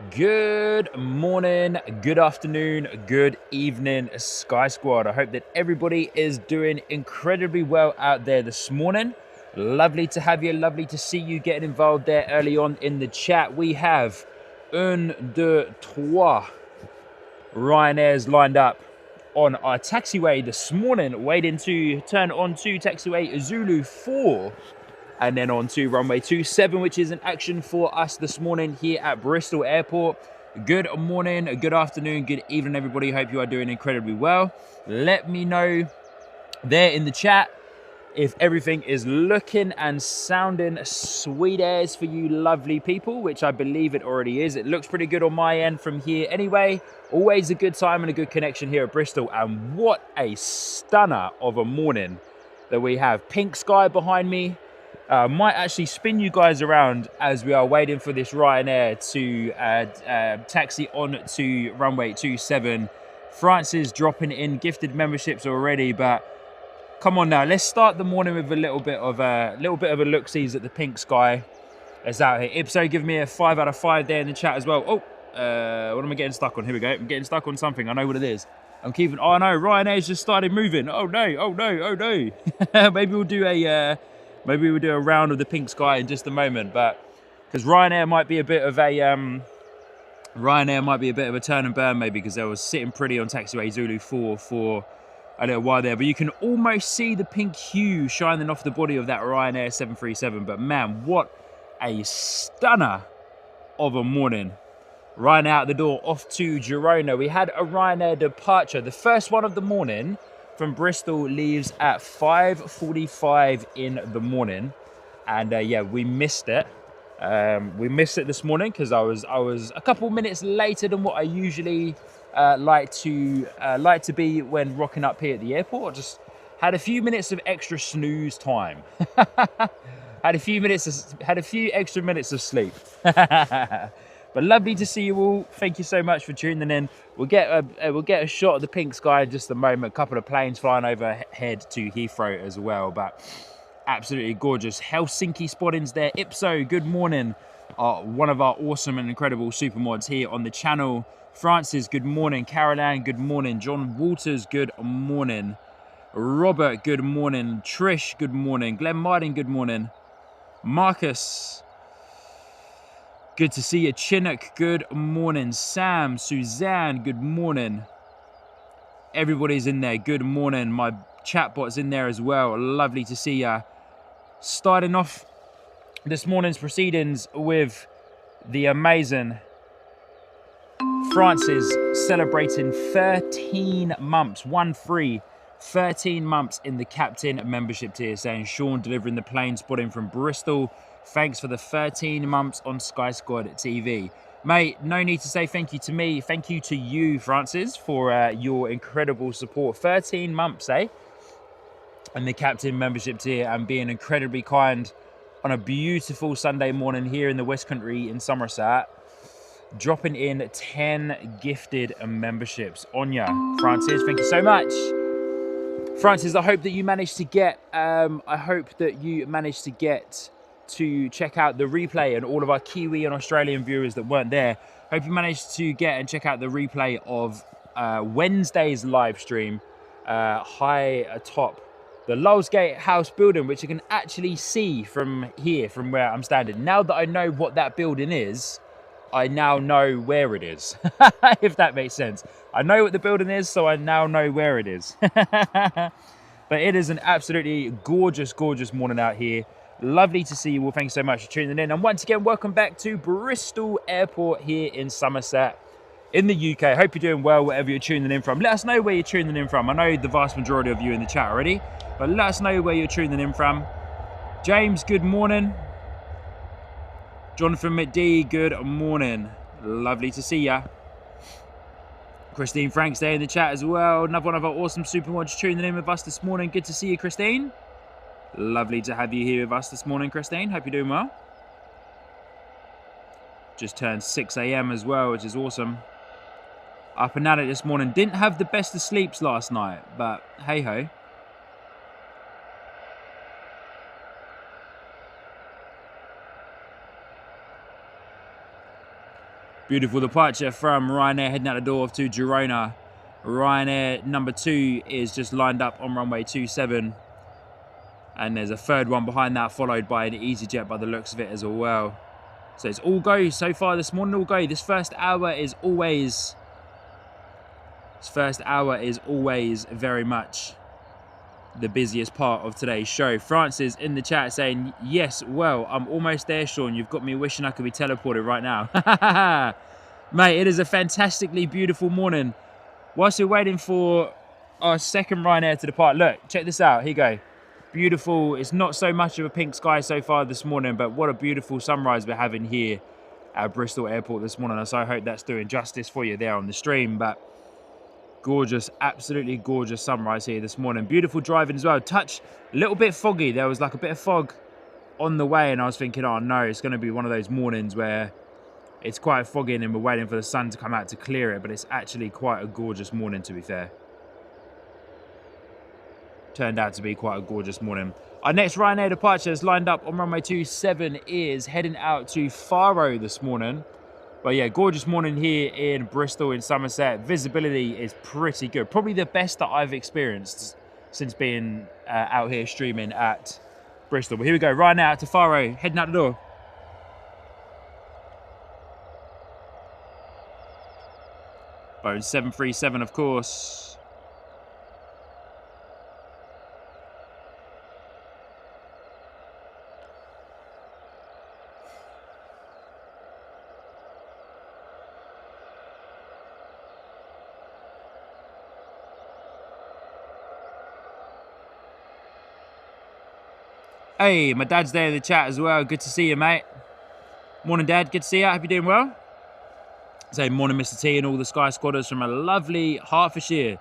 Good morning, good afternoon, good evening, Sky Squad. I hope that everybody is doing incredibly well out there this morning. Lovely to have you, lovely to see you getting involved there early on in the chat. We have un, deux, trois Ryanairs lined up on our taxiway this morning, waiting to turn on to taxiway Zulu 4. And then on to runway 27, which is in action for us this morning here at Bristol Airport. Good morning, good afternoon, good evening, everybody. Hope you are doing incredibly well. Let me know there in the chat if everything is looking and sounding sweet as for you lovely people, which I believe it already is. It looks pretty good on my end from here anyway. Always a good time and a good connection here at Bristol. And what a stunner of a morning that we have. Pink sky behind me. Might actually spin you guys around as we are waiting for this Ryanair to taxi on to runway 27. France is dropping in gifted memberships already, but come on now, let's start the morning with a little bit of a look-sees at the pink sky that's out here. Ipso, give me a 5 out of 5 there in the chat as well. Oh, what am I getting stuck on? Here we go. I'm getting stuck on something. I know what it is. I'm keeping. Oh no, Ryanair's just started moving. Oh no, oh no, oh no. Maybe we'll do a. Maybe we'll do a round of the pink sky in just a moment, but because Ryanair might be a bit of a turn and burn, maybe because they were sitting pretty on taxiway Zulu 4 for a little while there. But you can almost see the pink hue shining off the body of that Ryanair 737. But man, what a stunner of a morning! Ryanair out the door, off to Girona. We had a Ryanair departure, the first one of the morning. From Bristol leaves at 5:45 in the morning, and yeah, we missed it. We missed it this morning because I was a couple minutes later than what I usually like to be when rocking up here at the airport. I just had a few minutes of extra snooze time. had a few extra minutes of sleep. But lovely to see you all. Thank you so much for tuning in. We'll get a shot of the pink sky in just a moment. A couple of planes flying overhead to Heathrow as well. But absolutely gorgeous. Helsinki spottings there. Ipso, good morning. One of our awesome and incredible supermods here on the channel. Francis, good morning. Caroline, good morning. John Walters, good morning. Robert, good morning. Trish, good morning. Glenn Martin, good morning. Marcus, good to see you. Chinook, good morning. Sam, Suzanne, good morning. Everybody's in there, good morning. My chatbot's in there as well. Lovely to see you. Starting off this morning's proceedings with the amazing Francis celebrating 13 months, 13 months in the captain membership tier, saying Sean delivering the plane spotting from Bristol. Thanks for the 13 months on Sky Squad TV. Mate, no need to say thank you to me. Thank you to you, Francis, for your incredible support. 13 months, eh? And the captain membership tier, and being incredibly kind on a beautiful Sunday morning here in the West Country in Somerset. Dropping in 10 gifted memberships on ya. Francis, thank you so much. Francis, I hope that you managed to get to check out the replay, and all of our Kiwi and Australian viewers that weren't there, hope you managed to get and check out the replay of Wednesday's live stream high atop the Lulsgate House building, which you can actually see from here, from where I'm standing. Now that I know what that building is, I now know where it is, if that makes sense. I know what the building is, so I now know where it is. But it is an absolutely gorgeous, gorgeous morning out here. Lovely to see you all. Thank you so much for tuning in. And once again, welcome back to Bristol Airport here in Somerset, in the UK. Hope you're doing well, wherever you're tuning in from. Let us know where you're tuning in from. I know the vast majority of you in the chat already, but let us know where you're tuning in from. James, good morning. Jonathan McD, good morning. Lovely to see ya. Christine Franks there in the chat as well. Another one of our awesome supermods tuning in with us this morning. Good to see you, Christine. Lovely to have you here with us this morning, Christine. Hope you're doing well. Just turned 6 a.m. as well, which is awesome. Up and at it this morning. Didn't have the best of sleeps last night, but hey-ho. Beautiful departure from Ryanair heading out the door to Girona. Ryanair number 2 is just lined up on runway 27. And there's a third one behind that, followed by an EasyJet by the looks of it as well. So it's all go so far this morning, all go. This first hour is always very much the busiest part of today's show. Francis in the chat saying, yes, well, I'm almost there, Sean. You've got me wishing I could be teleported right now. Mate, it is a fantastically beautiful morning. Whilst we're waiting for our second Ryanair to depart, look, check this out. Here you go. Beautiful. It's not so much of a pink sky so far this morning, but what a beautiful sunrise we're having here at Bristol Airport this morning. So I hope that's doing justice for you there on the stream. But gorgeous, absolutely gorgeous sunrise here this morning. Beautiful driving as well. Touch, a little bit foggy. There was like a bit of fog on the way, and I was thinking, oh no, it's going to be one of those mornings where it's quite foggy and we're waiting for the sun to come out to clear it, but it's actually quite a gorgeous morning, to be fair. Turned out to be quite a gorgeous morning. Our next Ryanair departure is lined up on runway 27 is heading out to Faro this morning. But yeah, gorgeous morning here in Bristol in Somerset. Visibility is pretty good. Probably the best that I've experienced since being out here streaming at Bristol. But here we go, right now to Faro, heading out the door. Boeing 737, of course. Hey, my dad's there in the chat as well. Good to see you, mate. Morning, Dad. Good to see you. Hope you're doing well. Say morning, Mr. T, and all the Sky Squatters from a lovely Hertfordshire.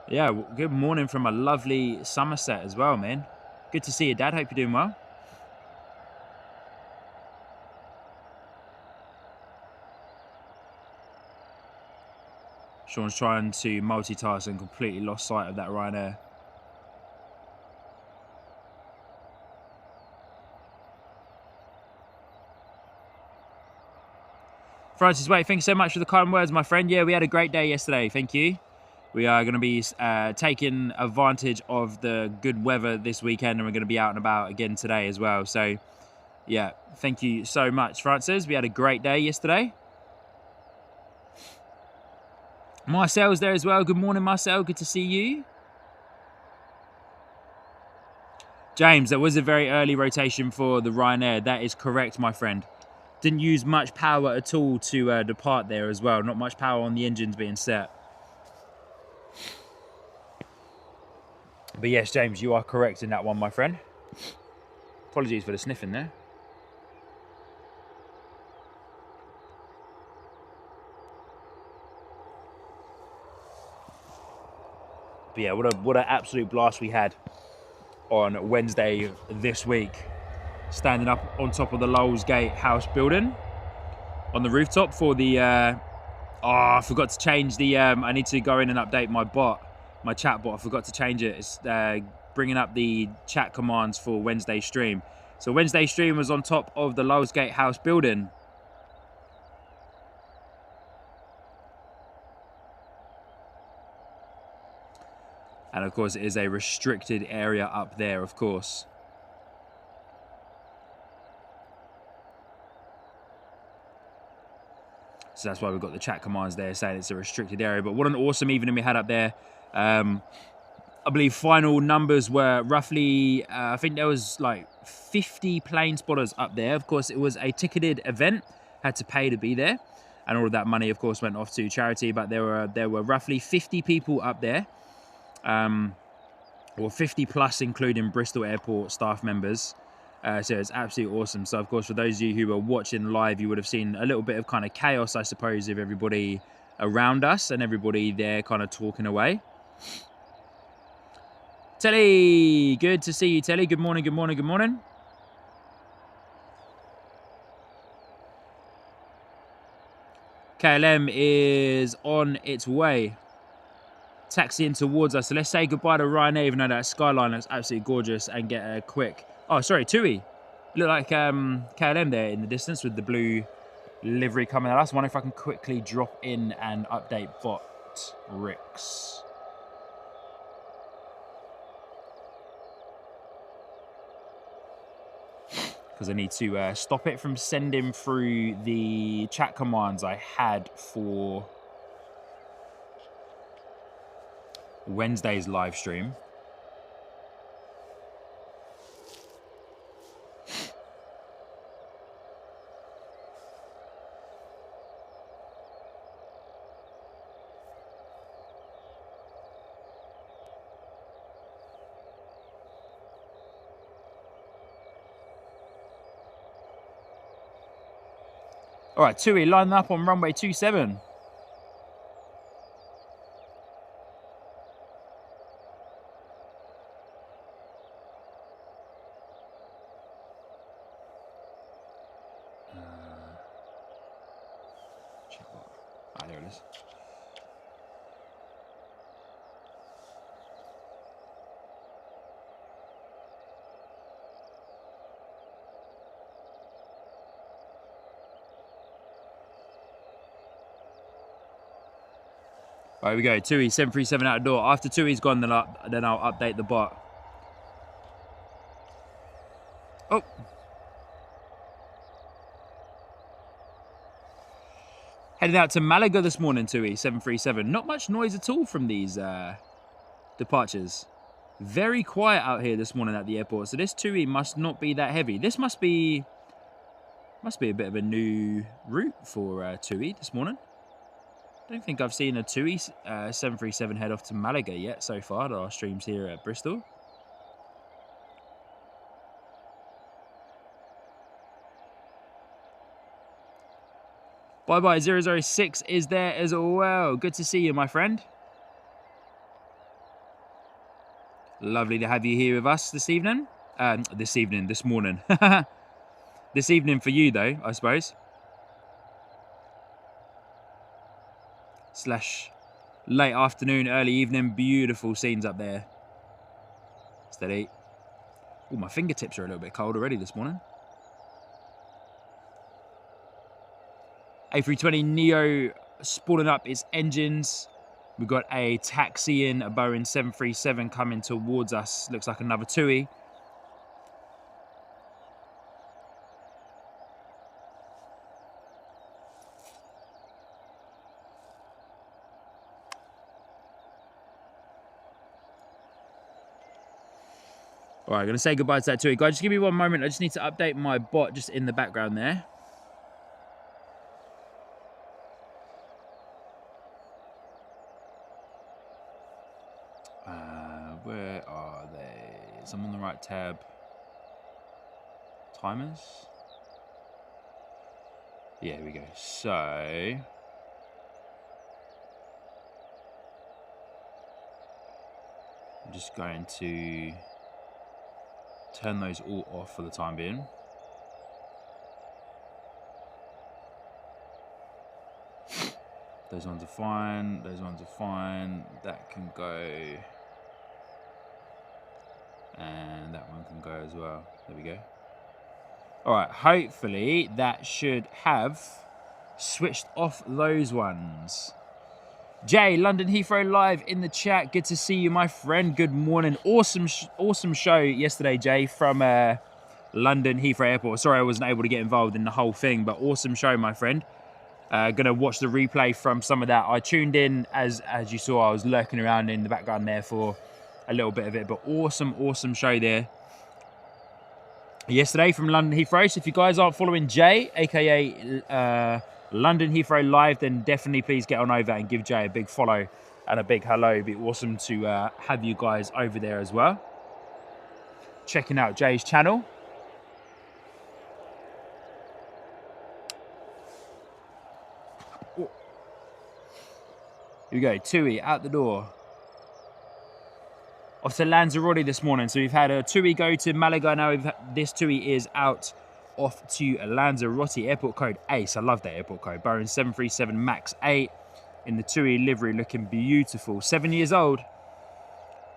Yeah, good morning from a lovely Somerset as well, man. Good to see you, Dad. Hope you're doing well. Sean's trying to multitask and completely lost sight of that Ryanair. Francis, wait, thank you so much for the kind words, my friend. Yeah, we had a great day yesterday. Thank you. We are going to be taking advantage of the good weather this weekend, and we're going to be out and about again today as well. So, yeah, thank you so much, Francis. We had a great day yesterday. Marcel's there as well. Good morning, Marcel. Good to see you. James, that was a very early rotation for the Ryanair. That is correct, my friend. Didn't use much power at all to depart there as well. Not much power on the engines being set. But yes, James, you are correct in that one, my friend. Apologies for the sniffing there. But yeah, what an absolute blast we had on Wednesday this week. Standing up on top of the Lowell's Gate house building on the rooftop for the I forgot to change the I need to go in and update my chat bot. I forgot to change it. It's bringing up the chat commands for Wednesday stream. So Wednesday stream was on top of the Lowell's Gate house building. And of course it is a restricted area up there, of course. So that's why we've got the chat commands there saying it's a restricted area. But what an awesome evening we had up there. I believe final numbers were roughly, I think there was like 50 plane spotters up there. Of course, it was a ticketed event, had to pay to be there. And all of that money, of course, went off to charity. But there were roughly 50 people up there. Or 50 plus, including Bristol Airport staff members. So it's absolutely awesome. So, of course, for those of you who were watching live, you would have seen a little bit of kind of chaos, I suppose, of everybody around us and everybody there kind of talking away. Telly, good to see you, Telly. Good morning, good morning, good morning. KLM is on its way, taxiing towards us. So let's say goodbye to Ryanair, even though that skyline looks absolutely gorgeous, and get a quick... Oh, sorry, TUI. Look like KLM there in the distance with the blue livery coming at us. I wonder if I can quickly drop in and update bot Ricks. Because I need to stop it from sending through the chat commands I had for Wednesday's live stream. All right, Tui, line up on runway 27. Ah, there it is. All right, we go. Tui, 737 out the door. After Tui's gone, then I'll update the bot. Oh. Headed out to Malaga this morning, Tui, 737. Not much noise at all from these departures. Very quiet out here this morning at the airport. So this Tui must not be that heavy. This must be a bit of a new route for Tui this morning. I don't think I've seen a TUI 737 head off to Malaga yet so far at our streams here at Bristol. Bye 006 is there as well. Good to see you, my friend. Lovely to have you here with us this evening. This morning. This evening for you though, I suppose. Slash late afternoon, early evening. Beautiful scenes up there. Steady. Oh, my fingertips are a little bit cold already this morning. A320neo spooling up its engines. We've got a taxi in, a Boeing 737 coming towards us. Looks like another TUI. All right, I'm going to say goodbye to that TUI. Guys, just give me one moment. I just need to update my bot just in the background there. Where are they? Is I'm on the right tab? Timers? Yeah, here we go. So I'm just going to turn those all off for the time being. Those ones are fine. Those ones are fine. That can go. And that one can go as well. There we go. All right. Hopefully that should have switched off those ones. Jay, London Heathrow live in the chat. Good to see you, my friend. Good morning. Awesome show yesterday, Jay, from London Heathrow Airport. Sorry I wasn't able to get involved in the whole thing, but awesome show, my friend. Gonna watch the replay from some of that. I tuned in, as you saw, I was lurking around in the background there for a little bit of it, but awesome show there yesterday from London Heathrow. So if you guys aren't following Jay, aka London Heathrow Live, then definitely please get on over and give Jay a big follow and a big hello. It'd be awesome to have you guys over there as well, checking out Jay's channel. Here we go, TUI out the door. Off to Lanzarote this morning. So we've had a TUI go to Malaga. Now this TUI is out off to Lanzarote. Airport code ACE. I love that airport code. Boeing 737 MAX 8 in the TUI livery, looking beautiful. 7 years old.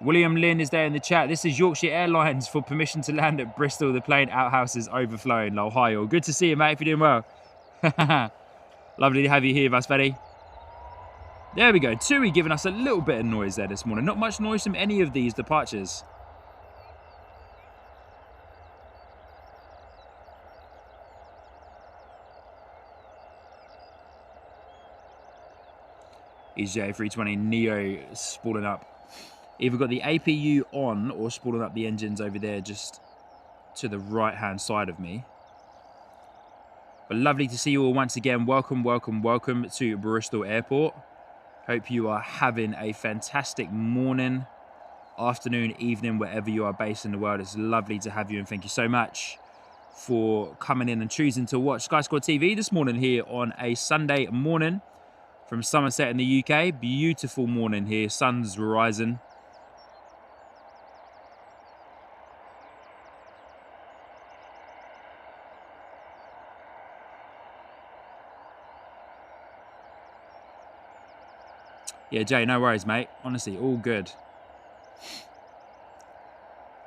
William Lynn is there in the chat. This is Yorkshire Airlines for permission to land at Bristol. The plane outhouse is overflowing. Ohio. Good to see you, mate, if you're doing well. Lovely to have you here, Vasvedi. There we go. TUI giving us a little bit of noise there this morning. Not much noise from any of these departures. EasyJet A380 Neo spooling up. Either got the APU on or spooling up the engines over there just to the right-hand side of me. But lovely to see you all once again. Welcome, welcome, welcome to Bristol Airport. Hope you are having a fantastic morning, afternoon, evening, wherever you are based in the world. It's lovely to have you, and thank you so much for coming in and choosing to watch Sky Squad TV this morning here on a Sunday morning from Somerset in the UK. Beautiful morning here, sun's rising. Yeah, Jay, no worries, mate. Honestly, all good.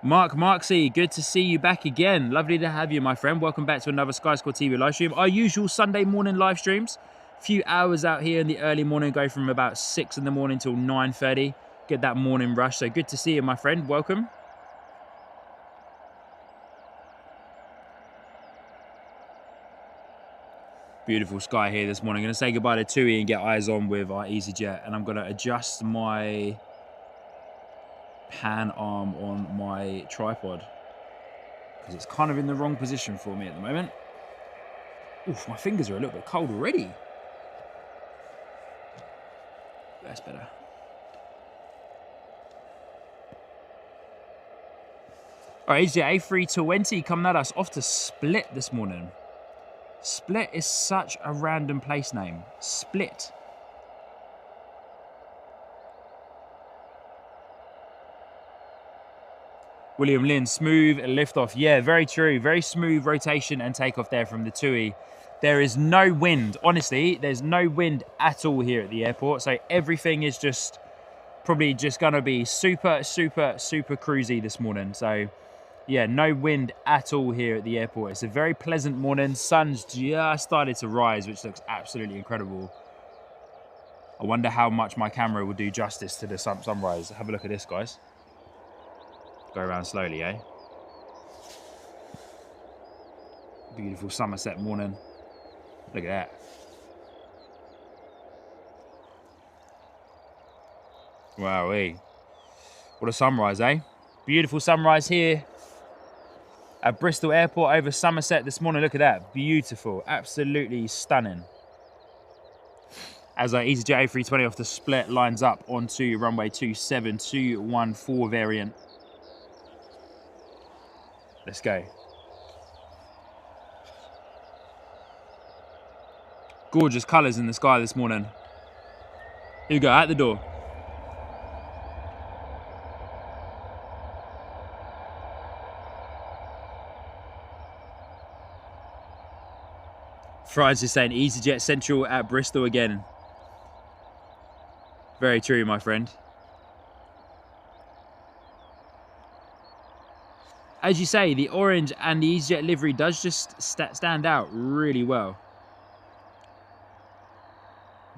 Marksy, good to see you back again. Lovely to have you, my friend. Welcome back to another Sky Squad TV live stream. Our usual Sunday morning live streams. A few hours out here in the early morning, go from about 6 in the morning till 9:30. Get that morning rush. So good to see you, my friend. Welcome. Beautiful sky here this morning. I'm going to say goodbye to TUI and get eyes on with our EasyJet. And I'm going to adjust my pan arm on my tripod because it's kind of in the wrong position for me at the moment. Oof, my fingers are a little bit cold already. That's better. All right, EasyJet A320 coming at us off to Split this morning. Split is such a random place name. Split. William Lynn, smooth liftoff. Yeah, very true. Very smooth rotation and takeoff there from the TUI. There is no wind. Honestly, there's no wind at all here at the airport. So everything is just probably just going to be super, super, super cruisy this morning. So yeah, no wind at all here at the airport. It's a very pleasant morning. Sun's just started to rise, which looks absolutely incredible. I wonder how much my camera will do justice to the sunrise. Have a look at this, guys. Go around slowly, eh? Beautiful Somerset morning. Look at that. Wowee. What a sunrise, eh? Beautiful sunrise here at Bristol Airport over Somerset this morning. Look at that. Beautiful. Absolutely stunning. As our EasyJet A320 off the Split lines up onto runway 27 214 variant. Let's go. Gorgeous colours in the sky this morning. Here we go, out the door. Fry's just saying EasyJet Central at Bristol again. Very true, my friend. As you say, the orange and the EasyJet livery does just stand out really well.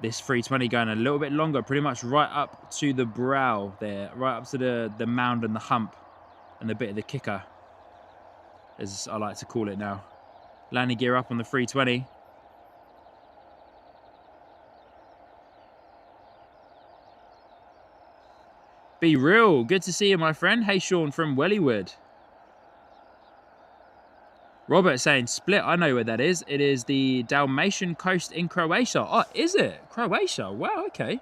This 320 going a little bit longer, pretty much right up to the brow there, right up to the mound and the hump and the bit of the kicker, as I like to call it now. Landing gear up on the 320. Be real, good to see you, my friend. Hey, Sean from Wellywood. Robert saying Split, I know where that is. It is the Dalmatian coast in Croatia. Oh, is it? Croatia? Wow, okay.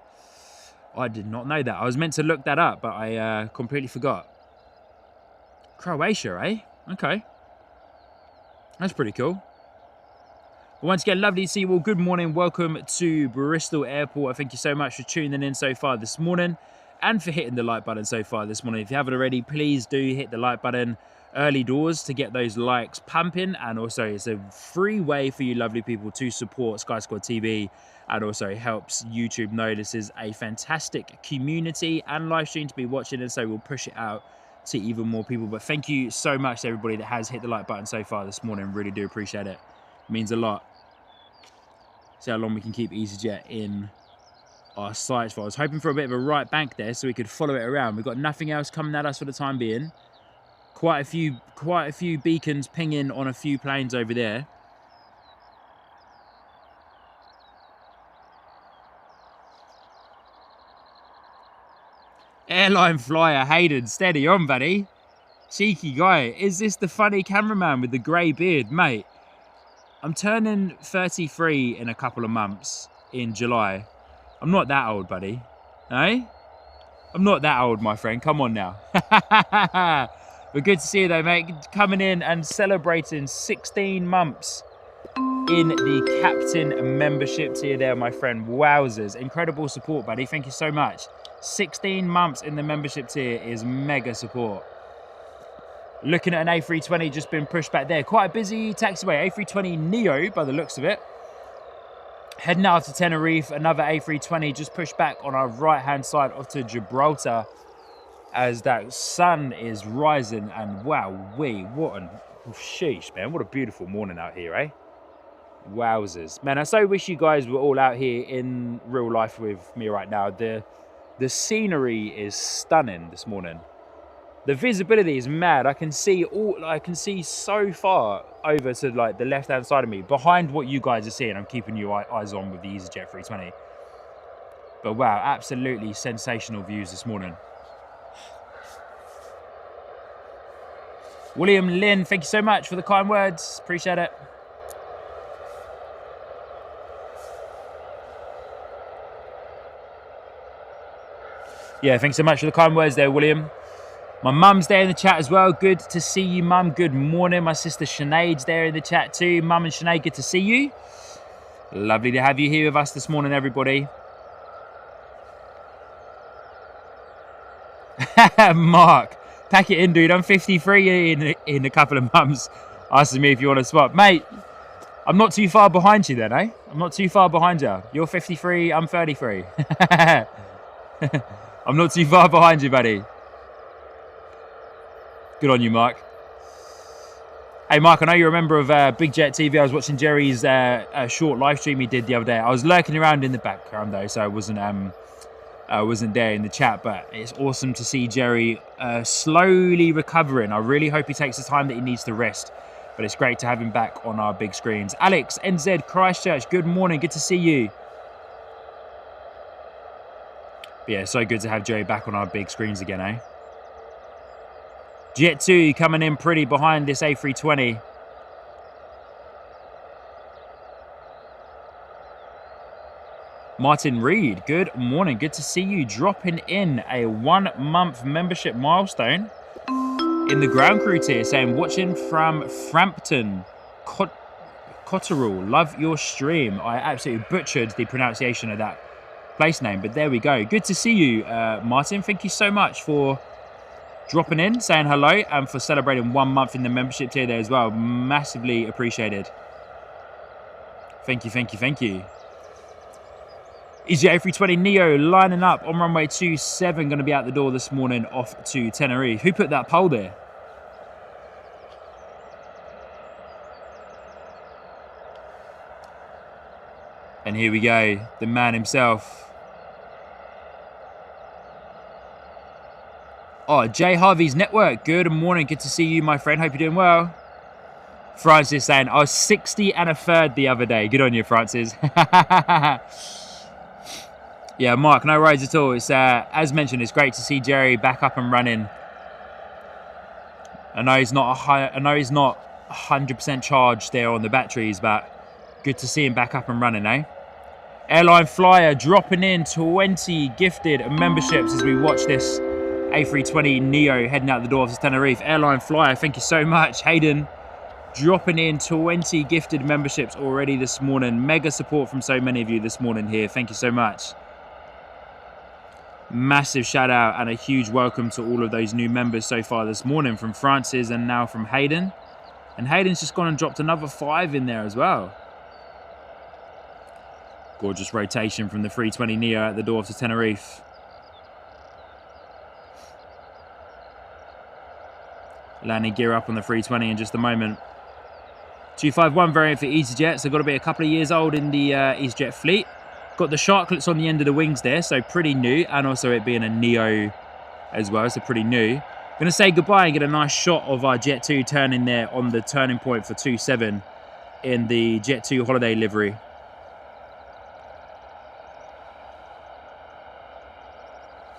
I did not know that. I was meant to look that up, but I completely forgot. Croatia, eh? Okay. That's pretty cool. Well, once again, lovely to see you all. Good morning. Welcome to Bristol Airport. Thank you so much for tuning in so far this morning and for hitting the like button so far this morning. If you haven't already, please do hit the like button early doors to get those likes pumping, and also it's a free way for you lovely people to support Sky Squad TV, and also helps YouTube know this is a fantastic community and live stream to be watching, and so we'll push it out to even more people. But thank you so much to everybody that has hit the like button so far this morning. Really do appreciate it. It means a lot. See how long we can keep EasyJet in our sights for. I was hoping for a bit of a right bank there so we could follow it around. We've got nothing else coming at us for the time being. Quite a few beacons pinging on a few planes over there. Airline flyer Hayden, steady on, buddy. Cheeky guy. Is this the funny cameraman with the grey beard? Mate, I'm turning 33 in a couple of months in July. I'm not that old, buddy. Eh? I'm not that old, my friend. Come on now. But good to see you though, mate. Coming in and celebrating 16 months in the captain membership tier there, my friend. Wowzers. Incredible support, buddy. Thank you so much. 16 months in the membership tier is mega support. Looking at an A320 just been pushed back there. Quite a busy taxiway. A320 Neo by the looks of it. Heading out to Tenerife. Another A320 just pushed back on our right-hand side off to Gibraltar as that sun is rising. And wow-wee, what an... sheesh, man. What a beautiful morning out here, eh? Wowzers. Man, I so wish you guys were all out here in real life with me right now. The scenery is stunning this morning. The visibility is mad. I can see so far over to like the left hand side of me, behind what you guys are seeing. I'm keeping you eyes on with the EasyJet 320. But wow, absolutely sensational views this morning. William Lynn, thank you so much for the kind words. Appreciate it. Yeah, thanks so much for the kind words there, William. My mum's there in the chat as well. Good to see you, mum. Good morning. My sister Sinead's there in the chat too. Mum and Sinead, good to see you. Lovely to have you here with us this morning, everybody. Mark, pack it in, dude. I'm 53 in a couple of months. Asking me if you want to swap. Mate, I'm not too far behind you then, eh? I'm not too far behind you. You're 53, I'm 33. I'm not too far behind you, buddy. Good on you, Mark. Hey, Mark, I know you're a member of Big Jet TV. I was watching Jerry's short live stream he did the other day. I was lurking around in the background, though, so I wasn't there in the chat. But it's awesome to see Jerry slowly recovering. I really hope he takes the time that he needs to rest. But it's great to have him back on our big screens. Alex, NZ, Christchurch, good morning. Good to see you. But yeah, so good to have Jerry back on our big screens again, eh? Jet 2 coming in pretty behind this A320. Martin Reed, good morning. Good to see you dropping in a 1 month membership milestone in the ground crew tier, saying watching from Frampton, Cotterell. Love your stream. I absolutely butchered the pronunciation of that place name, but there we go. Good to see you, Martin. Thank you so much for dropping in, saying hello, and for celebrating 1 month in the membership tier there as well. Massively appreciated. Thank you, thank you, thank you. EasyJet A320 Neo lining up on runway 27, going to be out the door this morning off to Tenerife. Who put that poll there? And here we go, the man himself. Oh, Jay Harvey's Network. Good morning. Good to see you, my friend. Hope you're doing well. Francis saying, I was 60 and a third the other day. Good on you, Francis. Yeah, Mark, no worries at all. It's as mentioned, it's great to see Jerry back up and running. I know he's not 100% charged there on the batteries, but good to see him back up and running, eh? Airline Flyer dropping in 20 gifted memberships as we watch this A320 Neo heading out the door to Tenerife. Airline Flyer, thank you so much. Hayden dropping in 20 gifted memberships already this morning. Mega support from so many of you this morning here. Thank you so much. Massive shout out and a huge welcome to all of those new members so far this morning, from Francis and now from Hayden. And Hayden's just gone and dropped another 5 in there as well. Gorgeous rotation from the 320 Neo at the door to Tenerife. Landing gear up on the 320 in just a moment. 251 variant for EasyJet, so got to be a couple of years old in the EasyJet fleet. Got the sharklets on the end of the wings there, so pretty new, and also it being a Neo as well, so pretty new. Gonna say goodbye and get a nice shot of our Jet 2 turning there on the turning point for 27 in the Jet 2 holiday livery.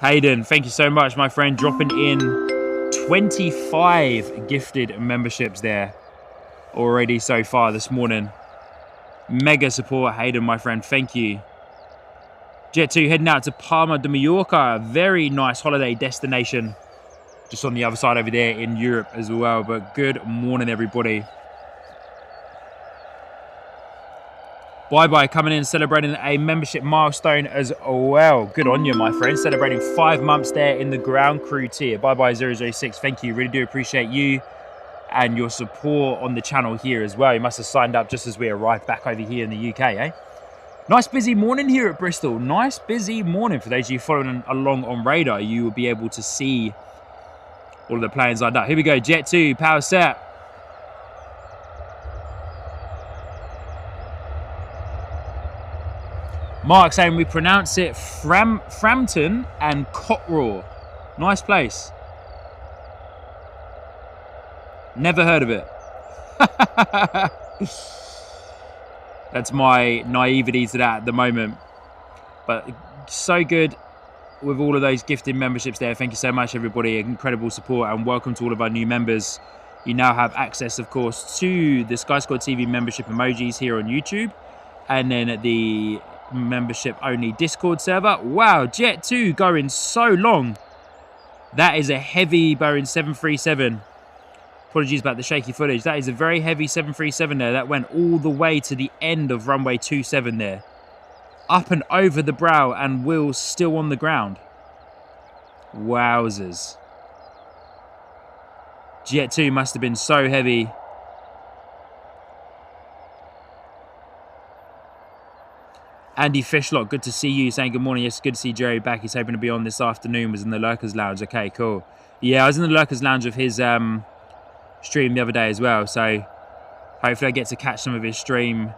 Hayden, thank you so much, my friend, dropping in 25 gifted memberships there already so far this morning. Mega support, Hayden, my friend, thank you. Jet 2 heading out to Palma de Mallorca, a very nice holiday destination. Just on the other side over there in Europe as well, but good morning, everybody. Bye-bye coming in, celebrating a membership milestone as well. Good on you, my friend. Celebrating 5 months there in the ground crew tier. Bye-bye 006, thank you. Really do appreciate you and your support on the channel here as well. You must have signed up just as we arrived back over here in the UK, eh? Nice busy morning here at Bristol. Nice busy morning. For those of you following along on radar, you will be able to see all of the planes lined up. Here we go, Jet 2, power set. Mark saying we pronounce it Frampton and Cottraw. Nice place. Never heard of it. That's my naivety to that at the moment. But so good with all of those gifted memberships there. Thank you so much, everybody. Incredible support, and welcome to all of our new members. You now have access, of course, to the Sky Squad TV membership emojis here on YouTube, and then the membership only Discord server. Wow, Jet 2 going so long. That is a heavy Boeing 737. Apologies about the shaky footage. That is a very heavy 737 there. That went all the way to the end of runway 27 there. Up and over the brow and wheels still on the ground. Wowzers. Jet 2 must have been so heavy. Andy Fishlock, good to see you. Saying good morning. Yes, good to see Jerry back. He's hoping to be on this afternoon. Was in the Lurkers Lounge. Okay, cool. Yeah, I was in the Lurkers Lounge of his stream the other day as well, so hopefully I get to catch some of his stream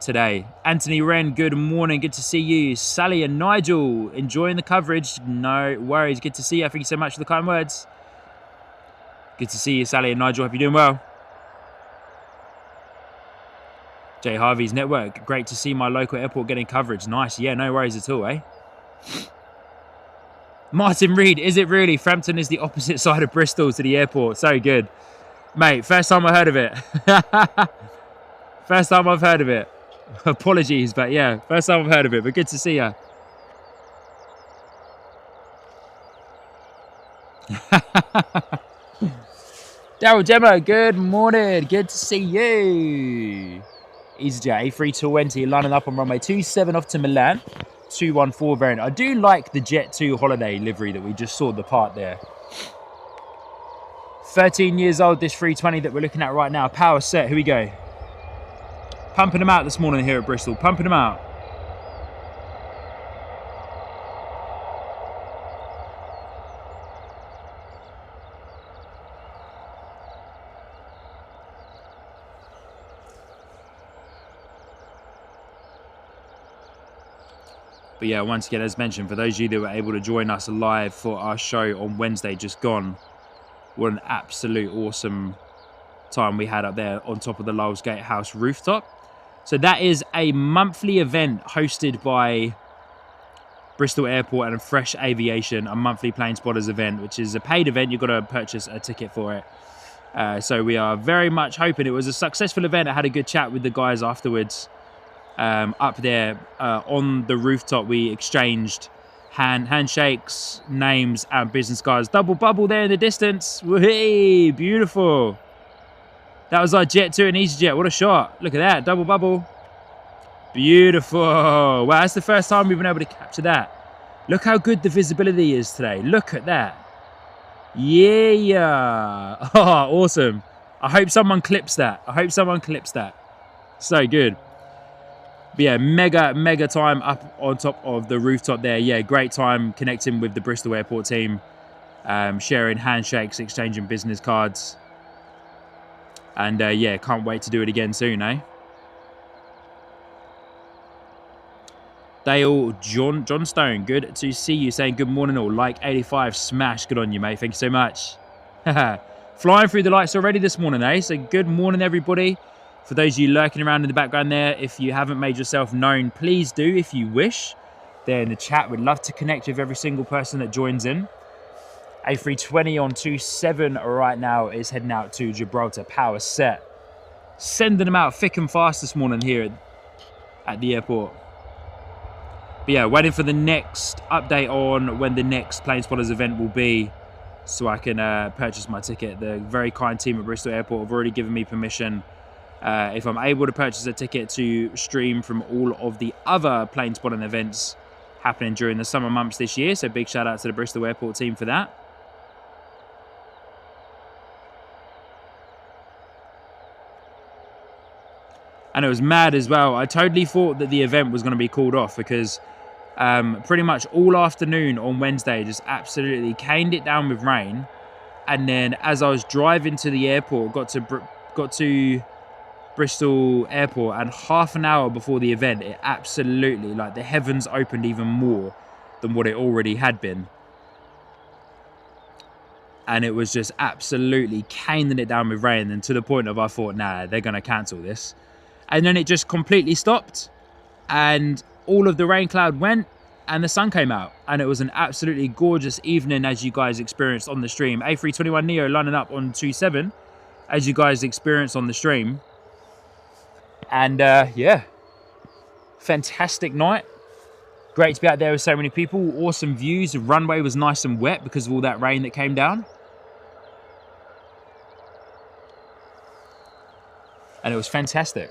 today. Anthony Wren, good morning, good to see you. Sally and Nigel, enjoying the coverage. No worries, good to see you. Thank you so much for the kind words. Good to see you, Sally and Nigel. Hope you're doing well. Jay Harvey's network, great to see my local airport getting coverage. Nice, yeah, no worries at all, eh? Martin Reed, is it really? Frampton is the opposite side of Bristol to the airport. So good. Mate, first time I heard of it. First time I've heard of it. Apologies, but yeah, first time I've heard of it, but good to see you. Daryl Gemma, good morning. Good to see you. EasyJet A320 lining up on runway 27 off to Milan. 214 variant. I do like the Jet 2 holiday livery that we just saw the part there. 13 years old, this 320 that we're looking at right now. Power set, here we go. Pumping them out this morning here at Bristol. Pumping them out. But yeah, once again, as mentioned, for those of you that were able to join us live for our show on Wednesday just gone, what an absolute awesome time we had up there on top of the Lowell's Gatehouse rooftop. So that is a monthly event hosted by Bristol Airport and Fresh Aviation, a monthly plane spotters event, which is a paid event. You've got to purchase a ticket for it. So we are very much hoping it was a successful event. I had a good chat with the guys afterwards. Up there on the rooftop, we exchanged handshakes, names, and business cards. Double bubble there in the distance. Hey, beautiful. That was our Jet 2 and EasyJet. What a shot. Look at that. Double bubble. Beautiful. Wow, that's the first time we've been able to capture that. Look how good the visibility is today. Look at that. Yeah. Oh, awesome. I hope someone clips that. I hope someone clips that. So good. But yeah, mega time up on top of the rooftop there. Yeah, great time connecting with the Bristol Airport team, sharing handshakes, exchanging business cards. And yeah, can't wait to do it again soon, eh? Dale Johnstone, good to see you, saying good morning all. Like 85, smash, good on you, mate. Thank you so much. Flying through the lights already this morning, eh? So good morning, everybody. For those of you lurking around in the background there, if you haven't made yourself known, please do if you wish. There in the chat, we'd love to connect with every single person that joins in. A320 on 27 right now is heading out to Gibraltar, power set. Sending them out thick and fast this morning here at the airport. But yeah, waiting for the next update on when the next Plane Spotters event will be so I can purchase my ticket. The very kind team at Bristol Airport have already given me permission if I'm able to purchase a ticket to stream from all of the other plane spotting events happening during the summer months this year. So big shout out to the Bristol Airport team for that. And it was mad as well. I totally thought that the event was going to be called off because pretty much all afternoon on Wednesday just absolutely caned it down with rain. And then as I was driving to the airport, got to Bristol Airport, and half an hour before the event, it absolutely, like, the heavens opened even more than what it already had been. And it was just absolutely caning it down with rain, and to the point of I thought, nah, they're going to cancel this. And then it just completely stopped, and all of the rain cloud went, and the sun came out, and it was an absolutely gorgeous evening, as you guys experienced on the stream. A321neo lining up on 27, as you guys experienced on the stream. And yeah, fantastic night. Great to be out there with so many people. Awesome views. The runway was nice and wet because of all that rain that came down. And it was fantastic.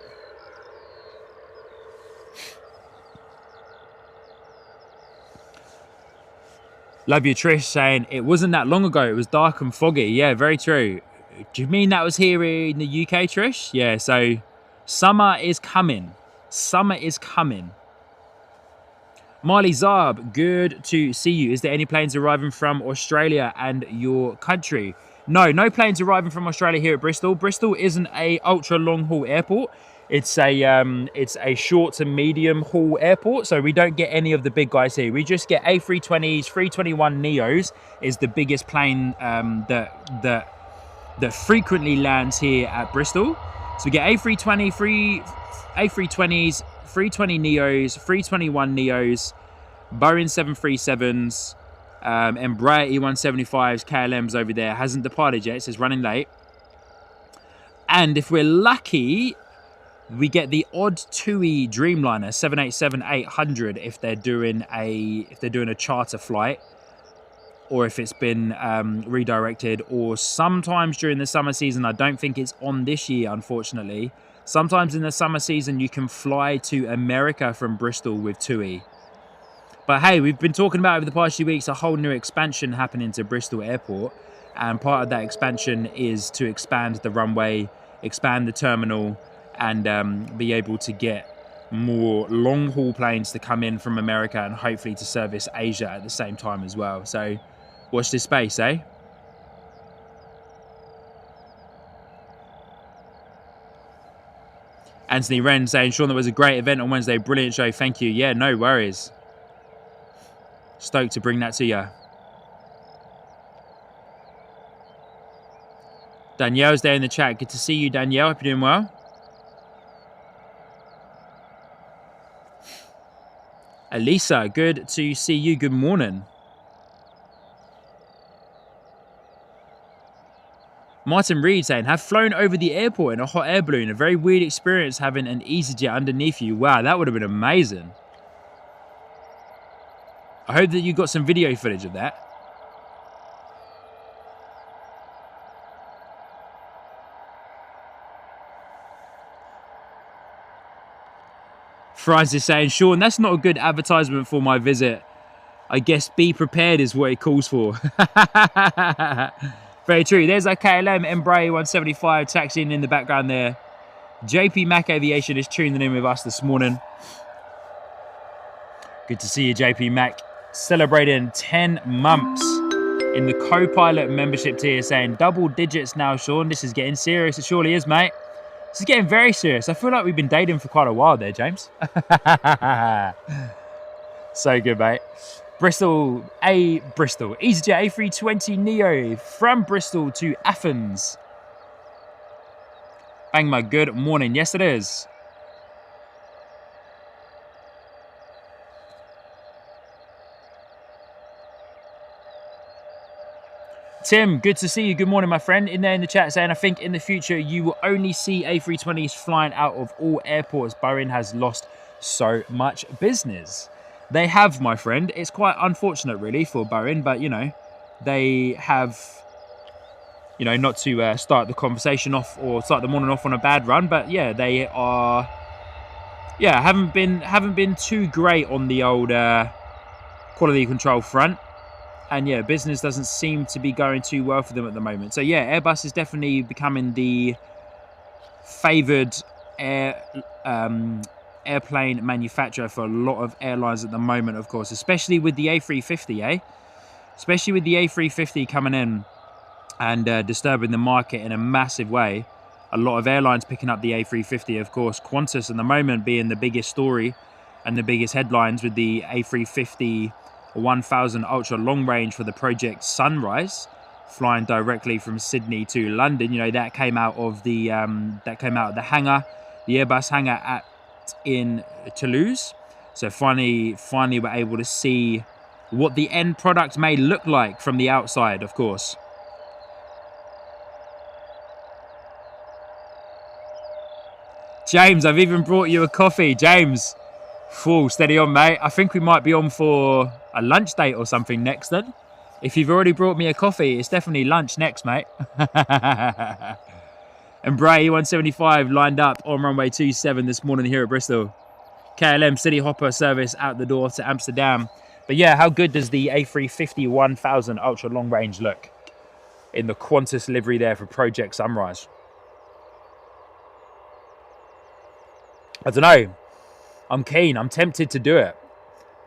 Love you, Trish, saying it wasn't that long ago. It was dark and foggy. Yeah, very true. Do you mean that was here in the UK, Trish? Yeah, so summer is coming. Summer is coming. Marley Zarb, good to see you. Is there any planes arriving from Australia and your country? No, no planes arriving from Australia here at Bristol. Bristol isn't a ultra long haul airport. It's a short to medium haul airport, so we don't get any of the big guys here. We just get A320s, 321neos is the biggest plane that frequently lands here at Bristol. So we get A320s, 320neos, 321neos, Boeing 737s, Embraer E175s, KLMs over there. Hasn't departed yet. It says running late. And if we're lucky, we get the odd TUI Dreamliner 787-800 if they're doing a charter flight, or if it's been redirected, or sometimes during the summer season. I don't think it's on this year, unfortunately. Sometimes in the summer season you can fly to America from Bristol with TUI. But hey, we've been talking about over the past few weeks a whole new expansion happening to Bristol Airport, and part of that expansion is to expand the runway, expand the terminal, and be able to get more long-haul planes to come in from America and hopefully to service Asia at the same time as well. So watch this space, eh? Anthony Wren saying, Sean, that was a great event on Wednesday. Brilliant show. Thank you. Yeah, no worries. Stoked to bring that to you. Danielle's there in the chat. Good to see you, Danielle. Hope you're doing well. Elisa, good to see you. Good morning. Martin Reed saying, have flown over the airport in a hot air balloon. A very weird experience having an EasyJet underneath you. Wow, that would have been amazing. I hope that you got some video footage of that. Francis saying, Sean, that's not a good advertisement for my visit. I guess be prepared is what it calls for. Very true. There's a KLM Embraer 175 taxiing in the background there. JP Mac Aviation is tuning in with us this morning. Good to see you, JP Mac. Celebrating 10 months in the co-pilot membership tier saying double digits now, Sean. This is getting serious. It surely is, mate. This is getting very serious. I feel like we've been dating for quite a while there, James. So good, mate. Bristol, EasyJet A320 Neo from Bristol to Athens. Bang, my good morning. Yes, it is. Tim, good to see you. Good morning, my friend. In there in the chat saying, I think in the future you will only see A320s flying out of all airports. Boeing has lost so much business. They have, my friend. It's quite unfortunate, really, for Boeing, but, you know, they have, you know, not to start the conversation off or start the morning off on a bad run, but, yeah, they are, yeah, haven't been too great on the old quality control front. And yeah, business doesn't seem to be going too well for them at the moment. So yeah, Airbus is definitely becoming the favoured airplane manufacturer for a lot of airlines at the moment, of course, especially with the A350, especially with the A350 coming in and disturbing the market in a massive way. A lot of airlines picking up the A350, of course. Qantas at the moment being the biggest story and the biggest headlines with the A350 1000 ultra long range for the Project Sunrise, flying directly from Sydney to London. You know, that came out of the hangar, the Airbus hangar in Toulouse. So finally we're able to see what the end product may look like from the outside, of course. James, I've even brought you a coffee. James, full steady on, mate. I think we might be on for a lunch date or something next then. If you've already brought me a coffee, it's definitely lunch next, mate. And Bray 175 lined up on runway 27 this morning here at Bristol. KLM City Hopper service out the door to Amsterdam. But yeah, how good does the A350 1000 ultra long range look in the Qantas livery there for Project Sunrise? I don't know. I'm keen. I'm tempted to do it.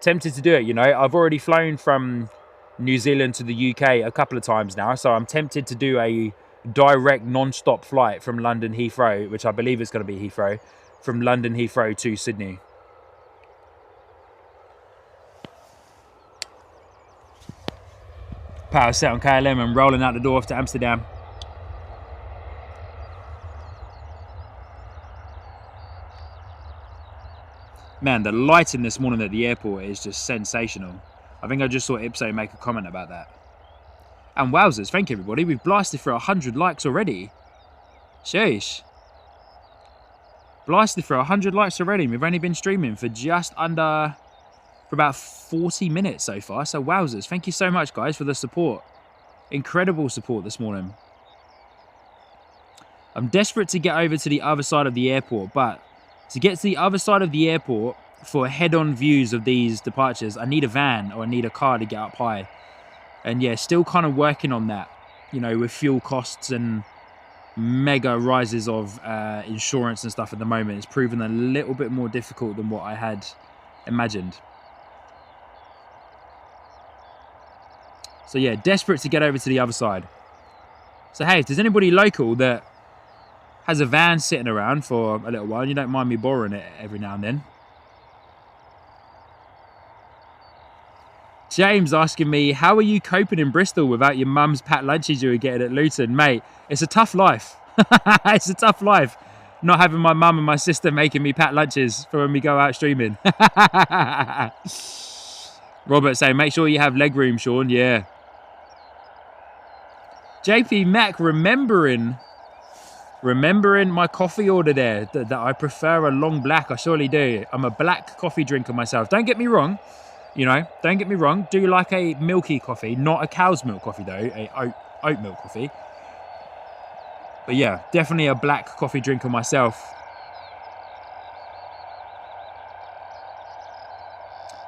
You know. I've already flown from New Zealand to the UK a couple of times now, so I'm tempted to do a direct non-stop flight from London Heathrow, which I believe is going to be Heathrow, from London Heathrow to Sydney. Power set on KLM and rolling out the door off to Amsterdam. Man, the lighting this morning at the airport is just sensational. I think I just saw Ipso make a comment about that. And wowzers, thank you everybody. We've blasted for 100 likes already. Sheesh. Blasted for 100 likes already. We've only been streaming for about 40 minutes so far. So wowzers, thank you so much, guys, for the support. Incredible support this morning. I'm desperate to get over to the other side of the airport, but to get to the other side of the airport for head-on views of these departures, I need a van or I need a car to get up high. And yeah, still kind of working on that, you know, with fuel costs and mega rises of insurance and stuff at the moment. It's proven a little bit more difficult than what I had imagined. So yeah, desperate to get over to the other side. So hey, if there's anybody local that has a van sitting around for a little while, and you don't mind me borrowing it every now and then. James asking me, how are you coping in Bristol without your mum's packed lunches you were getting at Luton? Mate, it's a tough life. It's a tough life. Not having my mum and my sister making me packed lunches for when we go out streaming. Robert saying, make sure you have leg room, Sean. Yeah. JP Mac remembering my coffee order there, that I prefer a long black. I surely do. I'm a black coffee drinker myself. Don't get me wrong. You know, don't get me wrong. Do you like a milky coffee? Not a cow's milk coffee, though. A oat milk coffee. But yeah, definitely a black coffee drinker myself.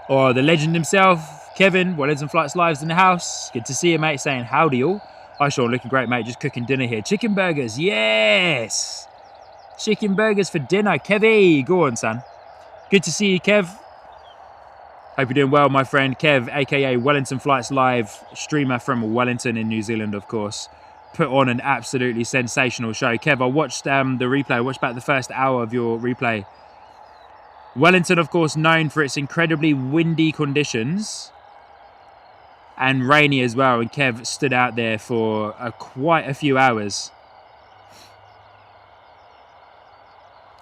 Or the legend himself, Kevin, Wallets and Flights Lives in the house. Good to see you, mate, saying howdy all. Hi, Sean, looking great, mate. Just cooking dinner here. Chicken burgers, yes! Chicken burgers for dinner. Kevy, go on, son. Good to see you, Kev. Hope you're doing well, my friend. Kev, aka Wellington Flights Live, streamer from Wellington in New Zealand, of course. Put on an absolutely sensational show. Kev, I watched the replay. I watched about the first hour of your replay. Wellington, of course, known for its incredibly windy conditions and rainy as well. And Kev stood out there for quite a few hours.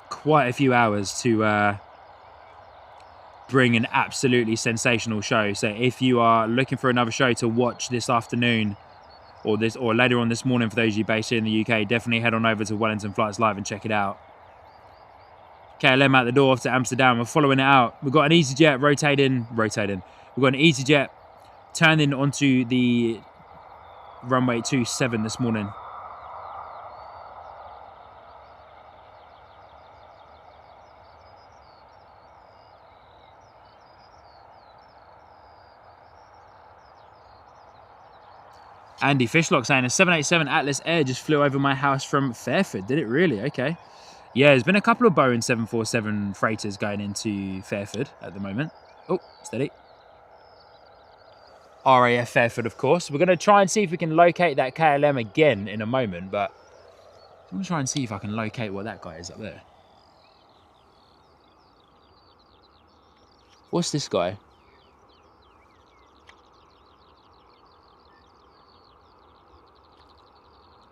Quite a few hours to bring an absolutely sensational show. So if you are looking for another show to watch this afternoon or later on this morning, for those of you based here in the UK, definitely head on over to Wellington Flights Live and check it out. KLM out the door off to Amsterdam. We're following it out. We've got an EasyJet rotating. We've got an EasyJet turning onto the runway 27 this morning. Andy Fishlock saying a 787 Atlas Air just flew over my house from Fairford. Did it really? Okay. Yeah, there's been a couple of Boeing 747 freighters going into Fairford at the moment. Oh, steady. RAF Fairford, of course. We're going to try and see if we can locate that KLM again in a moment, but I'm going to try and see if I can locate what that guy is up there. What's this guy?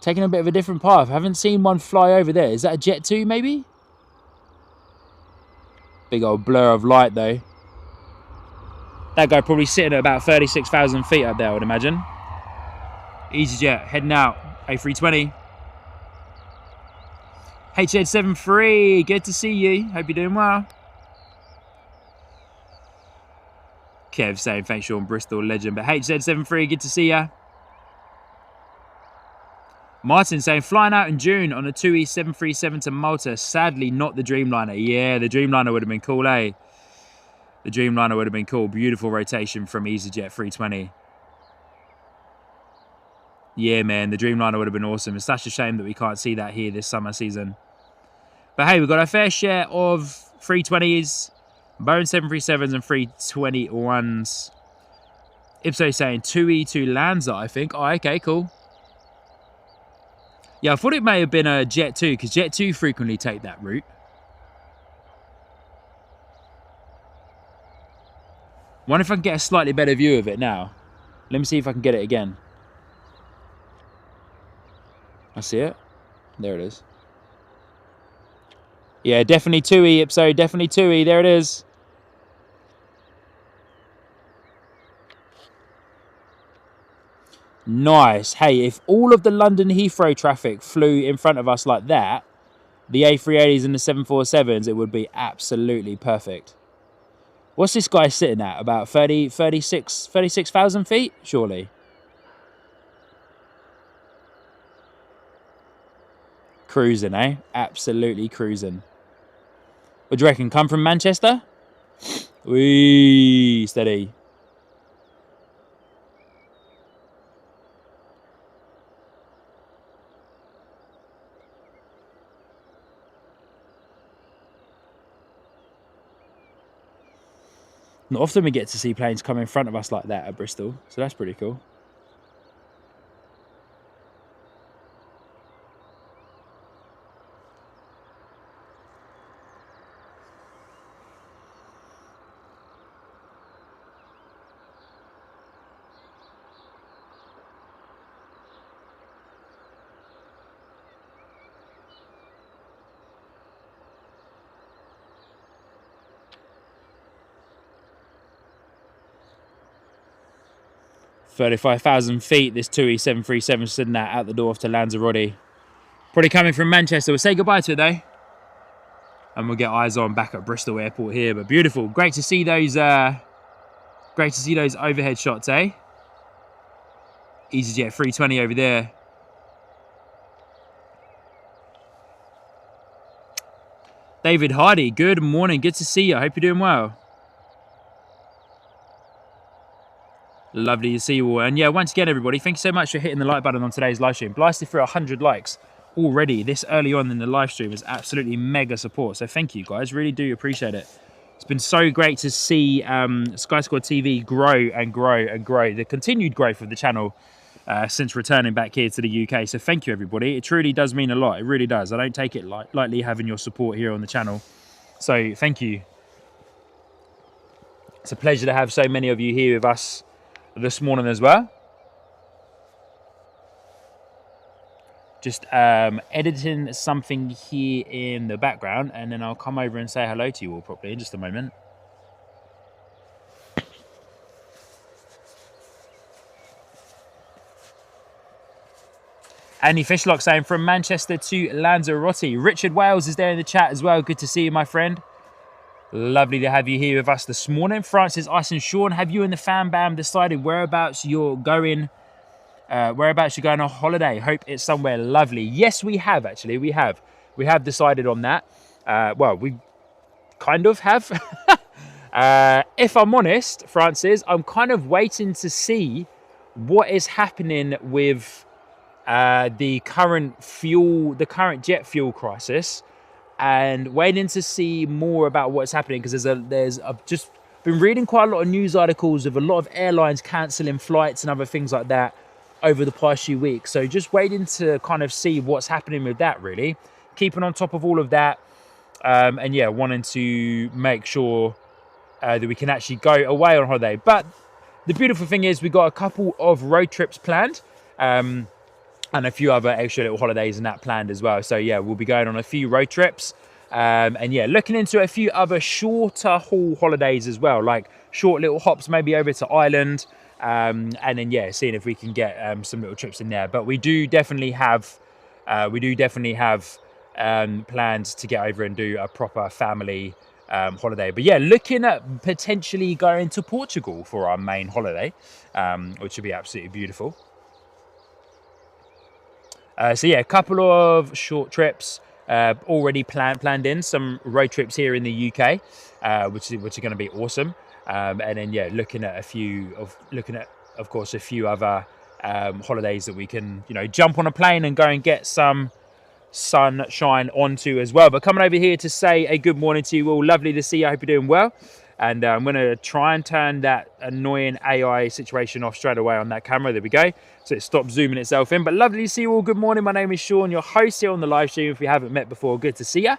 Taking a bit of a different path. I haven't seen one fly over there. Is that a Jet 2 maybe? Big old blur of light though. That guy probably sitting at about 36,000 feet up there, I would imagine. EasyJet heading out. A320. HZ73, good to see you. Hope you're doing well. Kev saying thanks, Sean, Bristol legend. But HZ73, good to see ya. Martin saying, flying out in June on a 2E 737 to Malta. Sadly, not the Dreamliner. Yeah, the Dreamliner would have been cool, eh? The Dreamliner would have been cool. Beautiful rotation from EasyJet 320. Yeah, man, the Dreamliner would have been awesome. It's such a shame that we can't see that here this summer season. But hey, we've got our fair share of 320s, Boeing 737s and 321s. Ipso saying 2E to Lanza, I think. Oh, okay, cool. Yeah, I thought it may have been a Jet 2, because Jet 2 frequently take that route. Wonder if I can get a slightly better view of it now. Let me see if I can get it again. I see it. There it is. Yeah, definitely 2E, Ipso. Definitely 2E. There it is. Nice. Hey, if all of the London Heathrow traffic flew in front of us like that, the A380s and the 747s, it would be absolutely perfect. What's this guy sitting at? About 36,000 feet, surely? Cruising, eh? Absolutely cruising. What do you reckon? Come from Manchester? Wee, steady. Not often we get to see planes come in front of us like that at Bristol, so that's pretty cool. $35,000 feet, this 2E 737 sitting out the door off to Lanzarote. Probably coming from Manchester. We'll say goodbye to it though. And we'll get eyes on back at Bristol Airport here. But beautiful. Great to see those overhead shots, eh? EasyJet 320 over there. David Hardy, good morning. Good to see you. I hope you're doing well. Lovely to see you all. And yeah, once again, everybody, thank you so much for hitting the like button on today's live stream. Blasted through 100 likes already this early on in the live stream is absolutely mega support. So thank you, guys. Really do appreciate it. It's been so great to see Sky Squad TV grow and grow and grow. The continued growth of the channel since returning back here to the UK. So thank you, everybody. It truly does mean a lot. It really does. I don't take it lightly having your support here on the channel. So thank you. It's a pleasure to have so many of you here with us this morning as well. Just editing something here in the background, and then I'll come over and say hello to you all properly in just a moment. Andy Fishlock saying from Manchester to Lanzarote. Richard Wales is there in the chat as well. Good to see you, my friend. Lovely to have you here with us this morning. Francis, Ice and Sean, have you and the fan bam decided whereabouts you're going? Whereabouts you're going on holiday? Hope it's somewhere lovely. Yes, we have actually. We have decided on that. Well, we kind of have. If I'm honest, Francis, I'm kind of waiting to see what is happening with the current jet fuel crisis, and waiting to see more about what's happening, because I've just been reading quite a lot of news articles of a lot of airlines cancelling flights and other things like that over the past few weeks. So just waiting to kind of see what's happening with that, really. Keeping on top of all of that, and yeah, wanting to make sure that we can actually go away on holiday. But the beautiful thing is we've got a couple of road trips planned, and a few other extra little holidays and that planned as well. So yeah, we'll be going on a few road trips, and yeah, looking into a few other shorter haul holidays as well, like short little hops maybe over to Ireland, and then yeah, seeing if we can get some little trips in there. But we do definitely have plans to get over and do a proper family holiday. But yeah, looking at potentially going to Portugal for our main holiday, which would be absolutely beautiful. So yeah, a couple of short trips already planned in, some road trips here in the UK, which are going to be awesome. And then yeah, looking at of course a few other holidays that we can jump on a plane and go and get some sunshine onto as well. But coming over here to say a good morning to you all. Lovely to see you. I hope you're doing well. And I'm going to try and turn that annoying AI situation off straight away on that camera. There we go. So it stopped zooming itself in. But lovely to see you all. Good morning. My name is Sean, your host here on the live stream. If we haven't met before, good to see you.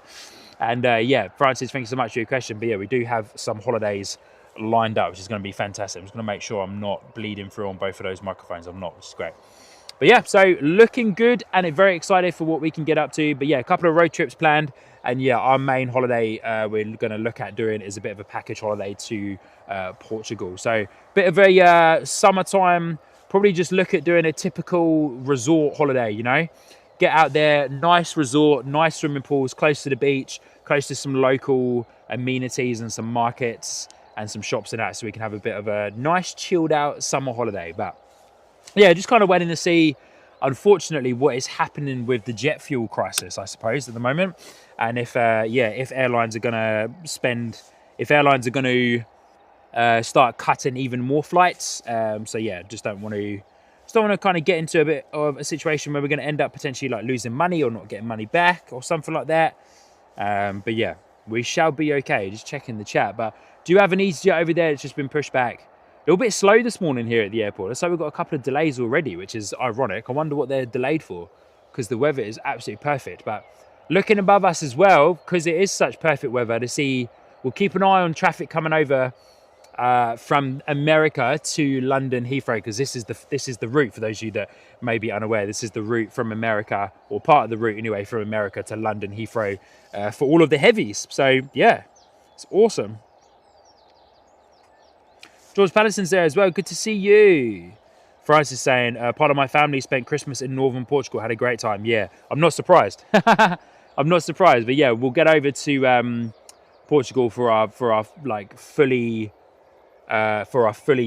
And yeah, Francis, thank you so much for your question. But yeah, we do have some holidays lined up, which is going to be fantastic. I'm just going to make sure I'm not bleeding through on both of those microphones. I'm not, which is great. But yeah, so looking good and very excited for what we can get up to. But yeah, a couple of road trips planned. And yeah, our main holiday we're going to look at doing is a bit of a package holiday to Portugal. So bit of a summertime, probably just look at doing a typical resort holiday, Get out there, nice resort, nice swimming pools, close to the beach, close to some local amenities and some markets and some shops and that, so we can have a bit of a nice chilled out summer holiday. But yeah, just kind of waiting to see, unfortunately, what is happening with the jet fuel crisis, I suppose, at the moment. And if airlines are going to start cutting even more flights. So yeah, just don't want to kind of get into a bit of a situation where we're going to end up potentially like losing money or not getting money back or something like that. But yeah, we shall be okay. Just checking the chat. But do you have an EasyJet over there that's just been pushed back? A little bit slow this morning here at the airport. So we've got a couple of delays already, which is ironic. I wonder what they're delayed for, because the weather is absolutely perfect. But looking above us as well, because it is such perfect weather, to see, we'll keep an eye on traffic coming over from America to London Heathrow, because this is the route, for those of you that may be unaware. This is the route from America, or part of the route anyway, from America to London Heathrow for all of the heavies. So yeah, it's awesome. George Patterson's there as well. Good to see you. Francis saying, part of my family spent Christmas in northern Portugal. Had a great time. Yeah, I'm not surprised. I'm not surprised. But yeah, we'll get over to Portugal for our like fully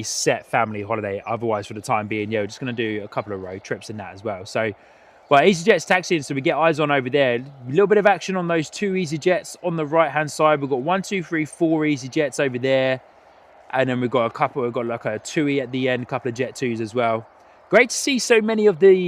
set family holiday. Otherwise, for the time being, yeah, we're just going to do a couple of road trips in that as well. So, well, EasyJet's taxiing, so we get eyes on over there. A little bit of action on those two EasyJets on the right-hand side. We've got 1, 2, 3, 4 EasyJets over there. And then we've got like a TUI at the end, a couple of Jet 2s as well. Great to see so many of the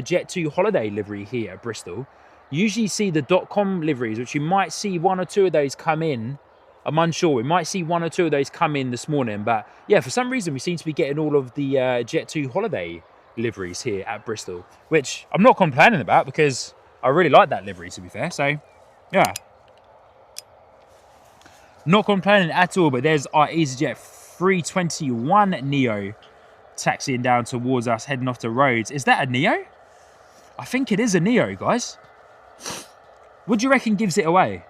Jet 2 holiday livery here at Bristol. You usually see the .com liveries, which you might see 1 or 2 of those come in I'm unsure. We might see one or two of those come in this morning. But yeah, for some reason, we seem to be getting all of the Jet2 holiday liveries here at Bristol, which I'm not complaining about because I really like that livery, to be fair. So yeah, not complaining at all. But there's our EasyJet 321 Neo taxiing down towards us, heading off to Rhodes. Is that a Neo? I think it is a Neo, guys. What do you reckon gives it away?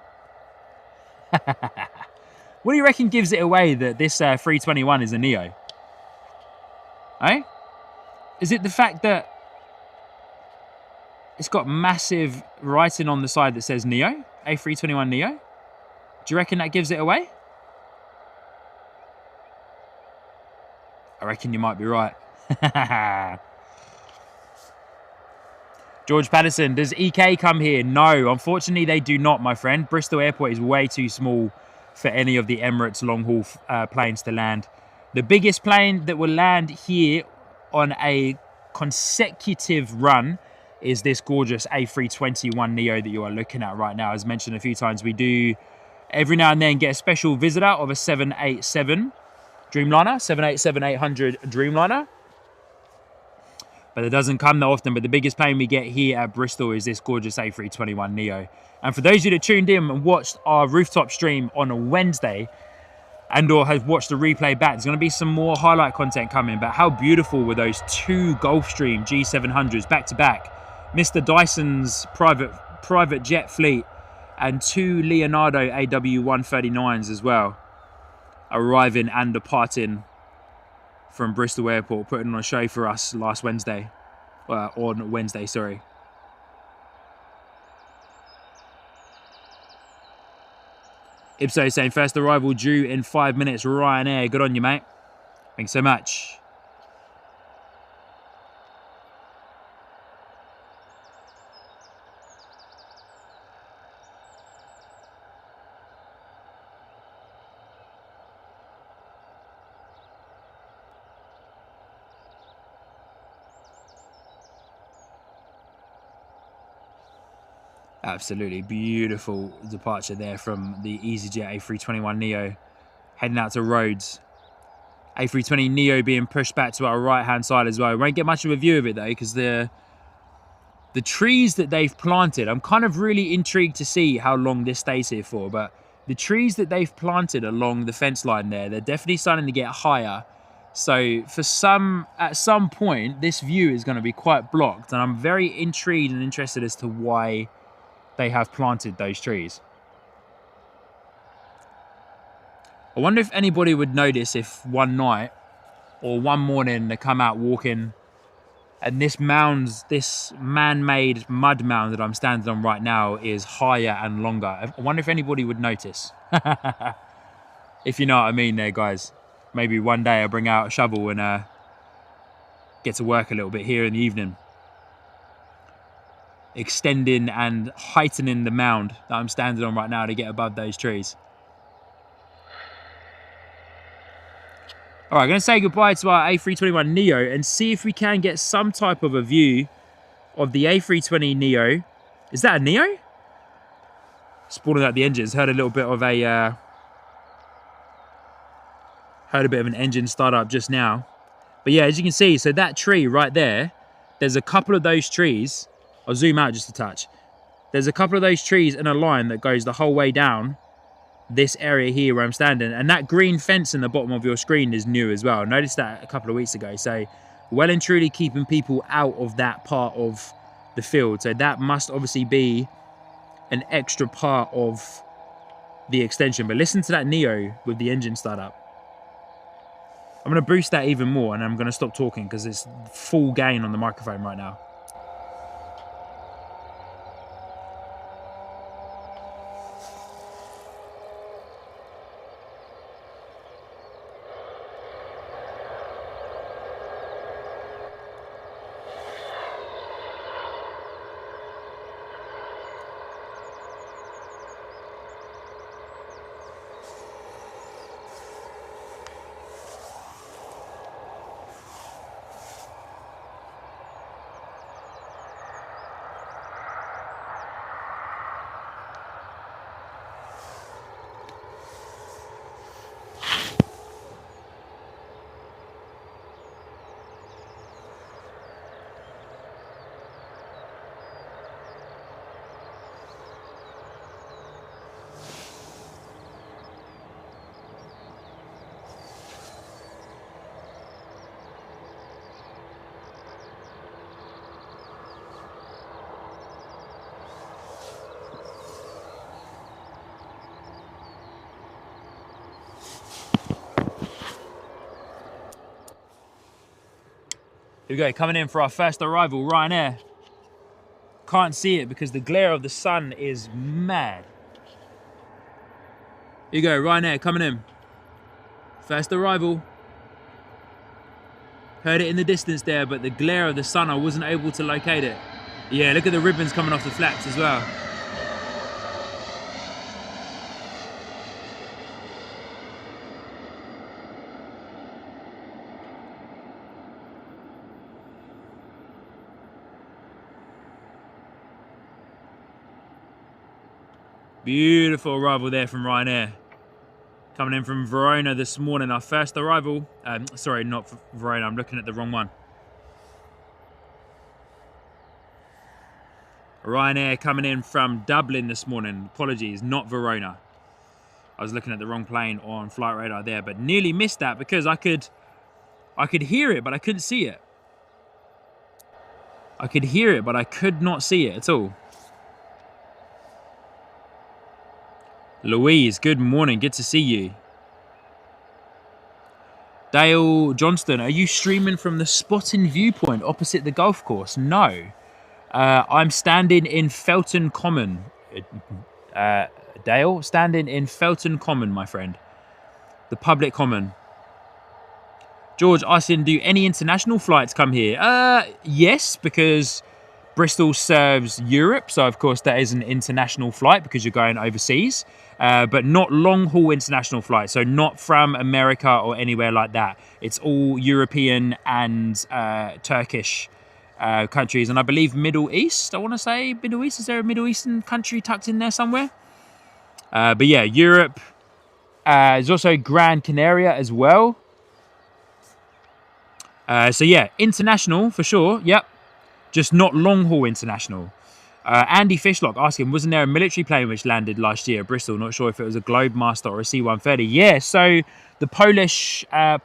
What do you reckon gives it away that this 321 is a Neo? Eh? Is it the fact that it's got massive writing on the side that says Neo? A321 Neo? Do you reckon that gives it away? I reckon you might be right. George Patterson, does EK come here? No, unfortunately they do not, my friend. Bristol Airport is way too small for any of the Emirates long-haul planes to land. The biggest plane that will land here on a consecutive run is this gorgeous A321 Neo that you are looking at right now. As mentioned a few times, we do every now and then get a special visitor of a 787 Dreamliner, 787-800 Dreamliner. But it doesn't come that often. But the biggest plane we get here at Bristol is this gorgeous A321 Neo. And for those of you that tuned in and watched our rooftop stream on a Wednesday and or have watched the replay back, there's going to be some more highlight content coming. But how beautiful were those two Gulfstream G700s back to back? Mr. Dyson's private jet fleet and two Leonardo AW139s as well, arriving and departing from Bristol Airport, putting on a show for us last Wednesday. On Wednesday, sorry. Ipso saying, first arrival due in 5 minutes. Ryanair, good on you, mate. Thanks so much. Absolutely beautiful departure there from the EasyJet A321 Neo, heading out to Rhodes. A320 Neo being pushed back to our right-hand side as well. We won't get much of a view of it though, because the trees that they've planted, I'm kind of really intrigued to see how long this stays here for, but the trees that they've planted along the fence line there, they're definitely starting to get higher. So at some point, this view is going to be quite blocked, and I'm very intrigued and interested as to why they have planted those trees. I wonder if anybody would notice if one night or one morning they come out walking and this man-made mud mound that I'm standing on right now is higher and longer. I wonder if anybody would notice. If you know what I mean there, guys. Maybe one day I'll bring out a shovel and get to work a little bit here in the evening, extending and heightening the mound that I'm standing on right now to get above those trees. All right, I'm going to say goodbye to our A321 Neo and see if we can get some type of a view of the A320 Neo. Is that a Neo? Spawning out the engines. Heard a little bit of a an engine start up just now. But yeah, as you can see, so that tree right there, there's a couple of those trees. I'll zoom out just a touch. There's a couple of those trees in a line that goes the whole way down this area here where I'm standing. And that green fence in the bottom of your screen is new as well. I noticed that a couple of weeks ago. So well and truly keeping people out of that part of the field. So that must obviously be an extra part of the extension. But listen to that Neo with the engine start up. I'm going to boost that even more and I'm going to stop talking because it's full gain on the microphone right now. Here we go, coming in for our first arrival, Ryanair. Can't see it because the glare of the sun is mad. Here you go, Ryanair coming in. First arrival. Heard it in the distance there, but the glare of the sun, I wasn't able to locate it. Yeah, look at the ribbons coming off the flaps as well. Beautiful arrival there from Ryanair. Coming in from Verona this morning, our first arrival. Sorry, not Verona, I'm looking at the wrong one. Ryanair coming in from Dublin this morning. Apologies, not Verona. I was looking at the wrong plane on Flight Radar there, but nearly missed that because I could hear it, but I couldn't see it. I could hear it, but I could not see it at all. Louise, good morning. Good to see you. Dale Johnston, are you streaming from the Spotting Viewpoint opposite the golf course? No. I'm standing in Felton Common. Dale, standing in Felton Common, my friend. The public common. George asking, do any international flights come here? Yes, because Bristol serves Europe, so of course that is an international flight because you're going overseas, but not long-haul international flights, so not from America or anywhere like that. It's all European and Turkish countries, and I believe Middle East, I want to say Middle East. Is there a Middle Eastern country tucked in there somewhere? But yeah, Europe. There's also Gran Canaria as well. So yeah, international for sure, yep. Just not long-haul international. Andy Fishlock asking, wasn't there a military plane which landed last year at Bristol? Not sure if it was a Globemaster or a C-130. Yeah, so the Polish Air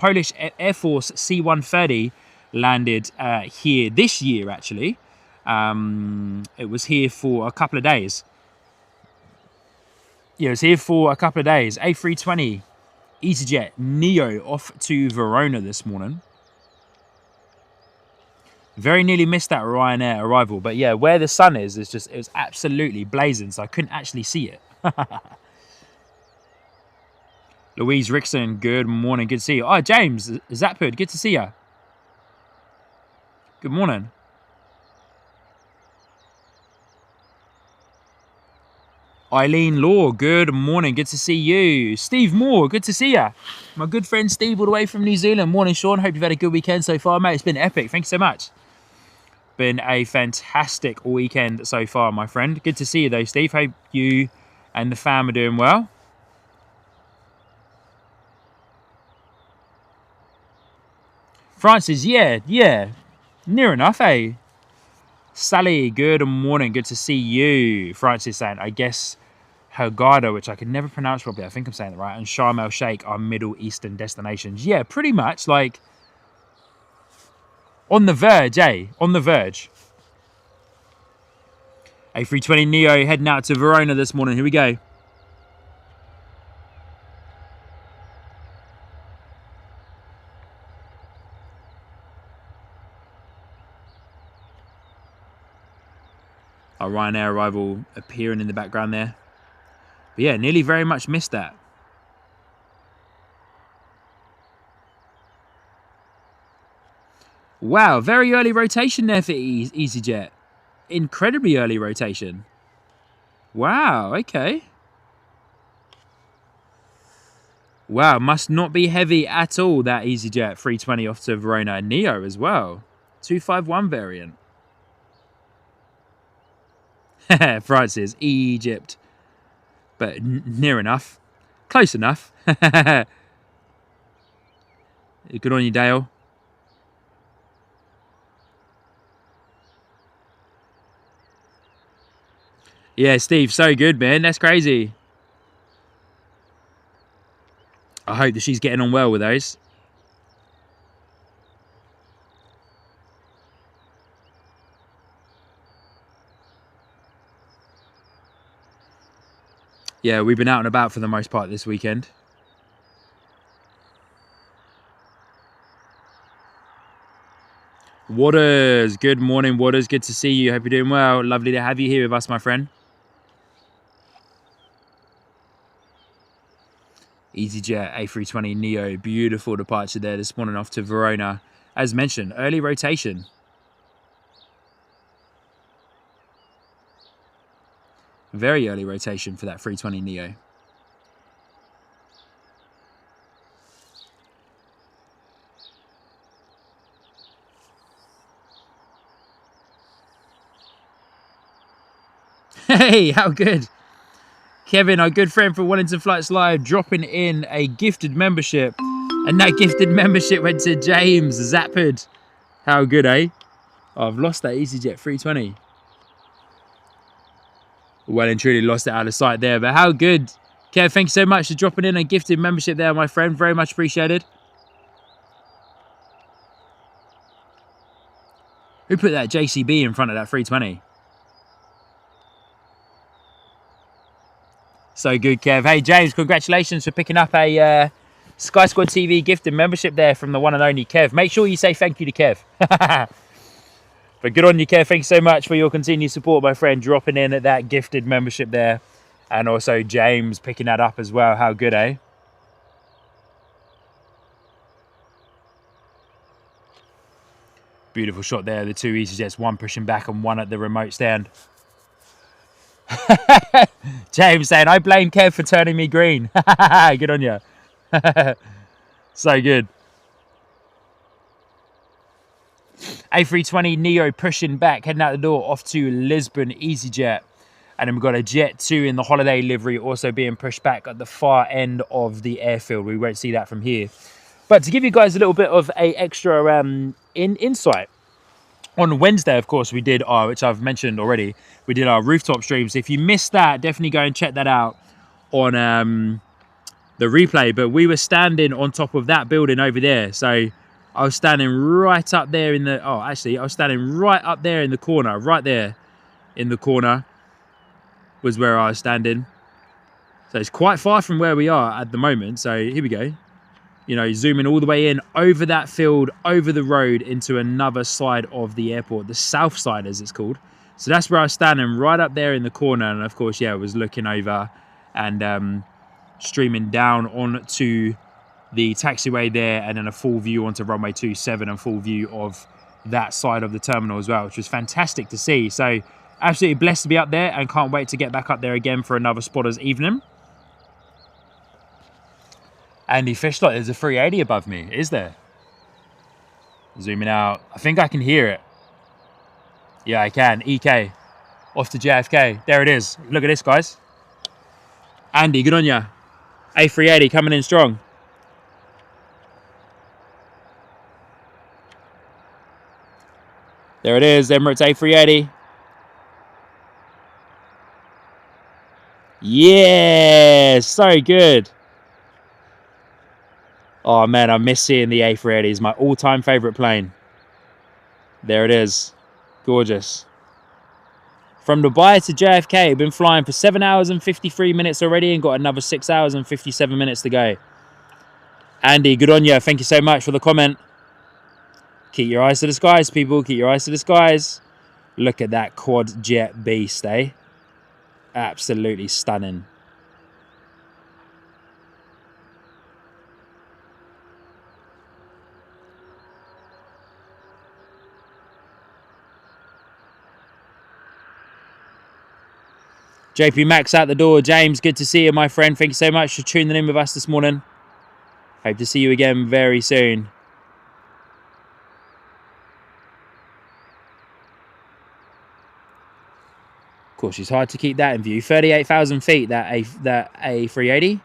Force C-130 landed here this year, actually. It was here for a couple of days. Yeah, it was here for a couple of days. A320 EasyJet Neo off to Verona this morning. Very nearly missed that Ryanair arrival, but yeah, where the sun is, it was absolutely blazing, so I couldn't actually see it. Louise Rickson, good morning, good to see you. Oh, James Zaphood, good to see you. Good morning. Eileen Law, good morning, good to see you. Steve Moore, good to see you. My good friend Steve, all the way from New Zealand. Morning, Sean. Hope you've had a good weekend so far, mate. It's been epic. Thank you so much. Been a fantastic weekend so far, my friend. Good to see you though, Steve. Hope you and the fam are doing well. Francis, yeah, near enough, eh? Sally, good morning, good to see you. Francis saying, I guess Hurghada, which I can never pronounce properly, I think I'm saying it right, and Sharm el Sheikh are Middle Eastern destinations. Yeah, pretty much, like, on the verge, eh? On the verge. A320 Neo heading out to Verona this morning. Here we go. Our Ryanair arrival appearing in the background there. But yeah, nearly very much missed that. Wow, very early rotation there for EasyJet. Incredibly early rotation. Wow, okay. Wow, must not be heavy at all, that EasyJet 320 off to Verona. Neo as well. 251 variant. Francis, Egypt. But near enough. Close enough. Good on you, Dale. Yeah, Steve, so good, man. That's crazy. I hope that she's getting on well with those. Yeah, we've been out and about for the most part this weekend. Waters, good morning, Waters. Good to see you. Hope you're doing well. Lovely to have you here with us, my friend. EasyJet A320 Neo, beautiful departure there this morning off to Verona. As mentioned, early rotation. Very early rotation for that 320 Neo. Hey, how good. Kevin, our good friend from Wellington Flights Live, dropping in a gifted membership. And that gifted membership went to James Zappard. How good, eh? Oh, I've lost that EasyJet 320. Well and truly lost it out of sight there. But how good. Kev, thank you so much for dropping in a gifted membership there, my friend. Very much appreciated. Who put that JCB in front of that 320? So good, Kev. Hey, James, congratulations for picking up a Sky Squad TV gifted membership there from the one and only Kev. Make sure you say thank you to Kev. But good on you, Kev. Thank you so much for your continued support, my friend, dropping in at that gifted membership there. And also James picking that up as well. How good, eh? Beautiful shot there. The two EasyJets, one pushing back and one at the remote stand. James saying, I blame Kev for turning me green. Good on you. So good. A320 Neo pushing back, heading out the door off to Lisbon EasyJet. And then we've got a Jet 2 in the holiday livery also being pushed back at the far end of the airfield. We won't see that from here. But to give you guys a little bit of a extra insight, on Wednesday, of course, we did our, which I've mentioned already, we did our rooftop streams. If you missed that, definitely go and check that out on the replay. But we were standing on top of that building over there. So I was standing right up there in the, I was standing right up there in the corner, right there in the corner was where I was standing. So it's quite far from where we are at the moment. So here we go. You know, zooming all the way in over that field, over the road into another side of the airport, the south side as it's called. So that's where I was standing, right up there in the corner. And of course, yeah, I was looking over and streaming down onto the taxiway there, and then a full view onto runway 27 and full view of that side of the terminal as well, which was fantastic to see. So absolutely blessed to be up there and can't wait to get back up there again for another spotters evening. Andy Fishlot, there's a 380 above me, is there? Zooming out. I think I can hear it. Yeah, I can. EK. Off to JFK. There it is. Look at this, guys. Andy, good on ya. A380 coming in strong. There it is, Emirates A380. Yeah, so good. Oh man, I miss seeing the A380. It's my all-time favorite plane. There it is. Gorgeous. From Dubai to JFK, been flying for 7 hours and 53 minutes already and got another 6 hours and 57 minutes to go. Andy, good on you. Thank you so much for the comment. Keep your eyes to the skies, people. Keep your eyes to the skies. Look at that quad jet beast, eh? Absolutely stunning. JP Max out the door. James, good to see you, my friend. Thank you so much for tuning in with us this morning. Hope to see you again very soon. Of course, it's hard to keep that in view. 38,000 feet, that A380.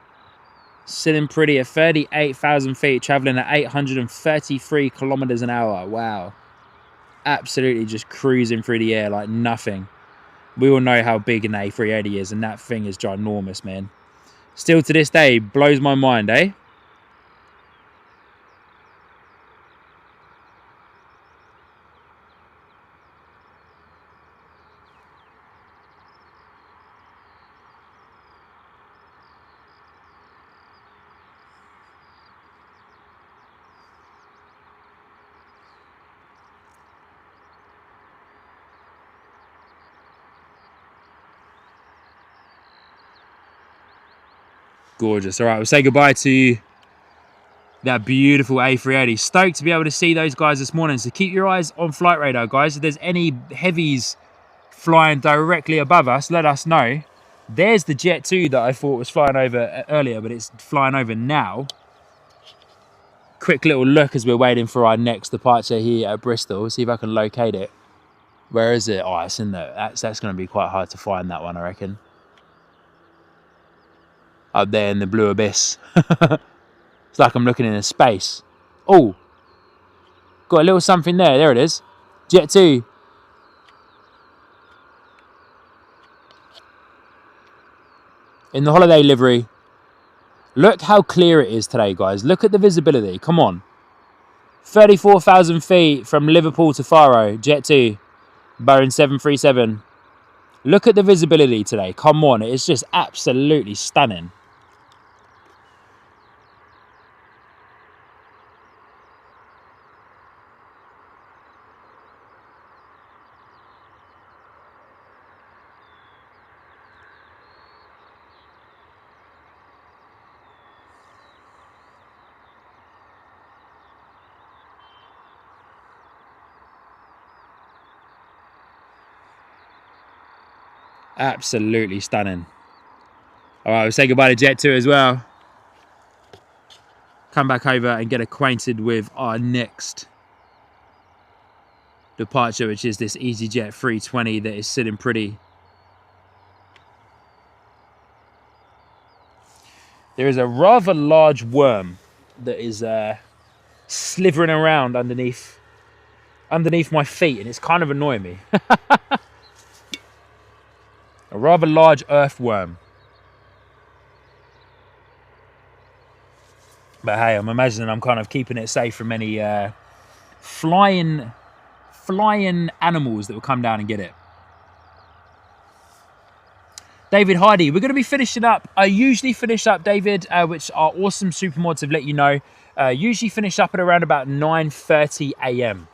Sitting pretty at 38,000 feet, traveling at 833 kilometers an hour. Wow. Absolutely just cruising through the air like nothing. We all know how big an A380 is, and that thing is ginormous, man. Still to this day, blows my mind, eh? Gorgeous. All right, we'll say goodbye to that beautiful A380. Stoked to be able to see those guys this morning. So keep your eyes on flight radar, guys. If there's any heavies flying directly above us, let us know. There's the Jet 2 that I thought was flying over earlier, but it's flying over now. Quick little look as we're waiting for our next departure here at Bristol. See if I can locate it. Where is it? Oh, it's in there. That's going to be quite hard to find, that one, I reckon. Up there in the blue abyss. It's like I'm looking into space. Oh, got a little something there. There it is. Jet 2. In the holiday livery. Look how clear it is today, guys. Look at the visibility. Come on. 34,000 feet from Liverpool to Faro. Jet 2. Boeing 737. Look at the visibility today. Come on. It's just absolutely stunning. Absolutely stunning. All right, we'll say goodbye to Jet 2 as well. Come back over and get acquainted with our next departure, which is this EasyJet 320 that is sitting pretty. There is a rather large worm that is slithering around underneath my feet, and it's kind of annoying me. A rather large earthworm. But hey, I'm imagining I'm kind of keeping it safe from any flying animals that will come down and get it. David Hardy, we're going to be finishing up. I usually finish up, David, which our awesome supermods have let you know. Usually finish up at around about 9:30 a.m.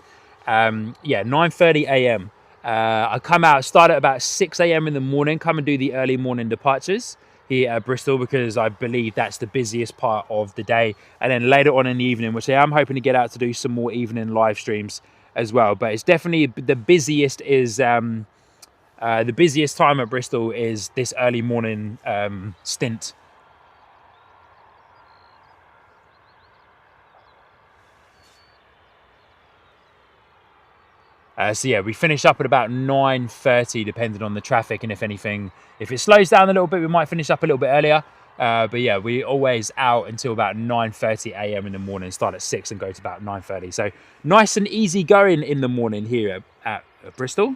Yeah, 9:30 a.m. I come out, start at about 6 a.m. in the morning, come and do the early morning departures here at Bristol, because I believe that's the busiest part of the day. And then later on in the evening, which I am hoping to get out to do some more evening live streams as well. But it's definitely the busiest is the busiest time at Bristol is this early morning stint. So yeah, we finish up at about 9:30, depending on the traffic, and if it slows down a little bit, we might finish up a little bit earlier. But yeah, we're always out until about 9:30 a.m. in the morning, start at 6 and go to about 9:30. So nice and easy going in the morning here at Bristol.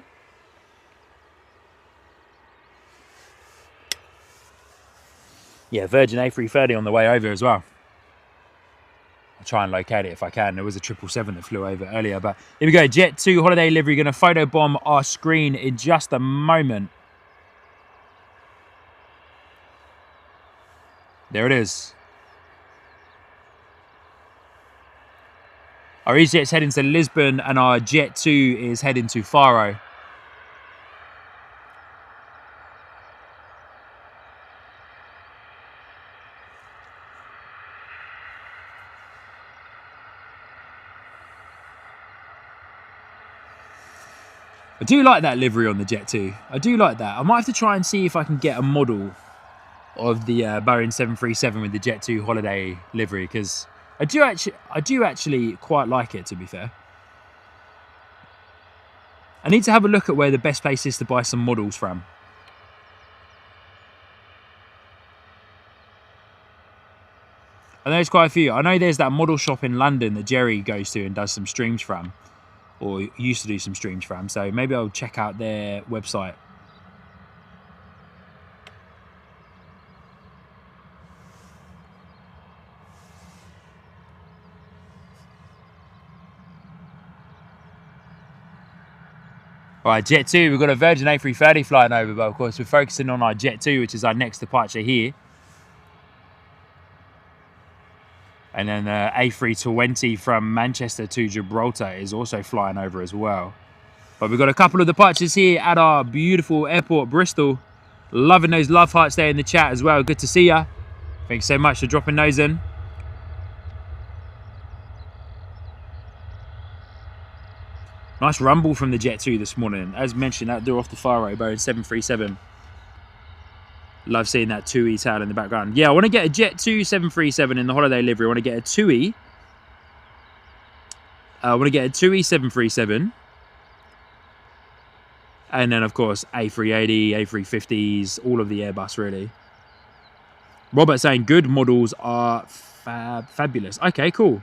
Yeah, Virgin A330 on the way over as well. I'll try and locate it if I can. There was a 777 that flew over earlier. But here we go. Jet 2 holiday livery. Going to photobomb our screen in just a moment. There it is. Our EasyJet's heading to Lisbon and our Jet 2 is heading to Faro. I do like that livery on the Jet 2. I do like that. I might have to try and see if I can get a model of the Boeing 737 with the Jet 2 holiday livery, because I do actually quite like it, to be fair. I need to have a look at where the best place is to buy some models from. I know there's quite a few. I know there's that model shop in London that Jerry goes to and does some streams from, or used to do some streams from, so maybe I'll check out their website. All right, Jet 2, we've got a Virgin A330 flying over, but of course we're focusing on our Jet 2, which is our next departure here. And then the A320 from Manchester to Gibraltar is also flying over as well. But we've got a couple of departures here at our beautiful airport, Bristol. Loving those love hearts there in the chat as well. Good to see ya. Thanks so much for dropping those in. Nice rumble from the Jet 2 this morning. As mentioned, that door off the far Boeing 737. Love seeing that 2E tail in the background. Yeah, I want to get a Jet 2 737 in the holiday livery. I want to get a 2E. I want to get a 2E 737. And then, of course, A380, A350s, all of the Airbus, really. Robert saying good models are fabulous. Okay, cool.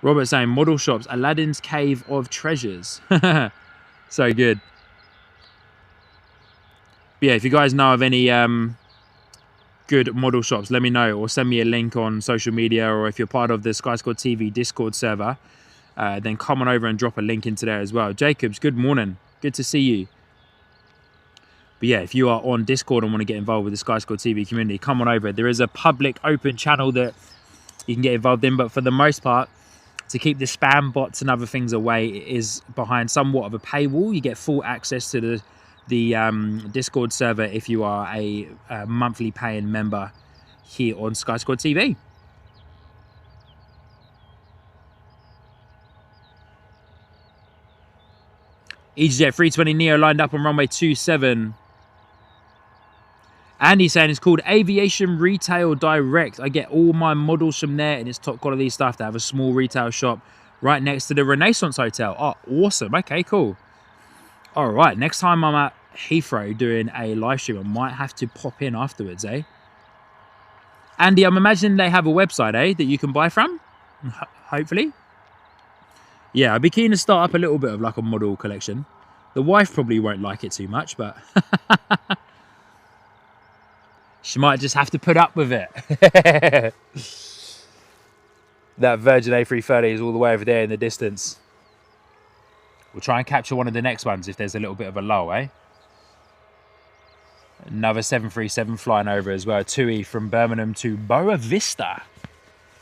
Robert saying model shops, Aladdin's Cave of Treasures. So good. But yeah, if you guys know of any good model shops, let me know, or send me a link on social media, or if you're part of the Sky Squad TV Discord server, then come on over and drop a link into there as well. Jacobs, good morning. Good to see you. But yeah, if you are on Discord and want to get involved with the Sky Squad TV community, come on over. There is a public open channel that you can get involved in, but for the most part, to keep the spam bots and other things away, it is behind somewhat of a paywall. You get full access to the Discord server if you are a monthly paying member here on Sky Squad TV. EasyJet 320 Neo lined up on runway 27. Andy's saying it's called Aviation Retail Direct. I get all my models from there, and it's top quality stuff. They have a small retail shop right next to the Renaissance Hotel. Oh, awesome. Okay, cool. All right, next time I'm at Heathrow doing a live stream, I might have to pop in afterwards, eh? Andy, I'm imagining they have a website, eh, that you can buy from, hopefully. Yeah, I'd be keen to start up a little bit of like a model collection. The wife probably won't like it too much, but she might just have to put up with it. That Virgin A330 is all the way over there in the distance. We'll try and capture one of the next ones if there's a little bit of a lull, eh? Another 737 flying over as well. 2E from Birmingham to Boa Vista.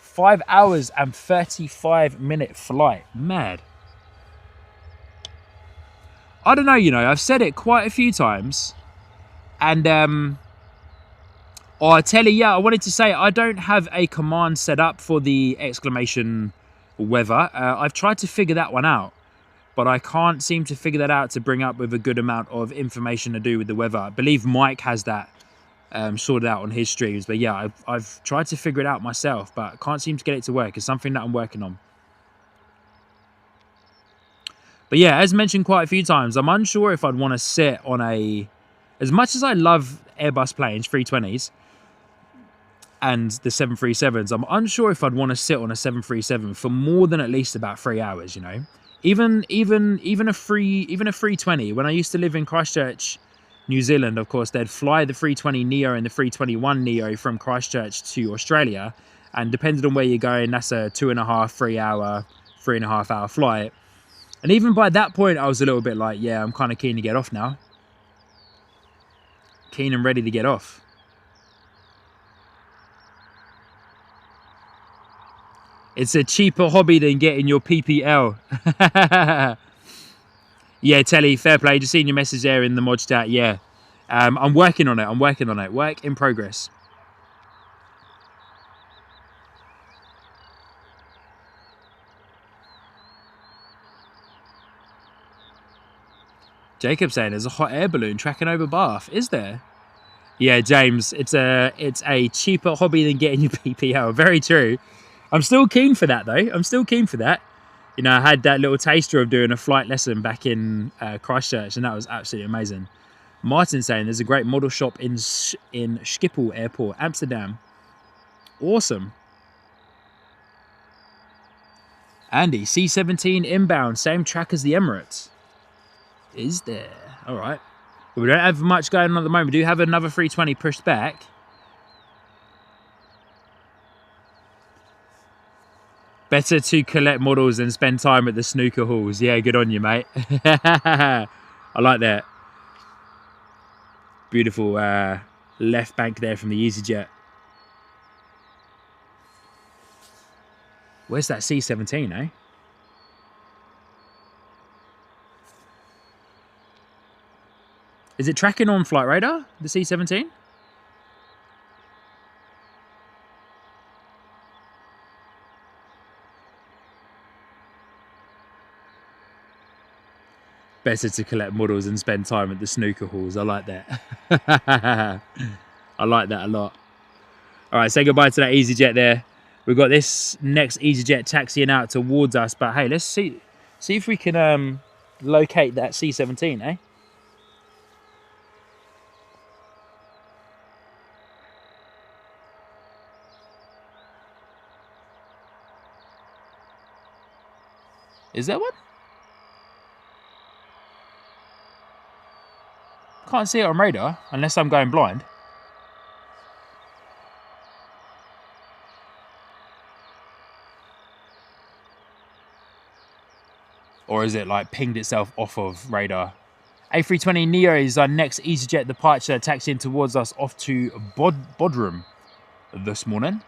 5 hours and 35-minute flight. Mad. I don't know, you know, I've said it quite a few times. And, I tell you, yeah, I wanted to say I don't have a command set up for the exclamation weather. I've tried to figure that one out, but I can't seem to figure that out to bring up with a good amount of information to do with the weather. I believe Mike has that sorted out on his streams. But yeah, I've tried to figure it out myself, but can't seem to get it to work. It's something that I'm working on. But yeah, as mentioned quite a few times, I'm unsure if I'd want to sit on a... As much as I love Airbus planes, 320s, and the 737s, I'm unsure if I'd want to sit on a 737 for more than at least about 3 hours, you know? Even a 320. When I used to live in Christchurch, New Zealand, of course, they'd fly the 320 Neo and the 321 Neo from Christchurch to Australia, and depending on where you're going, that's a 2.5, 3 hour, 3.5 hour flight. And even by that point, I was a little bit like, yeah, I'm kind of keen to get off now. Keen and ready to get off. It's a cheaper hobby than getting your PPL. Yeah, Telly, fair play. Just seeing your message there in the mod chat. Yeah, I'm working on it. I'm working on it. Work in progress. Jacob saying there's a hot air balloon tracking over Bath. Is there? Yeah, James, it's a cheaper hobby than getting your PPL. Very true. I'm still keen for that, though. I'm still keen for that. You know, I had that little taster of doing a flight lesson back in Christchurch, and that was absolutely amazing. Martin saying there's a great model shop in Schiphol Airport, Amsterdam. Awesome. Andy, C-17 inbound, same track as the Emirates. Is there? All right. Well, we don't have much going on at the moment. We do have another 320 pushed back. Better to collect models than spend time at the snooker halls. Yeah, good on you, mate. I like that. Beautiful left bank there from the EasyJet. Where's that C-17, eh? 'Cause Is it tracking on flight radar, the C-17? Better to collect models and spend time at the snooker halls. I like that. I like that a lot. All right, say goodbye to that EasyJet there. We've got this next EasyJet taxiing out towards us. But hey, let's see if we can locate that C-17, eh? Is there one? Can't see it on radar unless I'm going blind. Or is it like pinged itself off of radar? A320neo is our next EasyJet departure, taxiing towards us off to Bodrum this morning.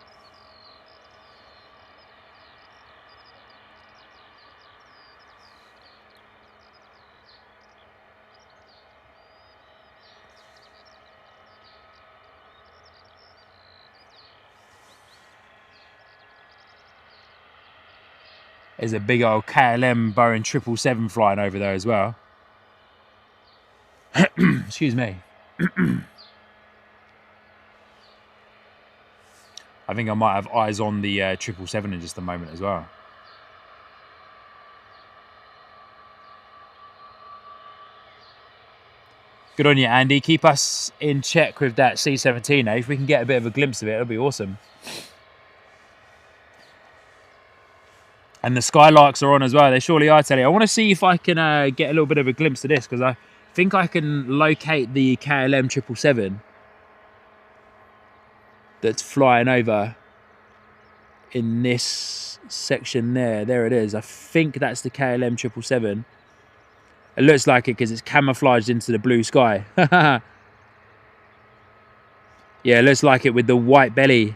There's a big old KLM Boeing 777 flying over there as well. Excuse me. I think I might have eyes on the 777 in just a moment as well. Good on you, Andy. Keep us in check with that C-17, eh? If we can get a bit of a glimpse of it, it'll be awesome. And the skylarks are on as well. They surely are, Telly. I want to see if I can get a little bit of a glimpse of this, because I think I can locate the KLM 777 that's flying over in this section there. There it is. I think that's the KLM 777. It looks like it because it's camouflaged into the blue sky. Yeah, it looks like it with the white belly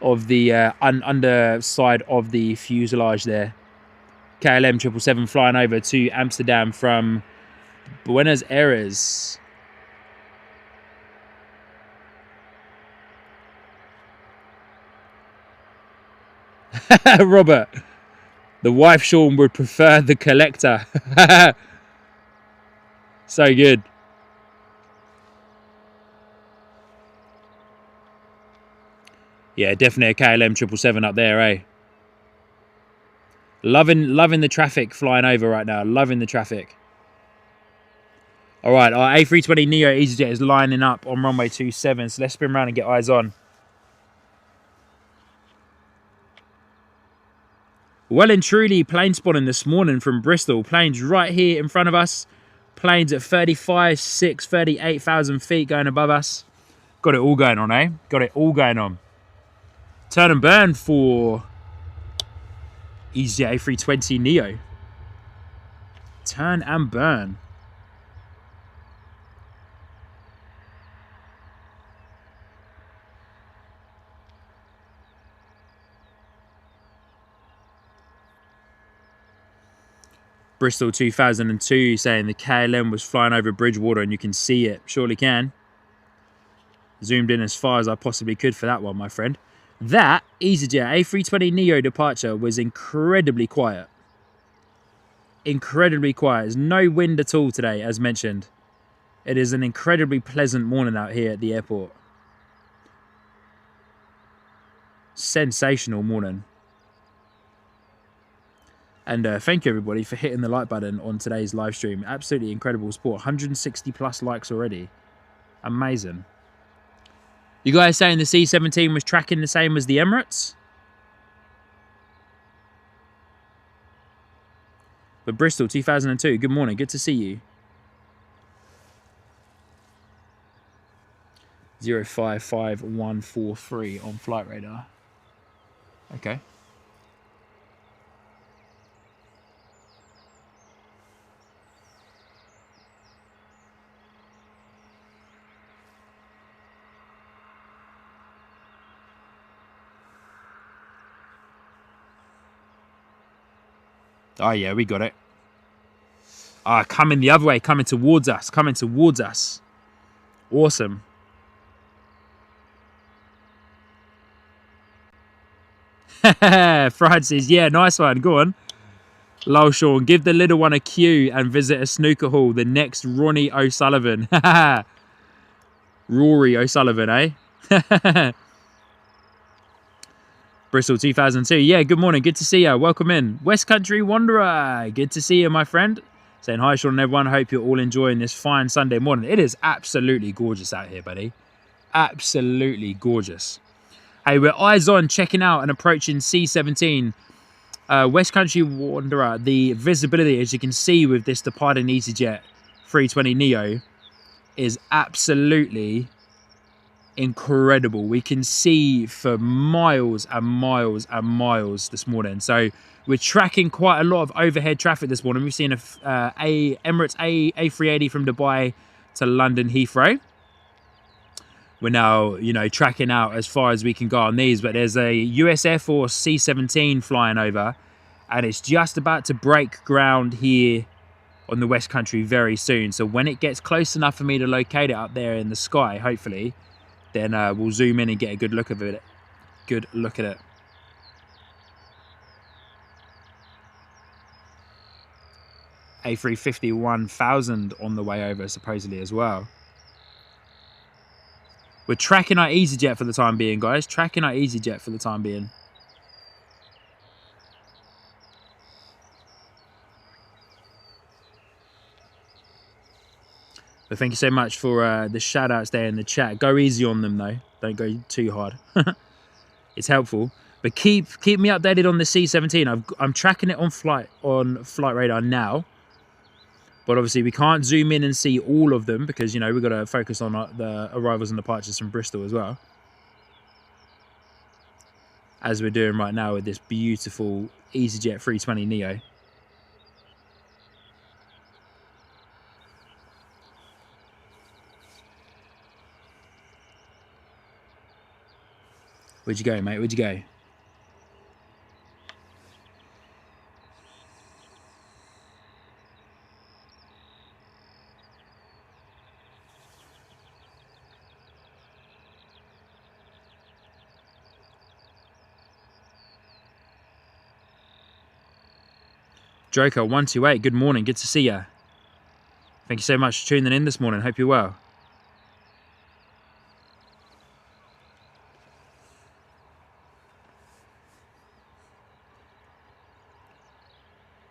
of the underside of the fuselage there. KLM 777 flying over to Amsterdam from Buenos Aires. Robert, the wife Sean would prefer the collector. So good. Yeah, definitely a KLM 777 up there, eh? Loving the traffic flying over right now. Loving the traffic. All right, our A320neo EasyJet is lining up on runway 27, so let's spin around and get eyes on. Well and truly plane spotting this morning from Bristol. Planes right here in front of us. Planes at 35, 6, 38,000 feet going above us. Got it all going on, eh? Got it all going on. Turn and burn for EasyJet A320neo. Turn and burn. Bristol 2002 saying the KLM was flying over Bridgewater and you can see it. Surely can. Zoomed in as far as I possibly could for that one, my friend. That EasyJet A320neo departure was incredibly quiet. Incredibly quiet. There's no wind at all today, as mentioned. It is an incredibly pleasant morning out here at the airport. Sensational morning. And thank you everybody for hitting the like button on today's live stream. Absolutely incredible sport. 160 plus likes already. Amazing. You guys saying the C-17 was tracking the same as the Emirates? But Bristol 2002, good morning. Good to see you. 055143 on flight radar. Okay. Oh yeah, we got it. Coming the other way, coming towards us, coming towards us. Awesome. Francis, yeah, nice one. Go on. Lol, Sean, give the little one a cue and visit a snooker hall. The next Ronnie O'Sullivan. Rory O'Sullivan, eh? Bristol 2002. Yeah, good morning. Good to see you. Welcome in. West Country Wanderer. Good to see you, my friend. Saying hi, Sean, and everyone. Hope you're all enjoying this fine Sunday morning. It is absolutely gorgeous out here, buddy. Absolutely gorgeous. Hey, we're eyes on, checking out and approaching C17. West Country Wanderer, the visibility, as you can see with this departing EasyJet 320 Neo, is absolutely incredible. We can see for miles and miles and miles this morning. So we're tracking quite a lot of overhead traffic this morning. We've seen a Emirates A380 from Dubai to London Heathrow. We're now, you know, tracking out as far as we can go on these, but there's a US Air Force C-17 flying over, and it's just about to break ground here on the West Country very soon. So when it gets close enough for me to locate it up there in the sky, hopefully, then we'll zoom in and get a good look of it. Good look at it. A350 1000 on the way over, supposedly, as well. We're tracking our EasyJet for the time being, guys. Tracking our EasyJet for the time being. But thank you so much for the shout outs there in the chat. Go easy on them though. Don't go too hard. It's helpful. But keep me updated on the C-17. I'm tracking it on flight radar now. But obviously we can't zoom in and see all of them because, you know, we've got to focus on the arrivals and departures from Bristol as well. As we're doing right now with this beautiful EasyJet 320 Neo. Where'd you go, mate? Where'd you go? Joker 128, good morning, good to see ya. Thank you so much for tuning in this morning. Hope you're well.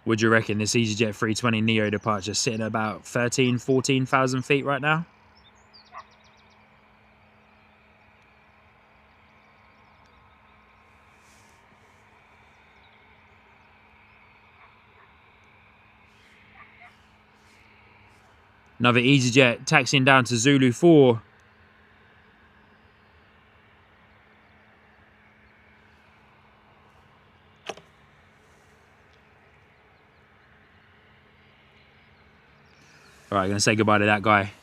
Would you reckon this EasyJet 320 Neo departure sitting at about 14,000 feet right now? Another EasyJet taxiing down to Zulu 4. All right, going to say goodbye to that guy.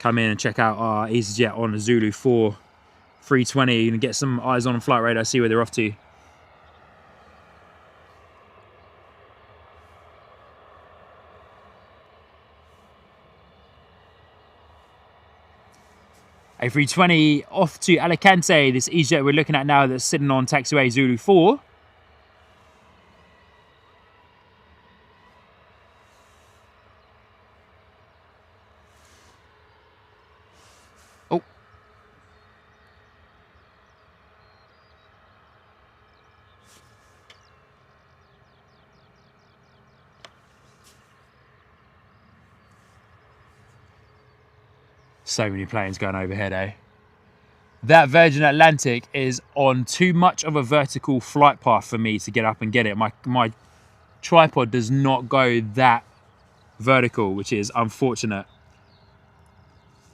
Come in and check out our EasyJet on the Zulu 4 320 and get some eyes on flight radar, see where they're off to. A320 off to Alicante. This EasyJet we're looking at now that's sitting on taxiway Zulu 4. Oh. So many planes going overhead, eh? That Virgin Atlantic is on too much of a vertical flight path for me to get up and get it. My tripod does not go that vertical, which is unfortunate.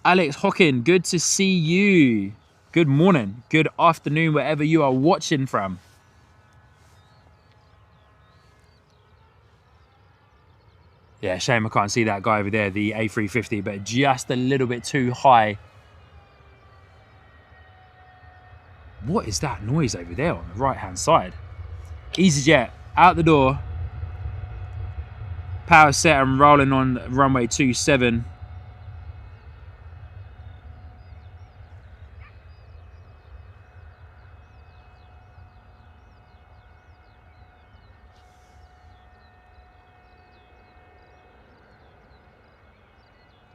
Alex Hockin, good to see you. Good morning, good afternoon, wherever you are watching from. Yeah, shame I can't see that guy over there, the A350, but just a little bit too high. What is that noise over there on the right-hand side? EasyJet, out the door. Power set and rolling on runway 27.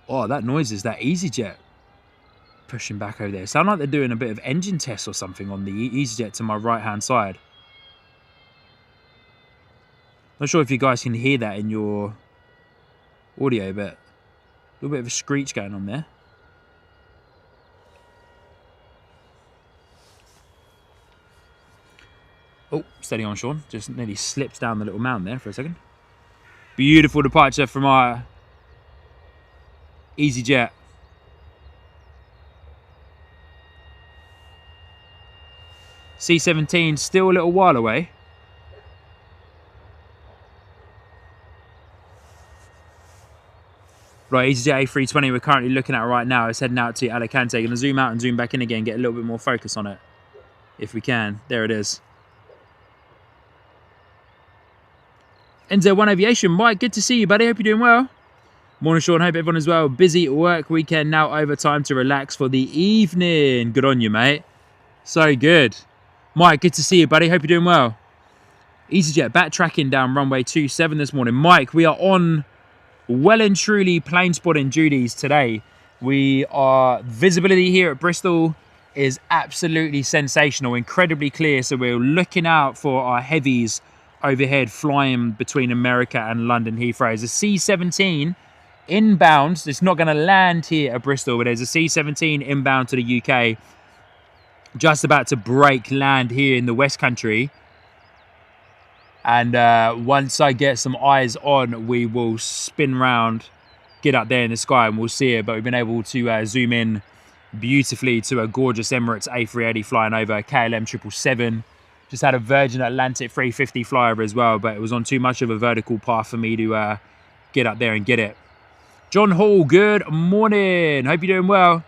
Oh, that noise is that EasyJet pushing back over there. Sound like they're doing a bit of engine test or something on the EasyJet to my right hand side. Not sure if you guys can hear that in your audio, but a little bit of a screech going on there. Oh, steady on, Sean. Just nearly slipped down the little mound there for a second. Beautiful departure from our EasyJet. C-17 still a little while away. Right, EasyJet A380 we're currently looking at right now is heading out to Alicante. Going to zoom out and zoom back in again, get a little bit more focus on it, if we can. There it is. NZ1 Aviation, Mike, good to see you, buddy. Hope you're doing well. Morning, Sean. Hope everyone is well. Busy work weekend, now overtime to relax for the evening. Good on you, mate. So good. Mike, good to see you, buddy. Hope you're doing well. EasyJet backtracking down runway 27 this morning. Mike, we are on well and truly plane spotting duties today. Visibility here at Bristol is absolutely sensational, incredibly clear. So we're looking out for our heavies overhead flying between America and London Heathrow. There's a C-17 inbound. It's not going to land here at Bristol, but there's a C-17 inbound to the UK. Just about to break land here in the West Country. And once I get some eyes on, we will spin round, get up there in the sky and we'll see it. But we've been able to zoom in beautifully to a gorgeous Emirates A380 flying over, KLM 777. Just had a Virgin Atlantic 350 flyover as well, but it was on too much of a vertical path for me to get up there and get it. John Hall, good morning. Hope you're doing well.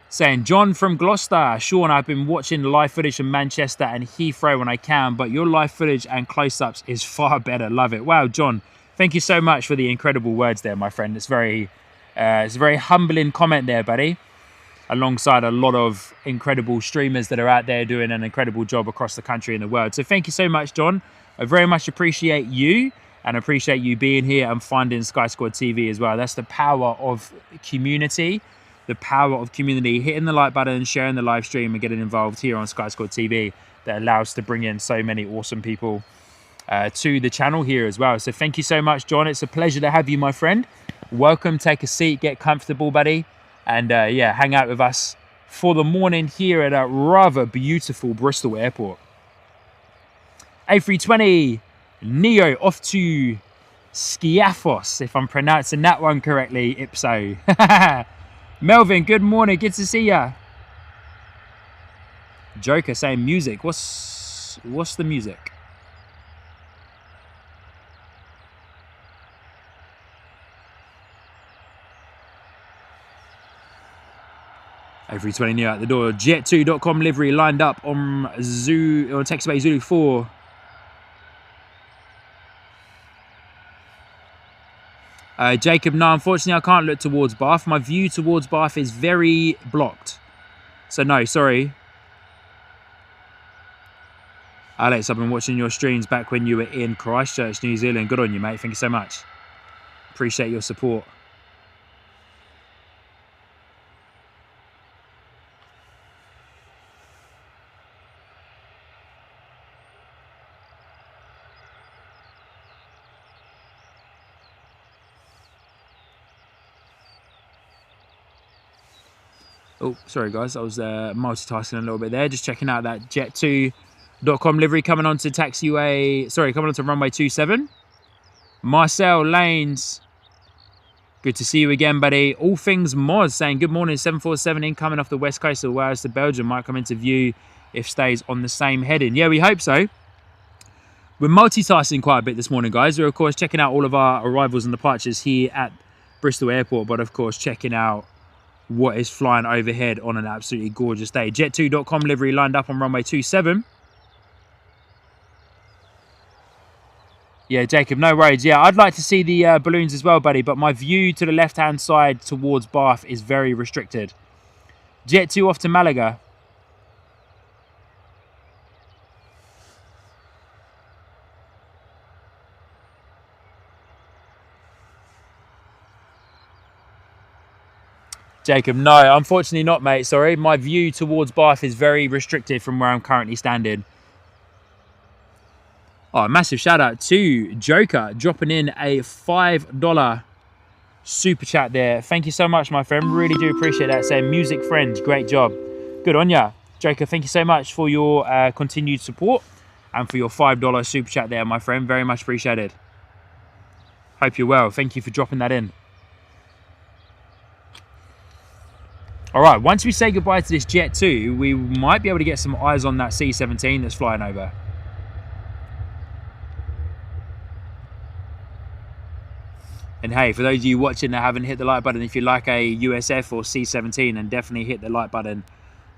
Saying, John from Gloucester. Sean, I've been watching live footage from Manchester and Heathrow when I can, but your live footage and close-ups is far better. Love it. Wow, John, thank you so much for the incredible words there, my friend. It's a very humbling comment there, buddy. Alongside a lot of incredible streamers that are out there doing an incredible job across the country and the world. So thank you so much, John. I very much appreciate you and appreciate you being here and finding Sky Squad TV as well. That's the power of community, the power of community, hitting the like button, sharing the live stream and getting involved here on Sky Squad TV that allows us to bring in so many awesome people to the channel here as well. So thank you so much, John. It's a pleasure to have you, my friend. Welcome, take a seat, get comfortable, buddy. And yeah, hang out with us for the morning here at a rather beautiful Bristol Airport. A320 Neo off to Skiathos, if I'm pronouncing that one correctly, Ipso. Melvin, good morning, good to see ya. Joker saying music. What's the music? A320 Neo out the door. Jet2.com livery lined up on Taxi Bay Zulu 4. Jacob, no, unfortunately I can't look towards Bath. My view towards Bath is very blocked. So no, sorry. Alex, I've been watching your streams back when you were in Christchurch, New Zealand. Good on you, mate. Thank you so much. Appreciate your support. Oh, sorry guys, I was multitasking a little bit there. Just checking out that Jet2.com livery coming onto coming onto runway 27. Marcel Lanes, good to see you again, buddy. All Things Moz saying good morning, 747 incoming off the west coast of Wales to Belgium. Might come into view if stays on the same heading. Yeah, we hope so. We're multitasking quite a bit this morning, guys. We're of course checking out all of our arrivals and departures here at Bristol Airport, but of course checking out what is flying overhead on an absolutely gorgeous day. Jet2.com livery lined up on runway 27. Yeah, Jacob, no worries. Yeah, I'd like to see the balloons as well, buddy, but my view to the left-hand side towards Bath is very restricted. Jet 2 off to Malaga. Jacob, no, unfortunately not, mate. Sorry, my view towards Bath is very restricted from where I'm currently standing. Oh, massive shout out to Joker dropping in a $5 super chat there. Thank you so much, my friend. Really do appreciate that. Saying music friends, great job. Good on ya. Joker, thank you so much for your continued support and for your $5 super chat there, my friend. Very much appreciated. Hope you're well. Thank you for dropping that in. All right, once we say goodbye to this Jet 2, we might be able to get some eyes on that C-17 that's flying over. And hey, for those of you watching that haven't hit the like button, if you like a USF or C-17, then definitely hit the like button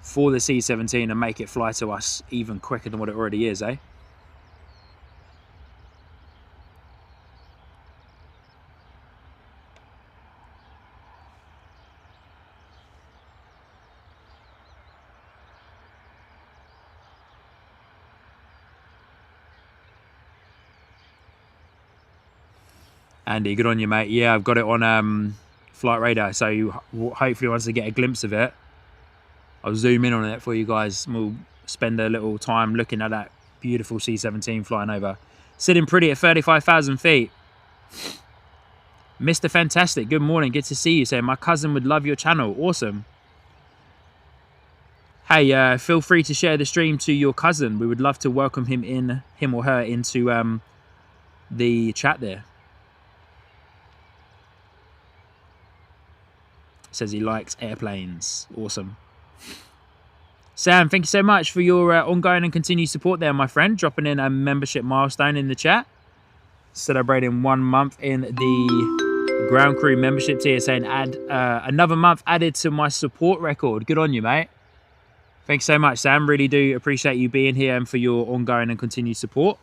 for the C-17 and make it fly to us even quicker than what it already is, eh? Andy, good on you, mate. Yeah, I've got it on flight radar, so hopefully once I get a glimpse of it, I'll zoom in on it for you guys. We'll spend a little time looking at that beautiful C-17 flying over. Sitting pretty at 35,000 feet. Mr. Fantastic, good morning. Good to see you. Saying, my cousin would love your channel. Awesome. Hey, feel free to share the stream to your cousin. We would love to welcome him or her into the chat there. Says he likes airplanes. Awesome. Sam, thank you so much for your ongoing and continued support there, my friend. Dropping in a membership milestone in the chat. Celebrating 1 month in the ground crew membership tier. Saying add another month added to my support record. Good on you, mate. Thanks so much, Sam. Really do appreciate you being here and for your ongoing and continued support.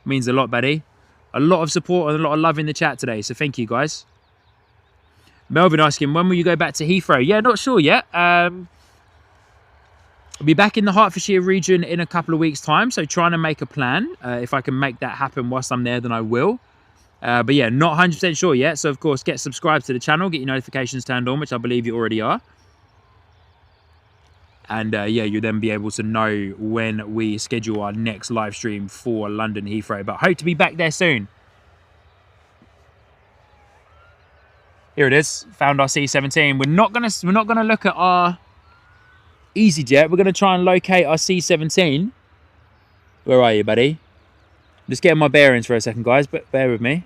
Means a lot, buddy. A lot of support and a lot of love in the chat today. So thank you, guys. Melvin asking, when will you go back to Heathrow? Yeah, not sure yet. I'll be back in the Hertfordshire region in a couple of weeks' time. So trying to make a plan. If I can make that happen whilst I'm there, then I will. But yeah, not 100% sure yet. So of course, get subscribed to the channel. Get your notifications turned on, which I believe you already are. And yeah, you'll then be able to know when we schedule our next live stream for London Heathrow. But hope to be back there soon. Here it is. Found our C-17. We're not gonna look at our EasyJet. We're gonna try and locate our C-17. Where are you, buddy? Just getting my bearings for a second, guys. But bear with me.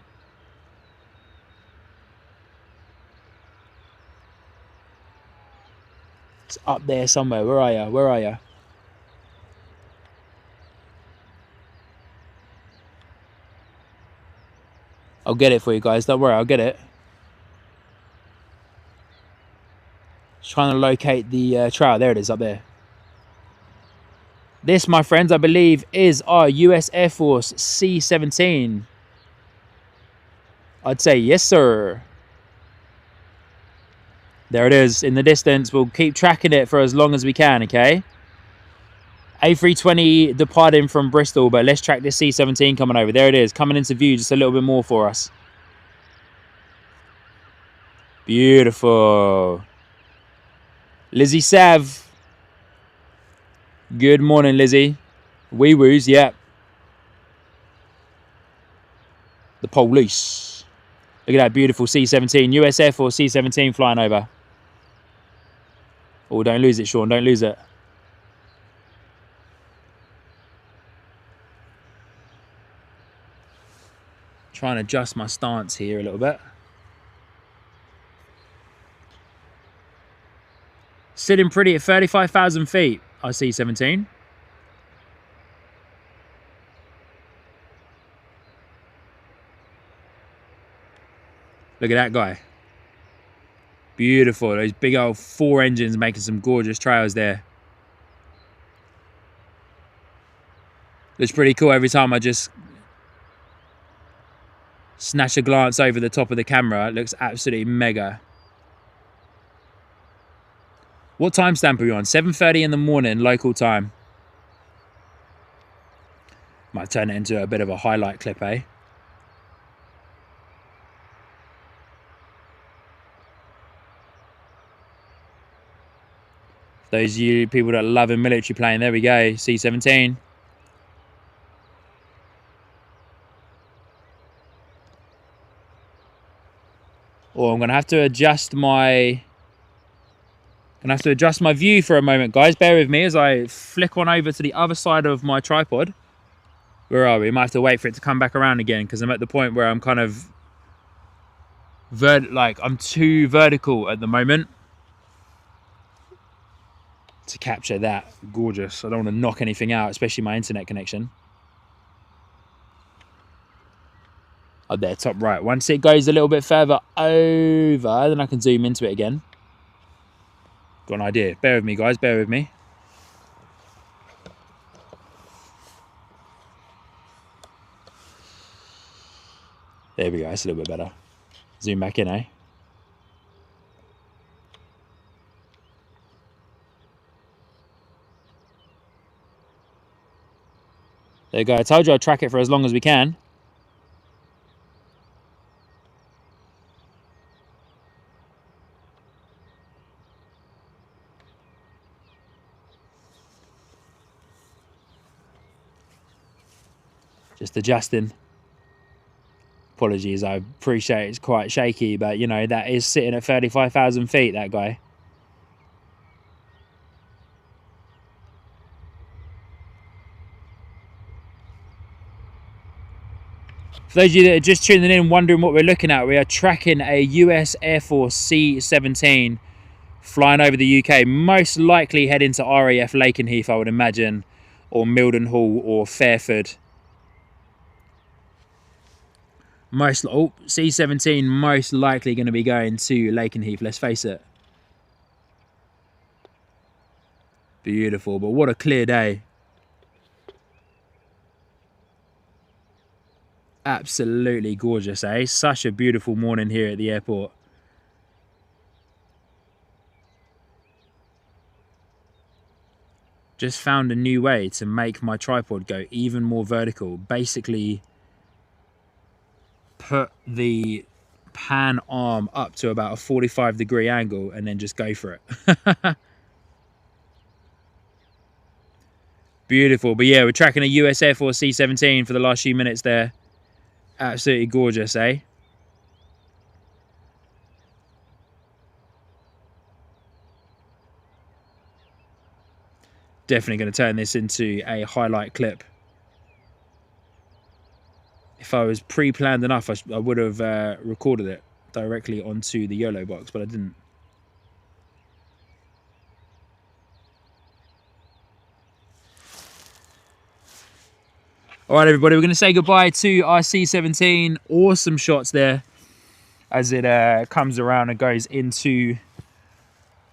It's up there somewhere. Where are you? Where are you? I'll get it for you guys. Don't worry. I'll get it. Just trying to locate the trail. There it is up there. This, my friends, I believe is our US Air Force C-17. I'd say yes, sir. There it is in the distance. We'll keep tracking it for as long as we can, okay? A320 departing from Bristol, but let's track this C-17 coming over. There it is, coming into view just a little bit more for us. Beautiful. Lizzie Sav. Good morning, Lizzie. Wee woos, yeah. The police. Look at that beautiful C-17. US Air Force C-17 flying over. Oh, don't lose it, Sean. Don't lose it. Trying to adjust my stance here a little bit. Sitting pretty at 35,000 feet, our C-17. Look at that guy. Beautiful. Those big old 4 engines making some gorgeous trails there. Looks pretty cool every time I just snatch a glance over the top of the camera. It looks absolutely mega. What timestamp are we on? 7:30 in the morning, local time. Might turn it into a bit of a highlight clip, eh? Those of you people that love a military plane, there we go, C-17. Oh, I'm gonna have to adjust my view for a moment, guys. Bear with me as I flick on over to the other side of my tripod. Where are we? Might have to wait for it to come back around again because I'm at the point where I'm kind of I'm too vertical at the moment to capture that. Gorgeous. I don't want to knock anything out, especially my internet connection. Oh, there, top right. Once it goes a little bit further over, then I can zoom into it again. Got an idea. Bear with me, guys. Bear with me. There we go. It's a little bit better. Zoom back in, eh? There you go. I told you I'd track it for as long as we can. Just adjusting. Apologies, I appreciate it's quite shaky, but you know, that is sitting at 35,000 feet, that guy. For those of you that are just tuning in, wondering what we're looking at, we are tracking a US Air Force C-17 flying over the UK, most likely heading to RAF Lakenheath, I would imagine, or Mildenhall or Fairford. C-17 most likely going to be going to Lakenheath, let's face it. Beautiful, but what a clear day. Absolutely gorgeous, eh? Such a beautiful morning here at the airport. Just found a new way to make my tripod go even more vertical. Basically, put the pan arm up to about a 45-degree angle and then just go for it. Beautiful. But yeah, we're tracking a US Air Force C-17 for the last few minutes there. Absolutely gorgeous, eh? Definitely going to turn this into a highlight clip. If I was pre-planned enough, I would have recorded it directly onto the YOLO box, but I didn't. All right, everybody, we're going to say goodbye to our C-17. Awesome shots there as it comes around and goes into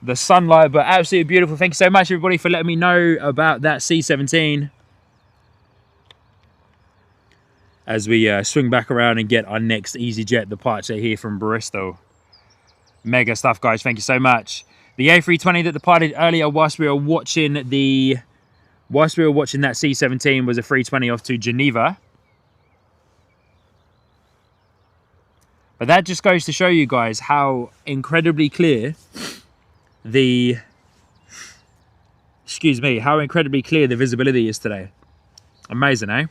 the sunlight, but absolutely beautiful. Thank you so much, everybody, for letting me know about that C-17. As we swing back around and get our next EasyJet departure here from Bristol. Mega stuff, guys. Thank you so much. The A320 that departed earlier whilst we were watching that C-17 was a 320 off to Geneva. But that just goes to show you guys how incredibly clear the visibility is today. Amazing, eh?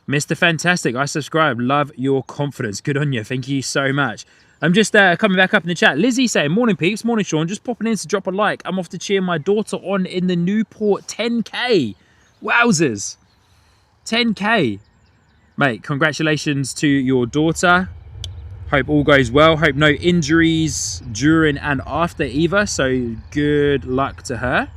Mr. Fantastic, I subscribe. Love your confidence. Good on you. Thank you so much. I'm just coming back up in the chat. Lizzie saying, morning peeps, morning Sean. Just popping in to drop a like. I'm off to cheer my daughter on in the Newport 10K. Wowzers. 10K. Mate, congratulations to your daughter. Hope all goes well. Hope no injuries during and after either. So good luck to her.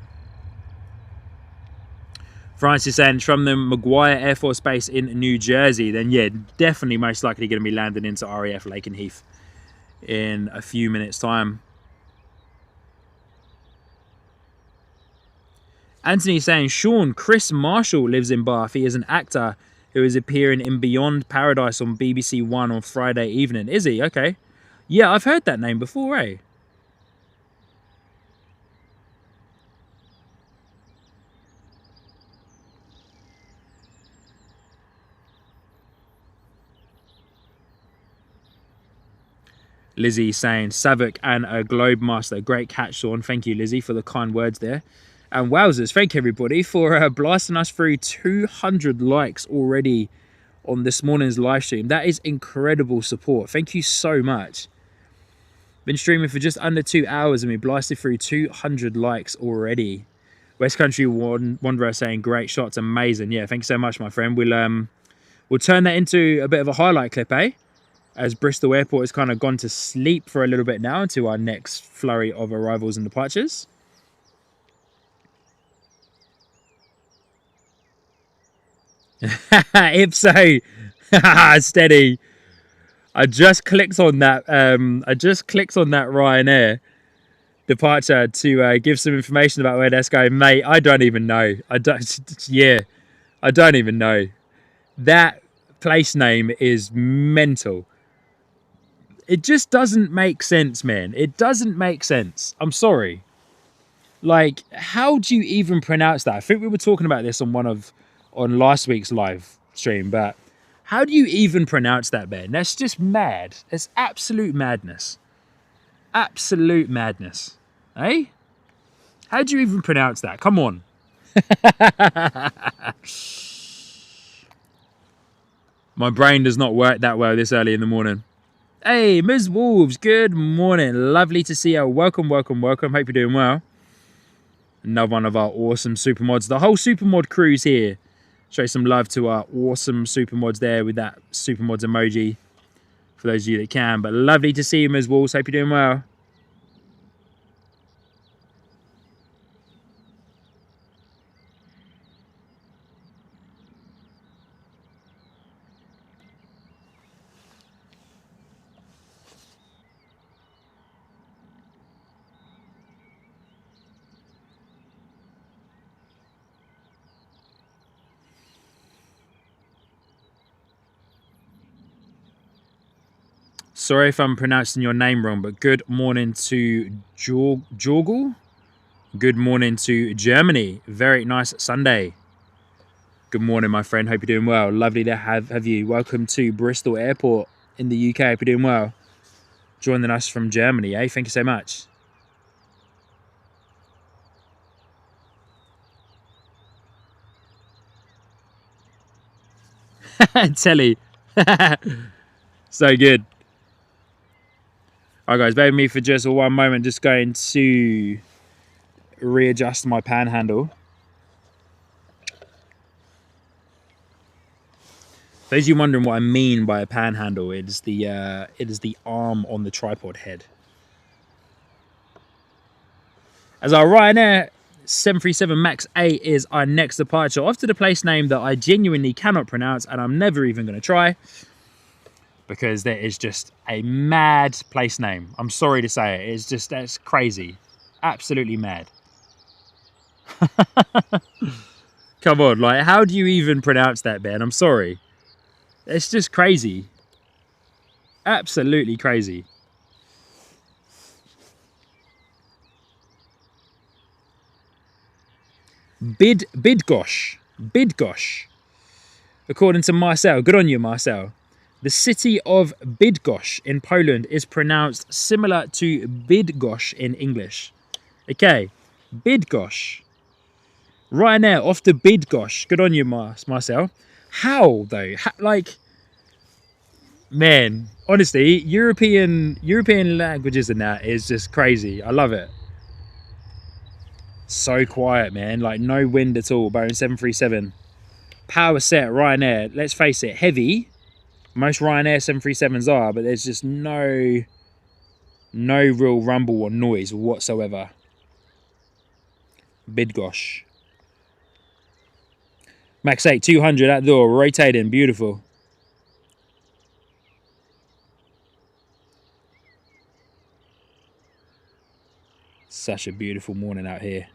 Francis saying from the Maguire Air Force Base in New Jersey, then yeah, definitely most likely going to be landing into RAF Lakenheath in a few minutes' time. Anthony saying, Sean, Chris Marshall lives in Bath. He is an actor who is appearing in Beyond Paradise on BBC One on Friday evening. Is he? Okay. Yeah, I've heard that name before, eh? Lizzie saying, Savok and a Globe Master. Great catch, Sean. Thank you, Lizzie, for the kind words there. And wowzers, thank you, everybody, for blasting us through 200 likes already on this morning's live stream. That is incredible support. Thank you so much. Been streaming for just under 2 hours and we blasted through 200 likes already. West Country Wanderer saying, great shots, amazing. Yeah, thanks so much, my friend. We'll turn that into a bit of a highlight clip, eh? As Bristol Airport has kind of gone to sleep for a little bit now until our next flurry of arrivals and departures. If so, steady. I just clicked on that. Ryanair departure to give some information about where that's going, mate. I don't even know. I don't even know. That place name is mental. It just doesn't make sense, man. It doesn't make sense. I'm sorry. Like, how do you even pronounce that? I think we were talking about this on last week's live stream, but how do you even pronounce that, man? That's just mad. It's absolute madness. Absolute madness. Eh? How do you even pronounce that? Come on. My brain does not work that well this early in the morning. Hey, Ms. Wolves, good morning. Lovely to see you. Welcome, welcome, welcome. Hope you're doing well. Another one of our awesome supermods. The whole supermod crew's here. Show some love to our awesome supermods there with that supermods emoji. For those of you that can. But lovely to see you, Ms. Wolves. Hope you're doing well. Sorry if I'm pronouncing your name wrong, but good morning to Jorgel. Good morning to Germany. Very nice Sunday. Good morning, my friend. Hope you're doing well. Lovely to have you. Welcome to Bristol Airport in the UK. Hope you're doing well. Joining us from Germany, eh? Thank you so much. Telly. So good. All right, guys, bear with me for just one moment. Just going to readjust my panhandle. For those of you wondering what I mean by a panhandle, it is the arm on the tripod head. As our Ryanair 737 MAX 8 is our next departure, off to the place name that I genuinely cannot pronounce, and I'm never even going to try. Because there is just a mad place name. I'm sorry to say it. It's just, that's crazy. Absolutely mad. Come on, like, how do you even pronounce that, Ben? I'm sorry. It's just crazy. Absolutely crazy. Bydgoszcz. According to Marcel. Good on you, Marcel. The city of Bydgoszcz in Poland is pronounced similar to Bydgoszcz in English. Okay, Bydgoszcz. Ryanair off to Bydgoszcz. Good on you, Marcel. How, though? Like, man, honestly, European languages and that is just crazy. I love it. So quiet, man. Like, no wind at all. Boeing 737. Power set, Ryanair. Let's face it, heavy. Most Ryanair 737s are, but there's just no real rumble or noise whatsoever. Bydgoszcz. Max 8, 200 at the door, rotating, beautiful. Such a beautiful morning out here.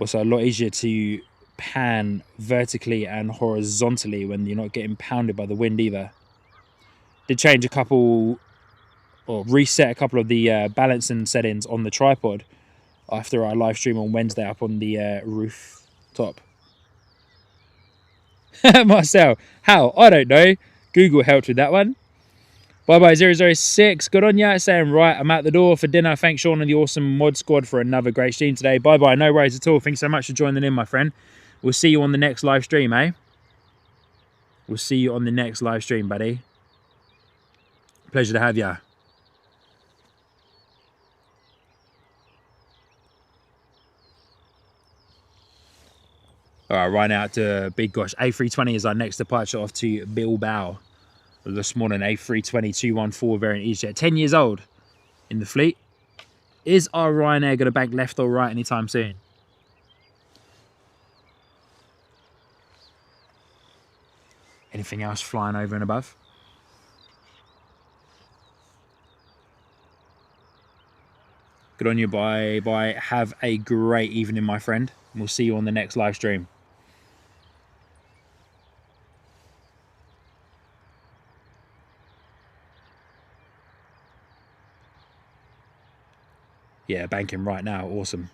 Also a lot easier to pan vertically and horizontally when you're not getting pounded by the wind either. Did change a couple, or reset a couple of the balancing settings on the tripod after our live stream on Wednesday up on the rooftop. Marcel, how? I don't know. Google helped with that one. Bye 006. Good on ya. Saying, right, I'm out the door for dinner. Thanks, Sean, and the awesome mod squad for another great stream today. Bye. No worries at all. Thanks so much for joining in, my friend. We'll see you on the next live stream, eh? We'll see you on the next live stream, buddy. Pleasure to have ya. All right, right out to Big Gosh. A320 is our next departure off to Bilbao. This morning, A320-214 variant EasyJet. 10 years old in the fleet. Is our Ryanair going to bank left or right anytime soon? Anything else flying over and above? Good on you, bye. Have a great evening, my friend. We'll see you on the next live stream. Yeah, banking right now. Awesome.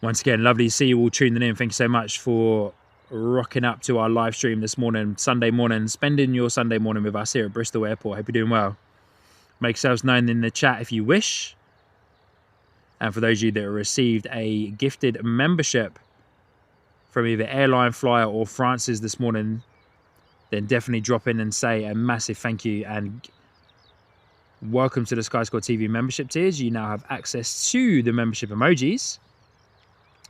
Once again, lovely to see you all tuning in. Thank you so much for rocking up to our live stream this morning, Sunday morning, spending your Sunday morning with us here at Bristol Airport. Hope you're doing well. Make yourselves known in the chat if you wish. And for those of you that have received a gifted membership from either Airline Flyer or Francis this morning, then definitely drop in and say a massive thank you and welcome to the Sky Squad TV membership tiers. You now have access to the membership emojis.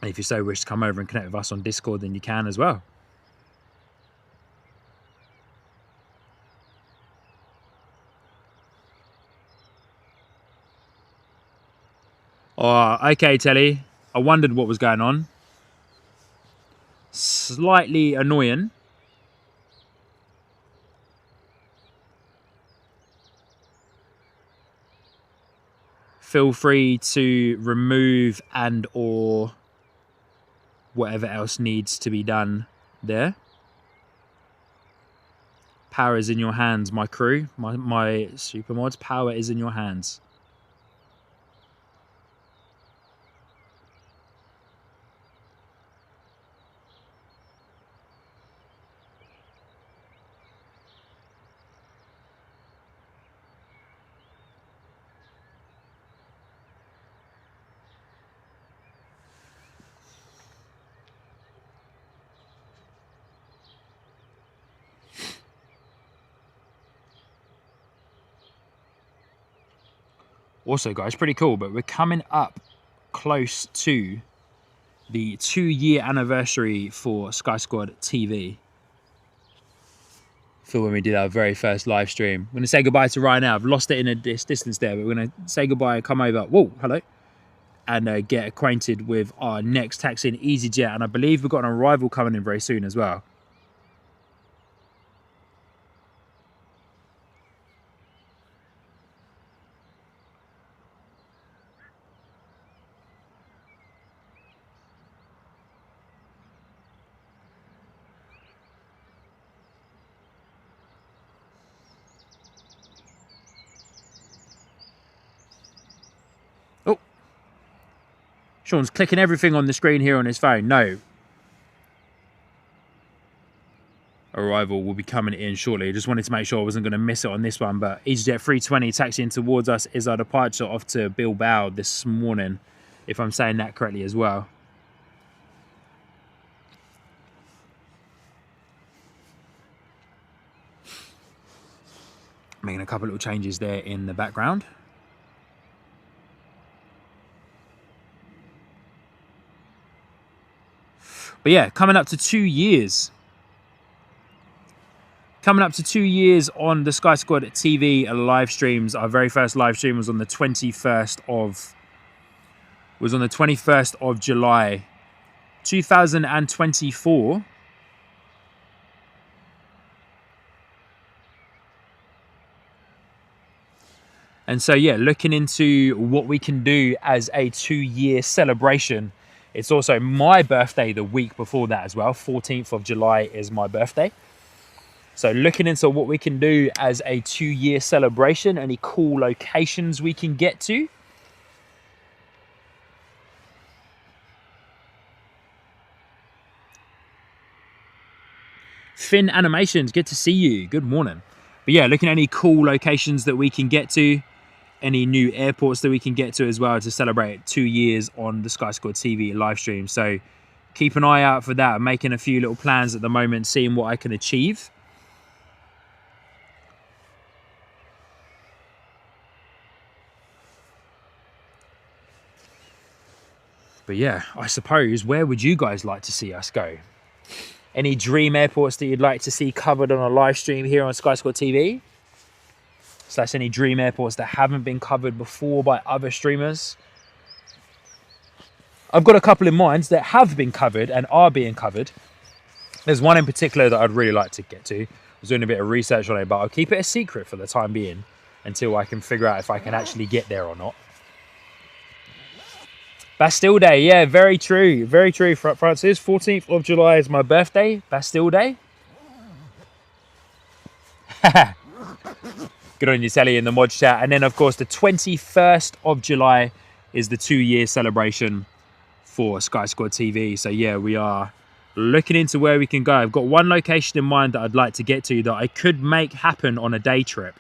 And if you so wish to come over and connect with us on Discord, then you can as well. Oh, okay, Telly. I wondered what was going on. Slightly annoying. Feel free to remove and or whatever else needs to be done there. Power is in your hands, my crew, my super mods. Power is in your hands. Also, guys, pretty cool, but we're coming up close to the 2-year anniversary for Sky Squad TV. For when we did our very first live stream. I'm going to say goodbye to Ryan now. I've lost it in a distance there, but we're going to say goodbye and come over. Whoa, hello. And get acquainted with our next taxi in EasyJet. And I believe we've got an arrival coming in very soon as well. Sean's clicking everything on the screen here on his phone. No. Arrival will be coming in shortly. Just wanted to make sure I wasn't going to miss it on this one. But EasyJet 320 taxiing towards us is our departure off to Bilbao this morning, if I'm saying that correctly as well. Making a couple little changes there in the background. But yeah, coming up to 2 years. Coming up to 2 years on the Sky Squad TV live streams. Our very first live stream was on the 21st of July 2024. And so, yeah, looking into what we can do as a 2-year celebration. It's also my birthday the week before that as well. 14th of July is my birthday. So looking into what we can do as a 2-year celebration, any cool locations we can get to. Finn Animations, good to see you. Good morning. But yeah, looking at any cool locations that we can get to, any new airports that we can get to as well to celebrate 2 years on the Sky Squad TV live stream. So keep an eye out for that. I'm making a few little plans at the moment, seeing what I can achieve. But yeah, I suppose, where would you guys like to see us go? Any dream airports that you'd like to see covered on a live stream here on Sky Squad TV? / any dream airports that haven't been covered before by other streamers? I've got a couple in mind that have been covered and are being covered. There's one in particular that I'd really like to get to. I was doing a bit of research on it, but I'll keep it a secret for the time being until I can figure out if I can actually get there or not. Bastille Day, yeah, very true. Very true, Francis. 14th of July is my birthday. Bastille Day. Good on you, Telly, in the mod chat. And then, of course, the 21st of July is the 2-year celebration for Sky Squad TV. So, yeah, we are looking into where we can go. I've got one location in mind that I'd like to get to that I could make happen on a day trip.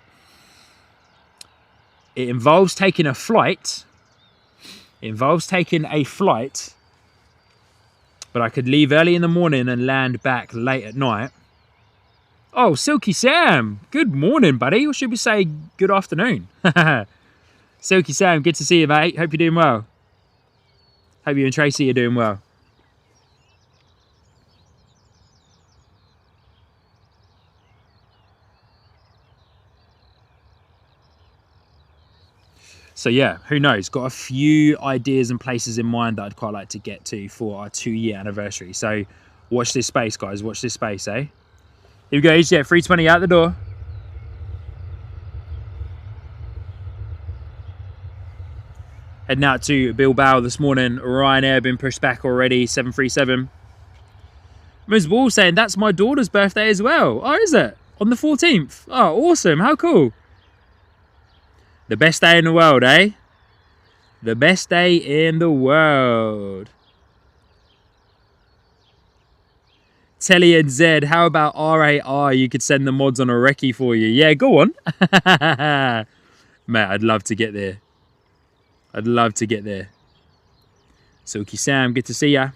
It involves taking a flight. But I could leave early in the morning and land back late at night. Oh, Silky Sam, good morning, buddy. Or should we say good afternoon? Silky Sam, good to see you, mate. Hope you're doing well. Hope you and Tracy are doing well. So yeah, who knows? Got a few ideas and places in mind that I'd quite like to get to for our 2-year anniversary. So watch this space, guys. Watch this space, eh? Here we go. Yeah, 320 out the door. Heading out to Bilbao this morning. Ryanair been pushed back already. 737. Ms. Wall saying that's my daughter's birthday as well. Oh, is it? On the 14th. Oh, awesome. How cool. The best day in the world, eh? The best day in the world. Telly and Zed, how about RAR? You could send the mods on a recce for you. Yeah, go on. Mate, I'd love to get there. I'd love to get there. Silky Sam, good to see ya.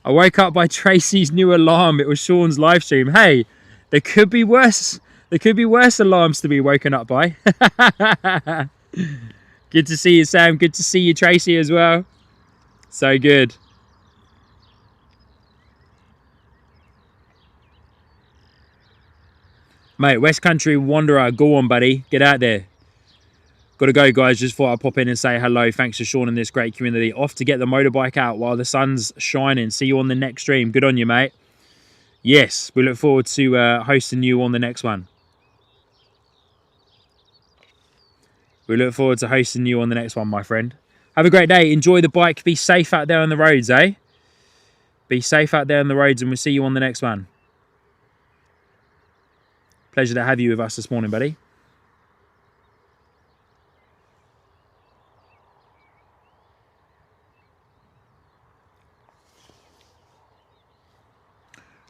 I woke up by Tracy's new alarm. It was Sean's live stream. Hey, there could be worse. There could be worse alarms to be woken up by. Good to see you, Sam. Good to see you, Tracy, as well. So good. Mate, West Country Wanderer, go on, buddy. Get out there. Got to go, guys. Just thought I'd pop in and say hello. Thanks for Sean and this great community. Off to get the motorbike out while the sun's shining. See you on the next stream. Good on you, mate. Yes, we look forward to hosting you on the next one. We look forward to hosting you on the next one, my friend. Have a great day. Enjoy the bike. Be safe out there on the roads, eh? Be safe out there on the roads, and we'll see you on the next one. Pleasure to have you with us this morning, buddy.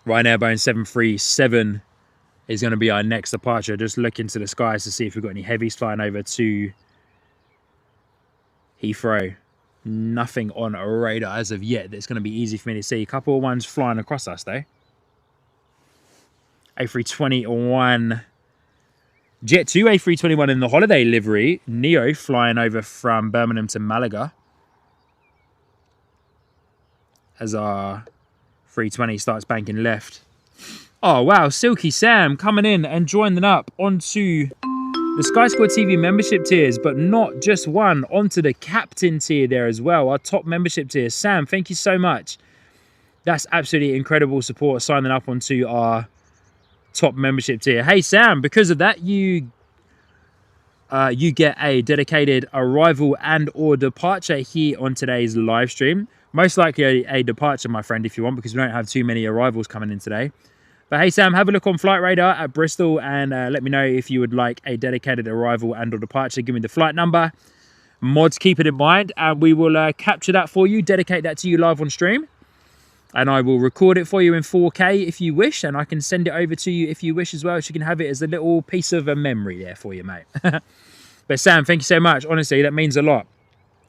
Ryanair Boeing 737 is going to be our next departure. Just look into the skies to see if we've got any heavies flying over to Heathrow. Nothing on a radar as of yet that's going to be easy for me to see. A couple of ones flying across us, though. A321. Jet 2 A321 in the holiday livery. Neo flying over from Birmingham to Malaga. As our 320 starts banking left. Oh, wow. Silky Sam coming in and joining up onto the Sky Squad TV membership tiers, but not just one, onto the captain tier there as well, our top membership tier. Sam, thank you so much. That's absolutely incredible support signing up onto our top membership tier. Hey, Sam, because of that, you you get a dedicated arrival and or departure here on today's live stream. Most likely a departure, my friend, if you want, because we don't have too many arrivals coming in today. But hey, Sam, have a look on Flight Radar at Bristol and let me know if you would like a dedicated arrival and or departure. Give me the flight number. Mods, keep it in mind, and we will capture that for you, dedicate that to you live on stream. And I will record it for you in 4K if you wish, and I can send it over to you if you wish as well, so you can have it as a little piece of a memory there for you, mate. But Sam, thank you so much. Honestly, that means a lot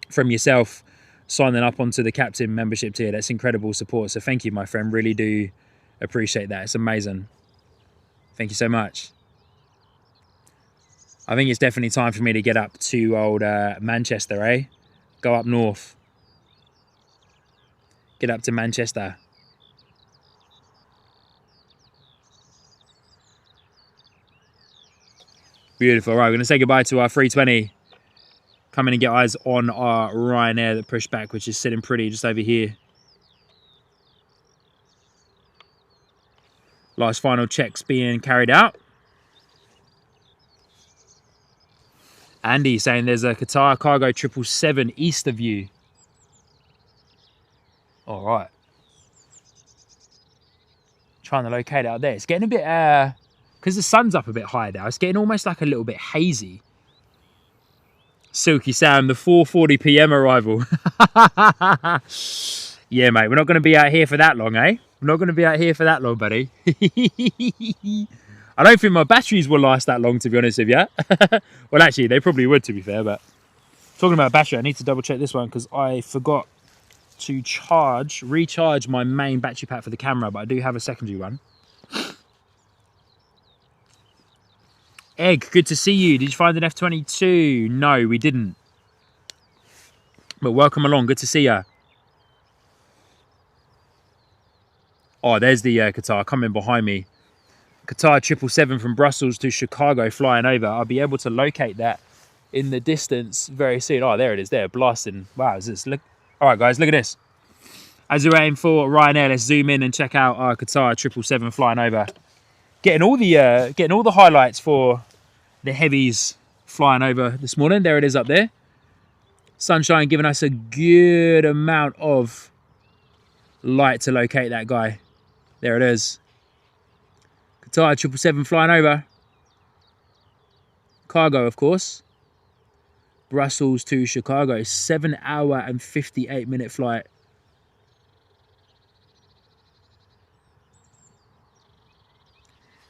from yourself signing up onto the captain membership tier. That's incredible support. So thank you, my friend. Really do appreciate that. It's amazing. Thank you so much. I think it's definitely time for me to get up to old Manchester, eh? Go up north. Get up to Manchester. Beautiful. Right, we're going to say goodbye to our 320. Come in and get eyes on our Ryanair that pushed back, which is sitting pretty just over here. Last final checks being carried out. Andy saying there's a Qatar Cargo 777 east of you. All right. Trying to locate it out there. It's getting a bit, because the sun's up a bit high now, it's getting almost like a little bit hazy. Silky Sam, the 4:40 PM arrival. Yeah, mate, we're not going to be out here for that long, eh? We're not going to be out here for that long, buddy. I don't think my batteries will last that long, to be honest with you. Well, actually, they probably would, to be fair, but talking about battery, I need to double check this one because I forgot to recharge my main battery pack for the camera, but I do have a secondary one. Egg, good to see you. Did you find an F-22? No, we didn't. But welcome along, good to see you. Oh, there's the Qatar coming behind me. Qatar 777 from Brussels to Chicago flying over. I'll be able to locate that in the distance very soon. Oh, there it is there, blasting. Wow, is this, look. All right, guys, look at this. As we're aiming for Ryanair, let's zoom in and check out our Qatar 777 flying over. Getting all the highlights for the heavies flying over this morning. There it is up there. Sunshine giving us a good amount of light to locate that guy. There it is. Qatar 777 flying over. Cargo, of course. Brussels to Chicago. 7 hour and 58-minute flight.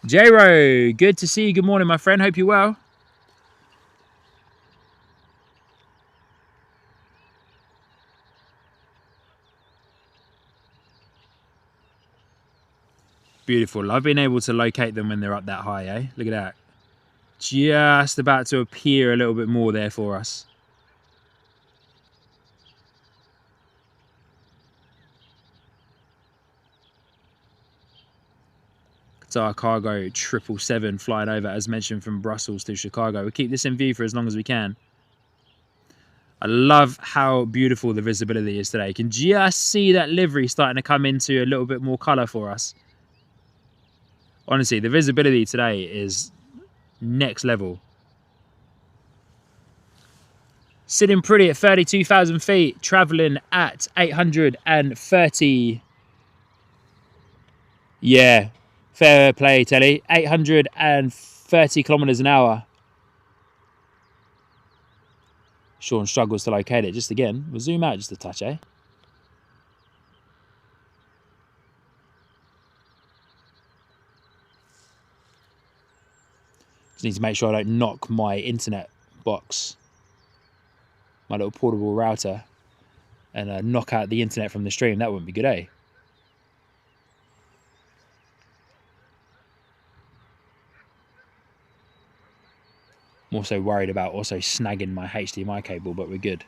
J-Ro, good to see you. Good morning, my friend. Hope you're well. Beautiful. I've been able to locate them when they're up that high, eh? Look at that. Just about to appear a little bit more there for us. Qatar Cargo 777 flying over, as mentioned, from Brussels to Chicago. We'll keep this in view for as long as we can. I love how beautiful the visibility is today. You can just see that livery starting to come into a little bit more colour for us. Honestly, the visibility today is next level. Sitting pretty at 32,000 feet, travelling at 830. Yeah, fair play, Telly. 830 kilometres an hour. Sean struggles to locate it just again. We'll zoom out just a touch, eh? Just need to make sure I don't knock my internet box, my little portable router, and knock out the internet from the stream. That wouldn't be good, eh? I'm also worried about also snagging my HDMI cable, but we're good.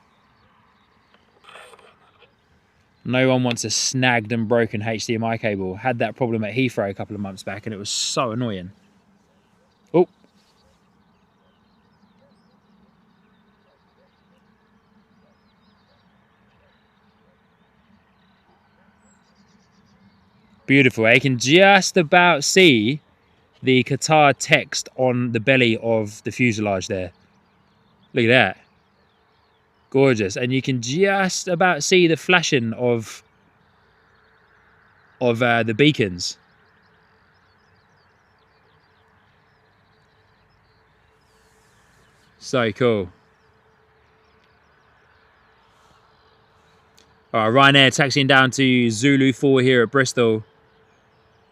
No one wants a snagged and broken HDMI cable. Had that problem at Heathrow a couple of months back, and it was so annoying. Oh. Beautiful. You can just about see the Qatar text on the belly of the fuselage there. Look at that. Gorgeous. And you can just about see the flashing of the beacons. So cool. All right, Ryanair taxiing down to Zulu 4 here at Bristol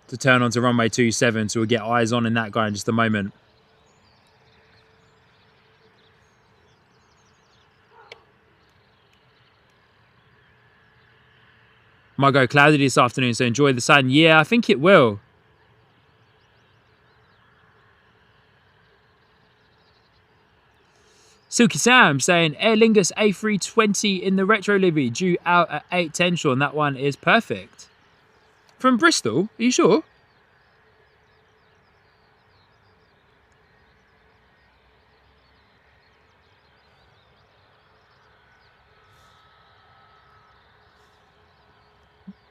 to turn onto runway 27, so we'll get eyes on in that guy in just a moment. Might go cloudy this afternoon, so enjoy the sun. Yeah, I think it will. Silky Sam saying Aer Lingus A320 in the retro livery due out at 8:10, Sean. That one is perfect. From Bristol? Are you sure?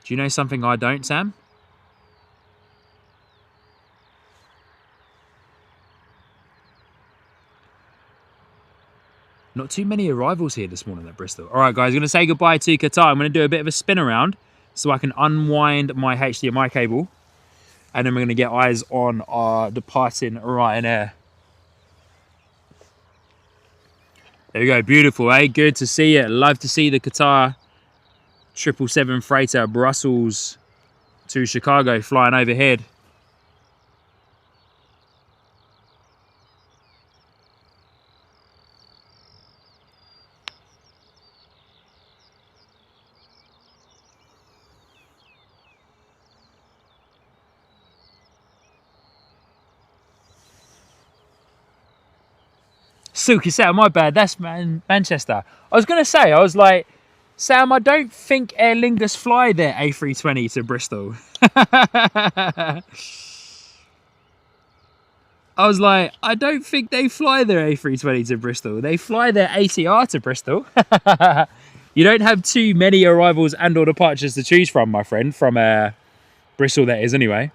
Do you know something I don't, Sam? Not too many arrivals here this morning at Bristol. All right, guys, I'm going to say goodbye to Qatar. I'm going to do a bit of a spin around so I can unwind my HDMI cable. And then we're going to get eyes on our departing Ryanair. There we go. Beautiful, eh? Good to see it. Love to see the Qatar 777 freighter Brussels to Chicago flying overhead. Silky Sam, my bad. That's Manchester. I was going to say, I was like, Sam, I don't think Aer Lingus fly their A320 to Bristol. I was like, I don't think they fly their A320 to Bristol. They fly their ATR to Bristol. You don't have too many arrivals and or departures to choose from, my friend, from Bristol that is anyway.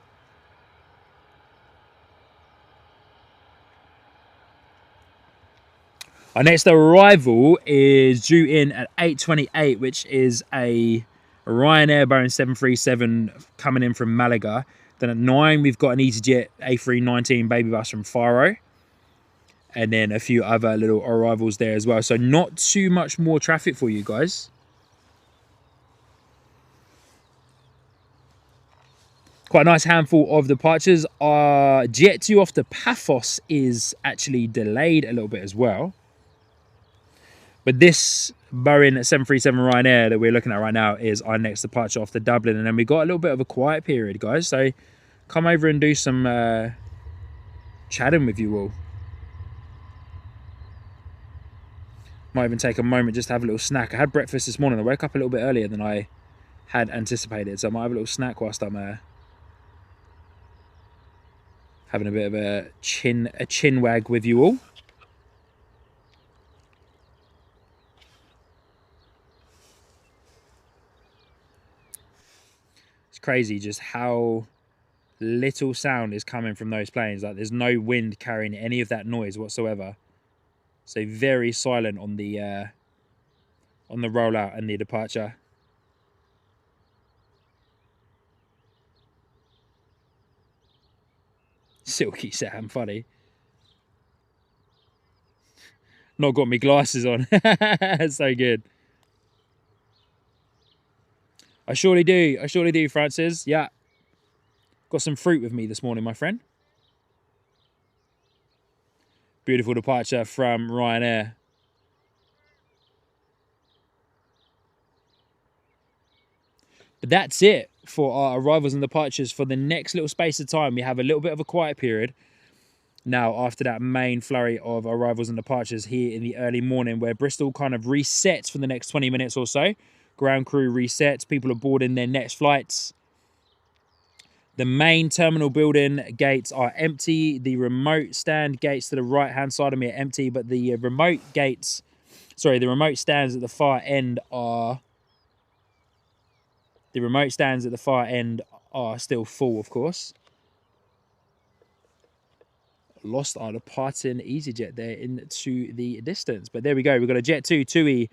Our next arrival is due in at 8:28, which is a Ryanair Boeing 737 coming in from Malaga. Then at 9, we've got an EasyJet A319 baby bus from Faro. And then a few other little arrivals there as well. So not too much more traffic for you guys. Quite a nice handful of departures. Our Jet 2 off to Paphos is actually delayed a little bit as well. But this Boeing 737 Ryanair that we're looking at right now is our next departure off to Dublin. And then we got a little bit of a quiet period, guys. So come over and do some chatting with you all. Might even take a moment just to have a little snack. I had breakfast this morning. I woke up a little bit earlier than I had anticipated. So I might have a little snack whilst I'm having a bit of a chin wag with you all. Crazy just how little sound is coming from those planes. Like there's no wind carrying any of that noise whatsoever. So very silent on the rollout and the departure. Silky Sam, funny. Not got me glasses on. So good. I surely do, Francis. Yeah. Got some fruit with me this morning, my friend. Beautiful departure from Ryanair. But that's it for our arrivals and departures for the next little space of time. We have a little bit of a quiet period now after that main flurry of arrivals and departures here in the early morning, where Bristol kind of resets for the next 20 minutes or so. Ground crew resets, people are boarding their next flights. The main terminal building gates are empty. The remote stand gates to the right-hand side of me are empty, but the remote stands at the far end are... The remote stands at the far end are still full, of course. lost our departing EasyJet there into the distance. But there we go. We've got a Jet 2 2E.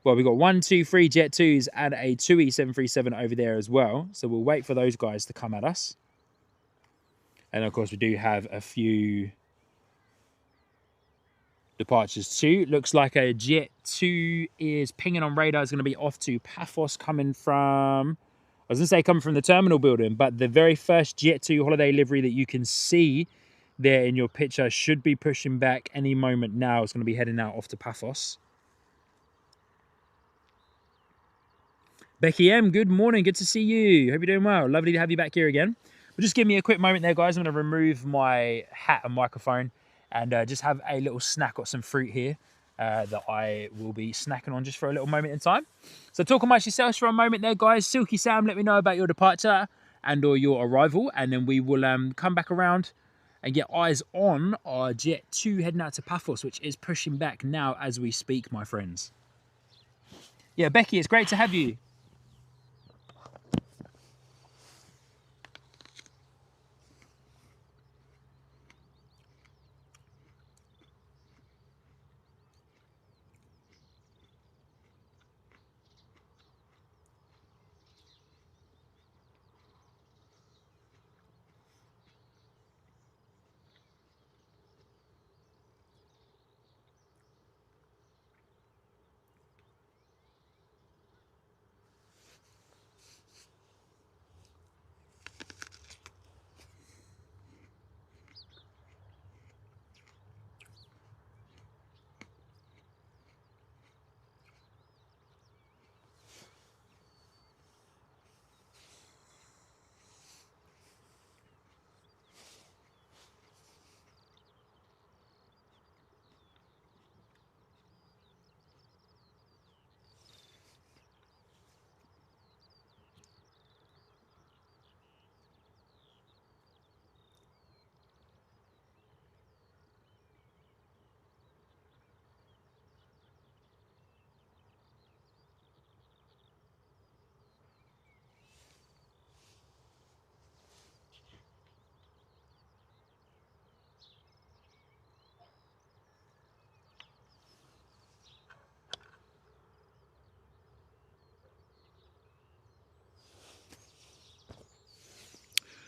Well, we've got 1, 2, 3 Jet 2s and a 2E 737 over there as well. So we'll wait for those guys to come at us. And of course, we do have a few departures too. Looks like a Jet 2 is pinging on radar. Is going to be off to Paphos, coming from... I was going to say coming from the terminal building, but the very first Jet 2 holiday livery that you can see there in your picture should be pushing back any moment now. It's going to be heading out off to Paphos. Becky M, good morning. Good to see you. Hope you're doing well. Lovely to have you back here again. But just give me a quick moment there, guys. I'm going to remove my hat and microphone and just have a little snack. Got some fruit here that I will be snacking on just for a little moment in time. So talk amongst yourselves for a moment there, guys. Silky Sam, let me know about your departure and or your arrival. And then we will come back around and get eyes on our Jet 2 heading out to Paphos, which is pushing back now as we speak, my friends. Yeah, Becky, it's great to have you.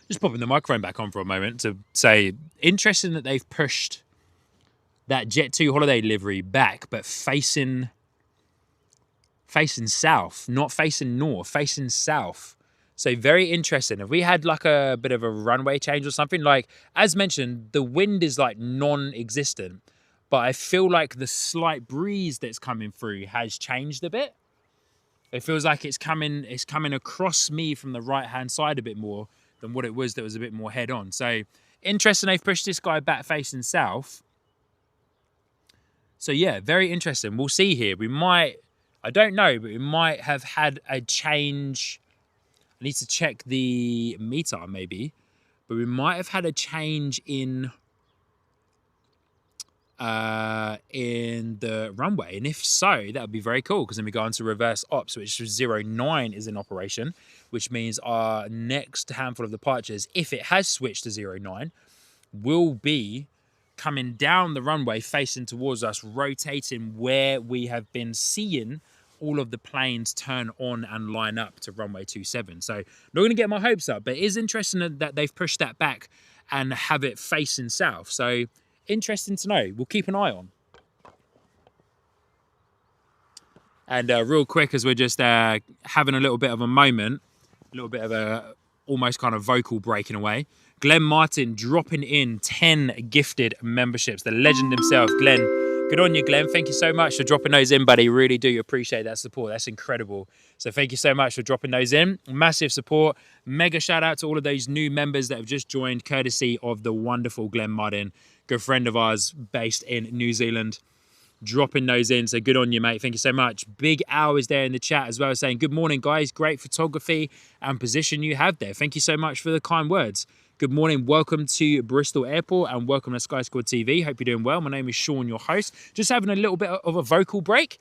Just popping the microphone back on for a moment to say, interesting that they've pushed that Jet 2 holiday livery back, but facing south, not facing north, facing south. So very interesting. If we had like a bit of a runway change or something, like as mentioned, the wind is like non-existent, but I feel like the slight breeze that's coming through has changed a bit. It feels like it's coming across me from the right-hand side a bit more than what it was that was a bit more head-on. So interesting they've pushed this guy back facing south. So yeah, very interesting. We'll see here. We might, I don't know, but we might have had a change. I need to check the meter maybe, but we might have had a change in the runway, and if so, that would be very cool, because then we go into reverse ops, which is 09 is in operation, which means our next handful of departures, if it has switched to 09, will be coming down the runway facing towards us, rotating where we have been seeing all of the planes turn on and line up to runway 27. So not going to get my hopes up, but it is interesting that they've pushed that back and have it facing south. So interesting to know. We'll keep an eye on. And real quick, as we're just having a little bit of a moment, a little bit of a almost kind of vocal break in a way, Glenn Martin dropping in 10 gifted memberships. The legend himself, Glenn. Good on you, Glenn. Thank you so much for dropping those in, buddy. Really do appreciate that support. That's incredible. So thank you so much for dropping those in. Massive support. Mega shout out to all of those new members that have just joined, courtesy of the wonderful Glenn Martin, good friend of ours based in New Zealand. Dropping those in. So good on you, mate. Thank you so much. Big Al is there in the chat as well, saying, good morning, guys. Great photography and position you have there. Thank you so much for the kind words. Good morning. Welcome to Bristol Airport and welcome to Sky Squad TV. Hope you're doing well. My name is Sean, your host. Just having a little bit of a vocal break.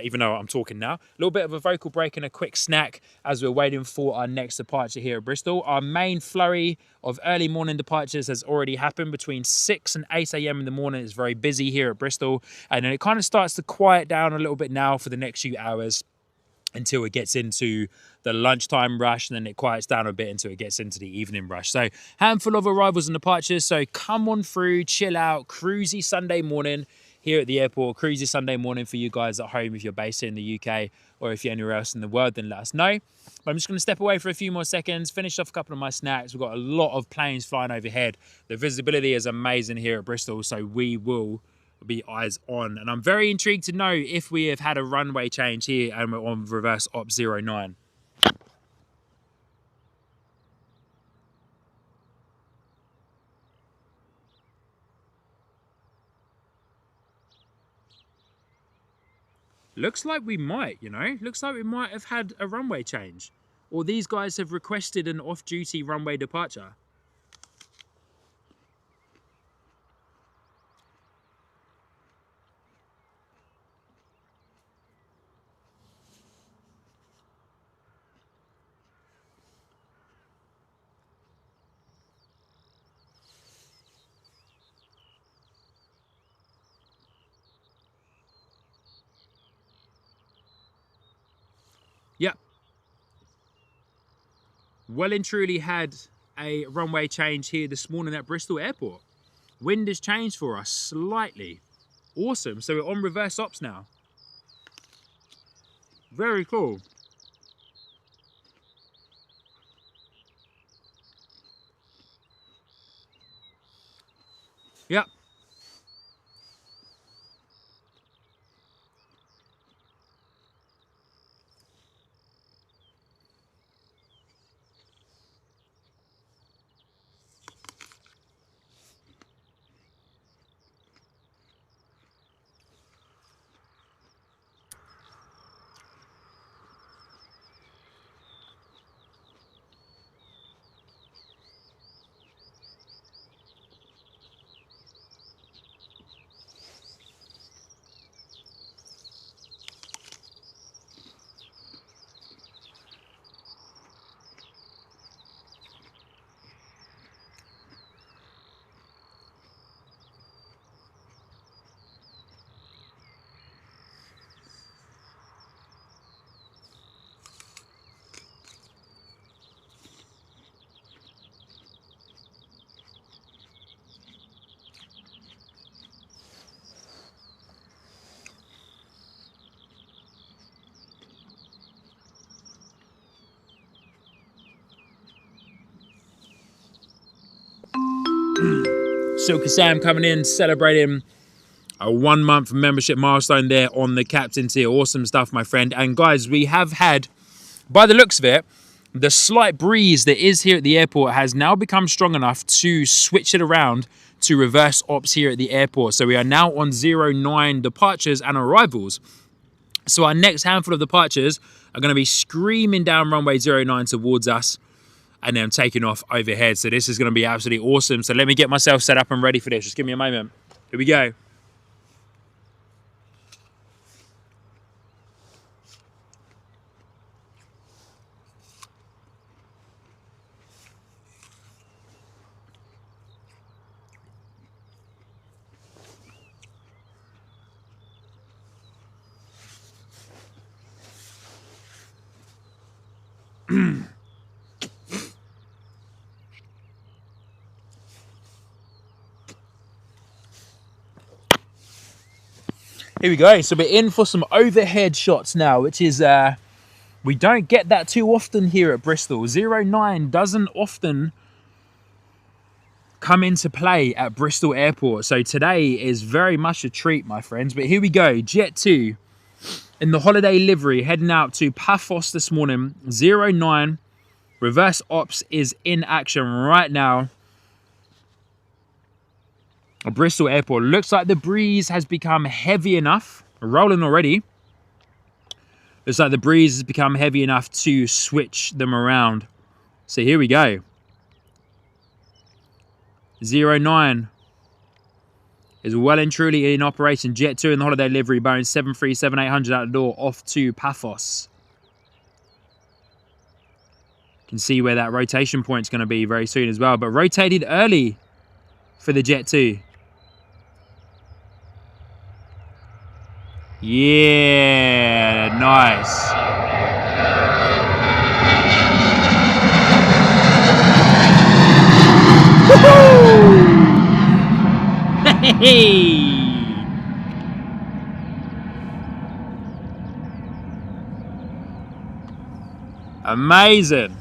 even though I'm talking now. A little bit of a vocal break and a quick snack as we're waiting for our next departure here at Bristol. Our main flurry of early morning departures has already happened between 6 and 8 a.m. in the morning. It's very busy here at Bristol, and then it kind of starts to quiet down a little bit now for the next few hours until it gets into the lunchtime rush, and then it quiets down a bit until it gets into the evening rush. So handful of arrivals and departures. So come on through, chill out, cruisy Sunday morning here at the airport, cruisy Sunday morning for you guys at home if you're based here in the UK, or if you're anywhere else in the world, then let us know. But I'm just going to step away for a few more seconds, finish off a couple of my snacks. We've got a lot of planes flying overhead. The visibility is amazing here at Bristol, so we will be eyes on. And I'm very intrigued to know if we have had a runway change here and we're on reverse op 09. Looks like we might, you know, looks like we might have had a runway change, or these guys have requested an off-duty runway departure. Yep. Well and truly had a runway change here this morning at Bristol Airport. Wind has changed for us slightly. Awesome. So we're on reverse ops now. Very cool. Yep. Silky Sam coming in, celebrating a 1 month membership milestone there on the captain's here. Awesome stuff, my friend. And guys, we have had, by the looks of it, the slight breeze that is here at the airport has now become strong enough to switch it around to reverse ops here at the airport. So we are now on 09 departures and arrivals. So our next handful of departures are going to be screaming down runway 09 towards us, and then taking off overhead. So this is going to be absolutely awesome. So let me get myself set up and ready for this. Just give me a moment. Here we go. Here we go. So we're in for some overhead shots now, which is, we don't get that too often here at Bristol. 09 doesn't often come into play at Bristol Airport. So today is very much a treat, my friends. But here we go. Jet 2 in the holiday livery, heading out to Paphos this morning. 09 reverse ops is in action right now. Bristol Airport. Looks like the breeze has become heavy enough, rolling already. Looks like the breeze has become heavy enough to switch them around. So here we go. 09 is well and truly in operation. Jet 2 in the holiday livery, Boeing 737-800 out the door, off to Paphos. You can see where that rotation point's going to be very soon as well, but rotated early for the Jet 2. Yeah, nice. Woohoo! Hey! Amazing.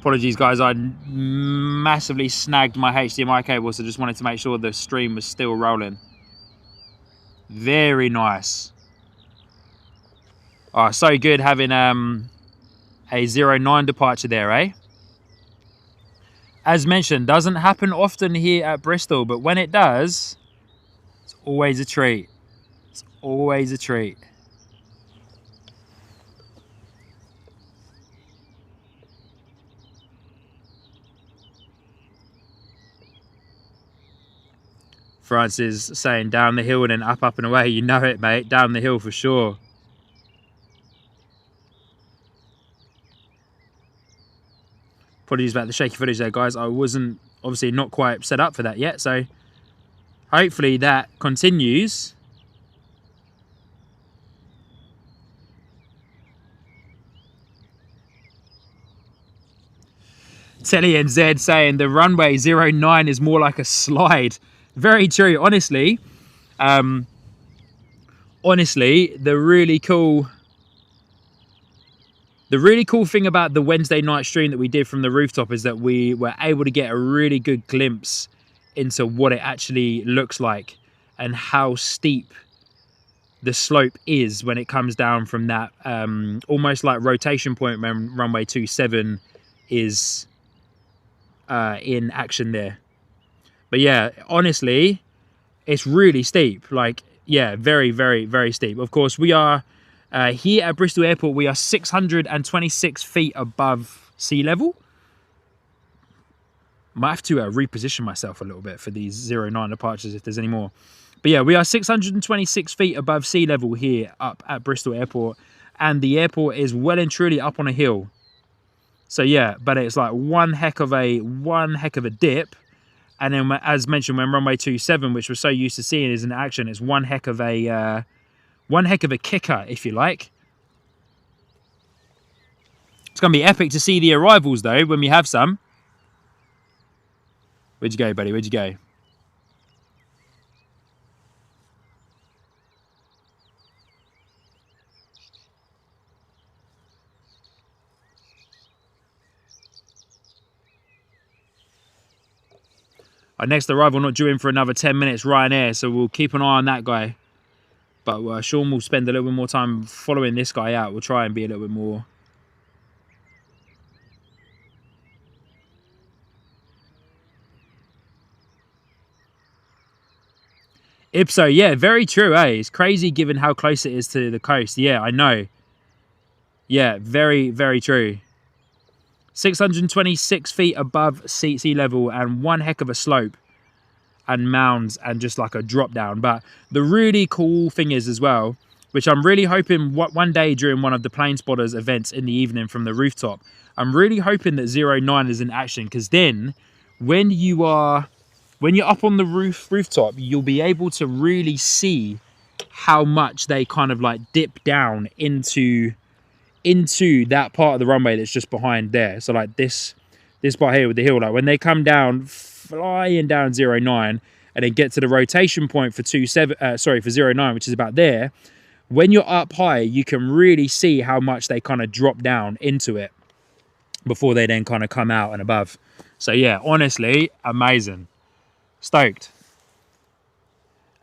Apologies, guys. I massively snagged my HDMI cable, so just wanted to make sure the stream was still rolling. Very nice. Oh, so good having a 09 departure there, eh? As mentioned, doesn't happen often here at Bristol, but when it does, it's always a treat. It's always a treat. Francis saying down the hill and then up, and away. You know it, mate. Down the hill for sure. Apologies about the shaky footage there, guys. I wasn't obviously not quite set up for that yet, so hopefully that continues. Telly and Zed saying the runway 09 is more like a slide. Very true. Honestly, the really cool thing about the Wednesday night stream that we did from the rooftop is that we were able to get a really good glimpse into what it actually looks like and how steep the slope is when it comes down from that almost like rotation point when runway 27 is in action there. But yeah, honestly, it's really steep. Like, yeah, very, very, very steep. Of course, we are here at Bristol Airport. We are 626 feet above sea level. Might have to reposition myself a little bit for these 09 departures if there's any more. But yeah, we are 626 feet above sea level here up at Bristol Airport. And the airport is well and truly up on a hill. So yeah, but it's like one heck of a dip. And then, as mentioned, when runway 27, which we're so used to seeing, is in action, it's one heck of a kicker, if you like. It's going to be epic to see the arrivals, though, when we have some. Where'd you go, buddy? Where'd you go? Our next arrival not due in for another 10 minutes, Ryanair, so we'll keep an eye on that guy. But Sean will spend a little bit more time following this guy out. We'll try and be a little bit more... Ipso, yeah, very true, eh? It's crazy given how close it is to the coast. Yeah, I know. Yeah, very, very true. 626 feet above sea level and one heck of a slope and mounds and just like a drop down. But the really cool thing is as well, which I'm really hoping one day during one of the plane spotters events in the evening from the rooftop, I'm really hoping that 09 is in action, because then when you're up on the rooftop, you'll be able to really see how much they kind of like dip down into that part of the runway that's just behind there. So like this part here with the hill, like when they come down, flying down 09 and then get to the rotation point for 09, which is about there, when you're up high, you can really see how much they kind of drop down into it before they then kind of come out and above. So yeah, honestly, amazing. Stoked.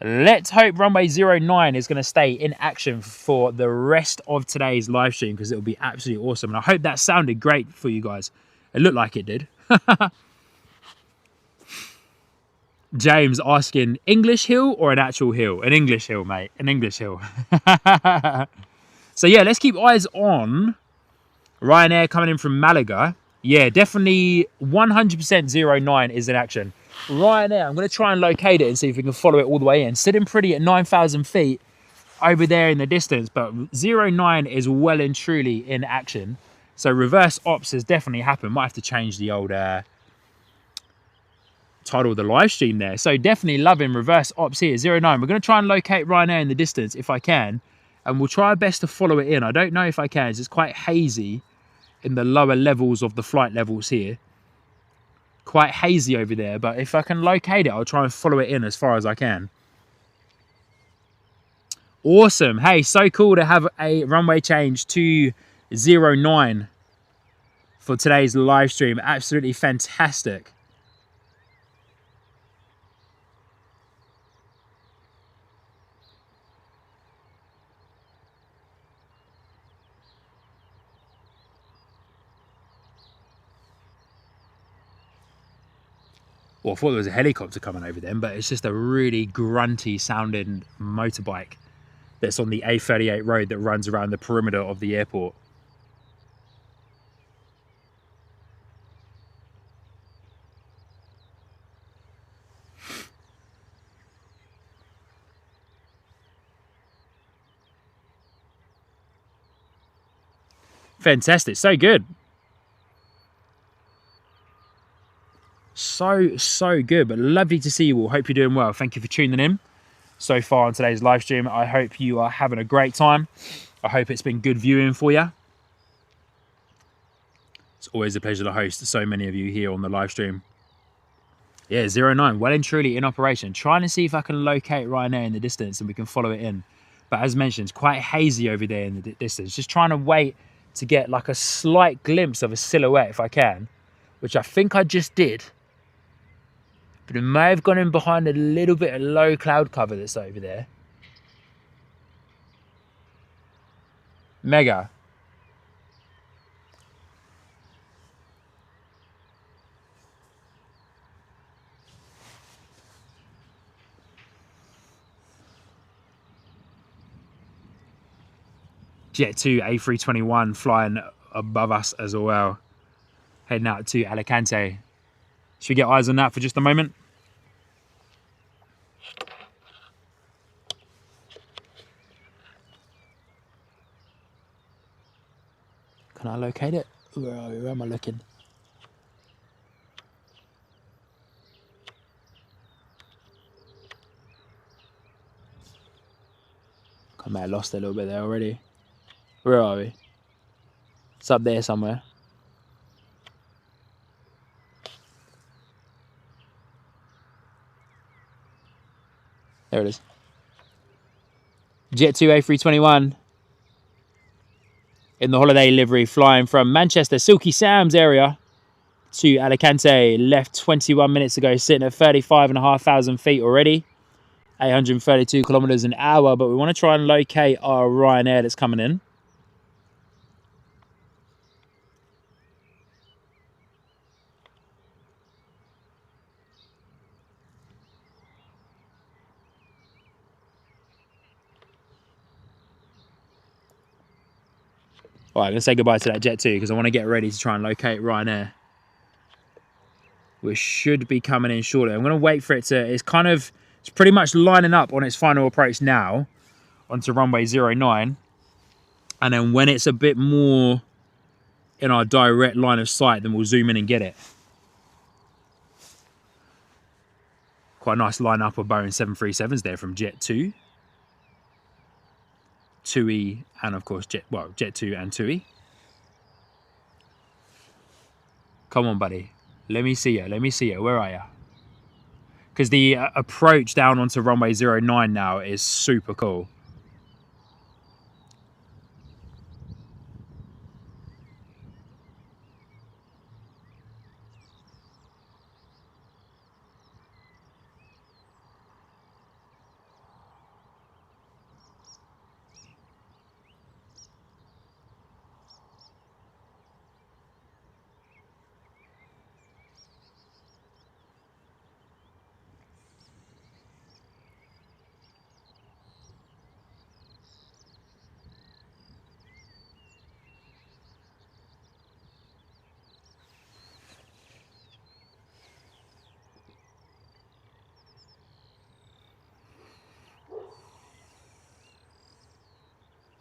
Let's hope runway 09 is going to stay in action for the rest of today's live stream, because it'll be absolutely awesome. And I hope that sounded great for you guys. It looked like it did. James asking, English hill or an actual hill? An English hill, mate. An English hill. So yeah, let's keep eyes on Ryanair coming in from Malaga. Yeah, definitely 100% 09 is in action. Right now, I'm going to try and locate it and see if we can follow it all the way in. Sitting pretty at 9,000 feet over there in the distance, but 09 is well and truly in action. So reverse ops has definitely happened. Might have to change the old title of the live stream there. So definitely loving reverse ops here, 09. We're going to try and locate Ryanair in the distance if I can, and we'll try our best to follow it in. I don't know if I can. It's quite hazy in the lower levels of the flight levels here. Quite hazy over there, but if I can locate it, I'll try and follow it in as far as I can. Awesome. Hey, so cool to have a runway change to 09 for today's live stream. Absolutely fantastic. Well, I thought there was a helicopter coming over them, but it's just a really grunty sounding motorbike that's on the A380 road that runs around the perimeter of the airport. Fantastic. So good. So good, but lovely to see you all. Hope you're doing well. Thank you for tuning in so far on today's live stream. I hope you are having a great time. I hope it's been good viewing for you. It's always a pleasure to host so many of you here on the live stream. Yeah, 09, well and truly in operation. Trying to see if I can locate Ryanair in the distance and we can follow it in. But as mentioned, it's quite hazy over there in the distance. Just trying to wait to get like a slight glimpse of a silhouette if I can, which I think I just did. But it may have gone in behind a little bit of low cloud cover that's over there. Mega. Jet 2 A321 flying above us as well. Heading out to Alicante. Should we get eyes on that for just a moment? Can I locate it? Where are we? Where am I looking? I may have lost it a little bit there already. Where are we? It's up there somewhere. There it is. Jet 2 A321 in the holiday livery flying from Manchester, Silky Sam's area to Alicante. Left 21 minutes ago, sitting at 35,500 feet already. 832 kilometers an hour, but we want to try and locate our Ryanair that's coming in. All right, let's say goodbye to that Jet 2 because I want to get ready to try and locate Ryanair. We should be coming in shortly. I'm going to wait for it to... It's pretty much lining up on its final approach now onto runway 09. And then when it's a bit more in our direct line of sight, then we'll zoom in and get it. Quite a nice lineup of Boeing 737s there from Jet 2. 2E and of course Jet 2 and 2E. Come on, buddy. Let me see you. Let me see you. Where are you? Because the approach down onto runway 09 now is super cool.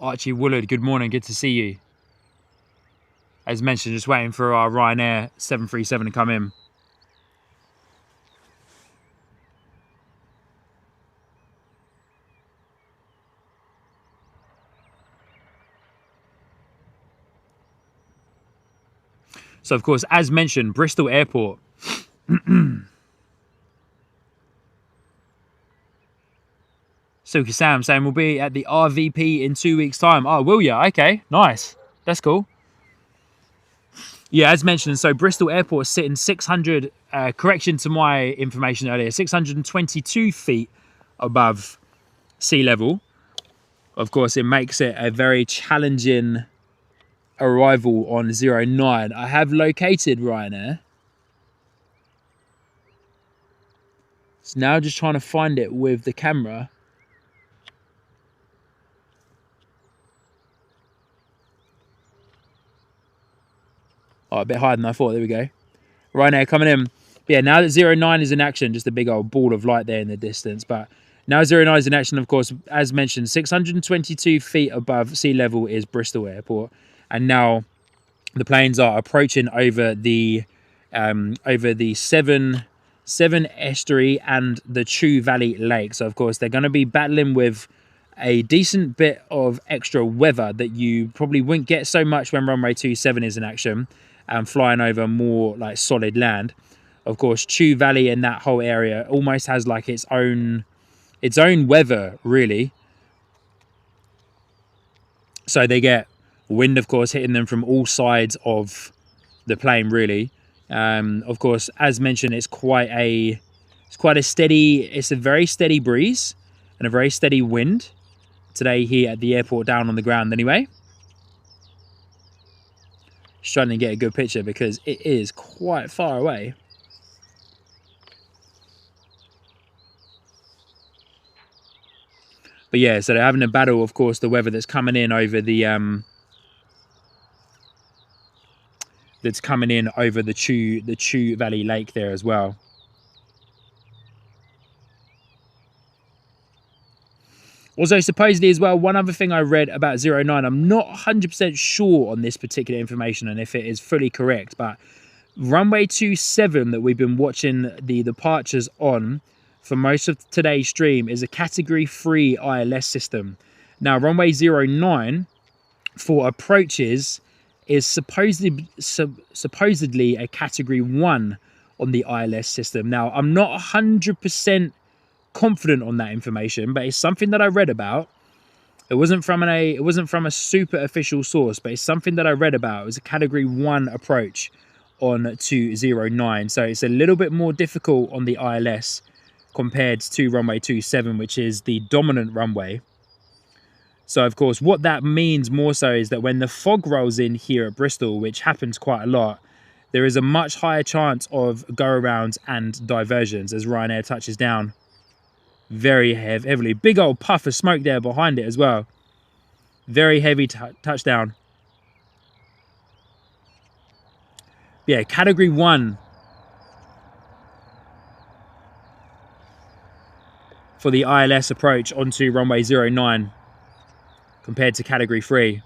Archie Woolard, good morning, good to see you. As mentioned, just waiting for our Ryanair 737 to come in. So, of course, as mentioned, Bristol Airport. Suki Sam saying we'll be at the RVP in 2 weeks' time. Oh, will ya? Okay, nice. That's cool. Yeah, as mentioned, so Bristol Airport is sitting 600, correction to my information earlier, 622 feet above sea level. Of course, it makes it a very challenging arrival on 09. I have located Ryanair. So now just trying to find it with the camera. Oh, a bit higher than I thought. There we go. Ryanair coming in. Yeah, now that 09 is in action, just a big old ball of light there in the distance. But now 09 is in action, of course, as mentioned, 622 feet above sea level is Bristol Airport. And now the planes are approaching over the Severn Estuary and the Chew Valley Lake. So, of course, they're going to be battling with a decent bit of extra weather that you probably wouldn't get so much when runway 27 is in action and flying over more like solid land. Of course, Chew Valley and that whole area almost has like its own weather, really. So they get wind, of course, hitting them from all sides of the plane, really. Of course, as mentioned, it's a very steady breeze and a very steady wind today here at the airport down on the ground anyway. Just trying to get a good picture because it is quite far away. But yeah, so they're having a battle, of course, the weather that's coming in over the Chew Valley Lake there as well. Also, supposedly as well, one other thing I read about 09, I'm not 100% sure on this particular information and if it is fully correct, but runway 27 that we've been watching the departures on for most of today's stream is a category 3 ILS system. Now, runway 09 for approaches is supposedly a category 1 on the ILS system. Now, I'm not 100% confident on that information, but it's something that I read about. It wasn't from a super official source, but it's something that I read about. It was a category 1 approach on to 09. So it's a little bit more difficult on the ILS compared to runway 27, which is the dominant runway. So, of course, what that means more so is that when the fog rolls in here at Bristol, which happens quite a lot, there is a much higher chance of go-arounds and diversions as Ryanair touches down very heavily. Big old puff of smoke there behind it as well. Very heavy touchdown. Yeah, category 1 for the ILS approach onto runway 09 compared to category 3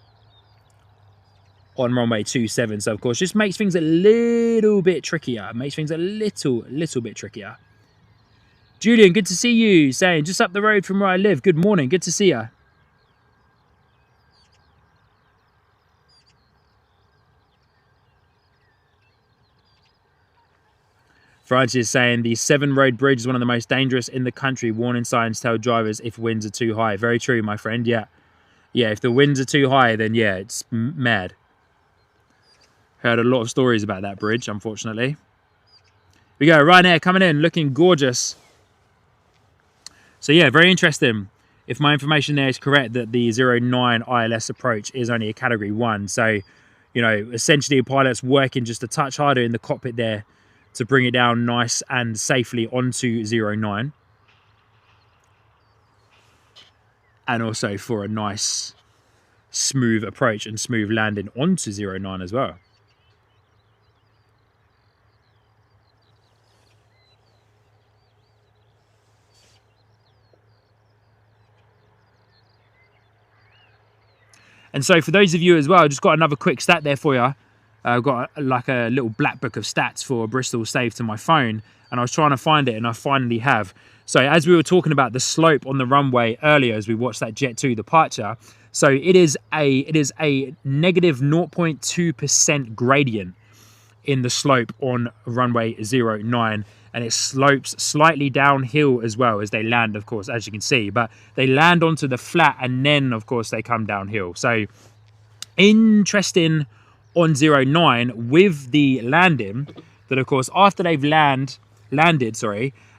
on runway 27. So, of course, just makes things a little bit trickier. Makes things a little bit trickier. Julian, good to see you. Saying, just up the road from where I live. Good morning. Good to see you. Francis saying, the Severn Road Bridge is one of the most dangerous in the country. Warning signs tell drivers if winds are too high. Very true, my friend. Yeah. Yeah, if the winds are too high, then yeah, it's mad. Heard a lot of stories about that bridge, unfortunately. We go, Ryanair coming in, looking gorgeous. So yeah, very interesting. If my information there is correct, that the 09 ILS approach is only a category 1. So, you know, essentially a pilot's working just a touch harder in the cockpit there to bring it down nice and safely onto 09. And also for a nice smooth approach and smooth landing onto 09 as well. And so for those of you as well, I just got another quick stat there for you. I've got like a little black book of stats for Bristol saved to my phone, and I was trying to find it, and I finally have. So as we were talking about the slope on the runway earlier, as we watched that Jet 2 departure, so it is a negative 0.2% gradient in the slope on runway 09, and it slopes slightly downhill as well as they land, of course, as you can see, but they land onto the flat and then of course they come downhill. So interesting on 09 with the landing, that of course after they've landed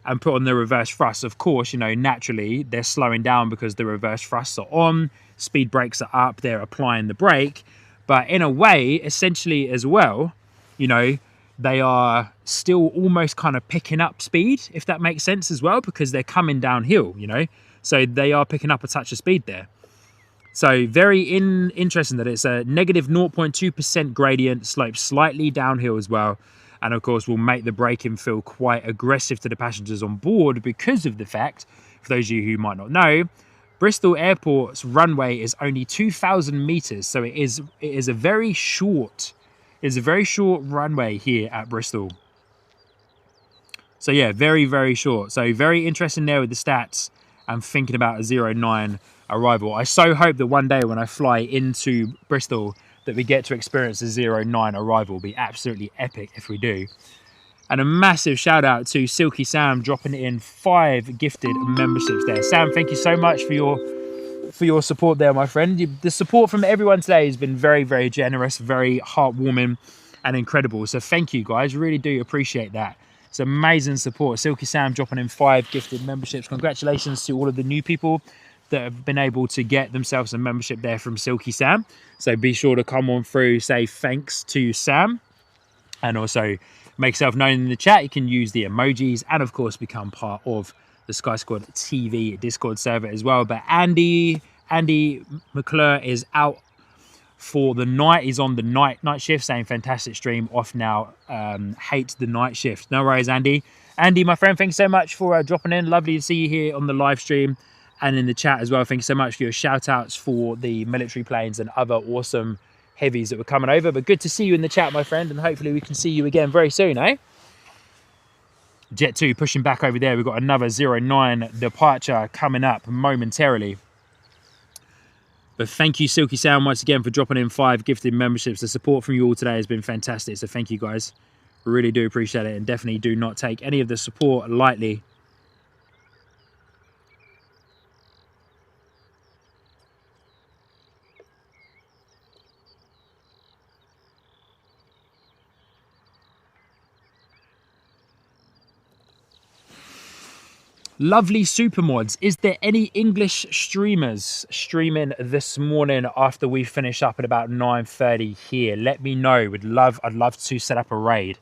and put on the reverse thrust, of course, you know, naturally they're slowing down because the reverse thrusts are on, speed brakes are up, they're applying the brake, but in a way, essentially as well, you know, they are still almost kind of picking up speed, if that makes sense as well, because they're coming downhill, you know, so they are picking up a touch of speed there. So very interesting that it's a negative 0.2% gradient, slopes slightly downhill as well. And of course will make the braking feel quite aggressive to the passengers on board because of the fact, for those of you who might not know, Bristol Airport's runway is only 2,000 meters. So it is a very short runway here at Bristol. So yeah, very, very short. So very interesting there with the stats. I'm thinking about a 09 arrival. I so hope that one day when I fly into Bristol that we get to experience a 09 arrival. It'll be absolutely epic if we do. And a massive shout out to Silky Sam dropping in 5 gifted memberships there. Sam, thank you so much for your support there, my friend. The support from everyone today has been very, very generous, very heartwarming and incredible. So thank you guys, really do appreciate that. It's amazing support. Silky Sam dropping in 5 gifted memberships. Congratulations to all of the new people that have been able to get themselves a membership there from Silky Sam. So be sure to come on through, say thanks to Sam, and also make yourself known in the chat. You can use the emojis and of course become part of the Sky Squad TV Discord server as well. But Andy McClure is out for the night. He's on the night shift, saying fantastic stream, off now, hate the night shift. No worries, Andy, my friend, thanks so much for dropping in. Lovely to see you here on the live stream and in the chat as well. Thank you so much for your shout outs for the military planes and other awesome heavies that were coming over. But good to see you in the chat, my friend, and hopefully we can see you again very soon, eh? Jet 2 pushing back over there. We've got another 09 departure coming up momentarily. But thank you, Silky Sound, once again for dropping in 5 gifted memberships. The support from you all today has been fantastic. So thank you guys. Really do appreciate it, and definitely do not take any of the support lightly. Lovely Supermods, is there any English streamers streaming this morning after we finish up at about 9:30 here? Let me know. I'd love to set up a raid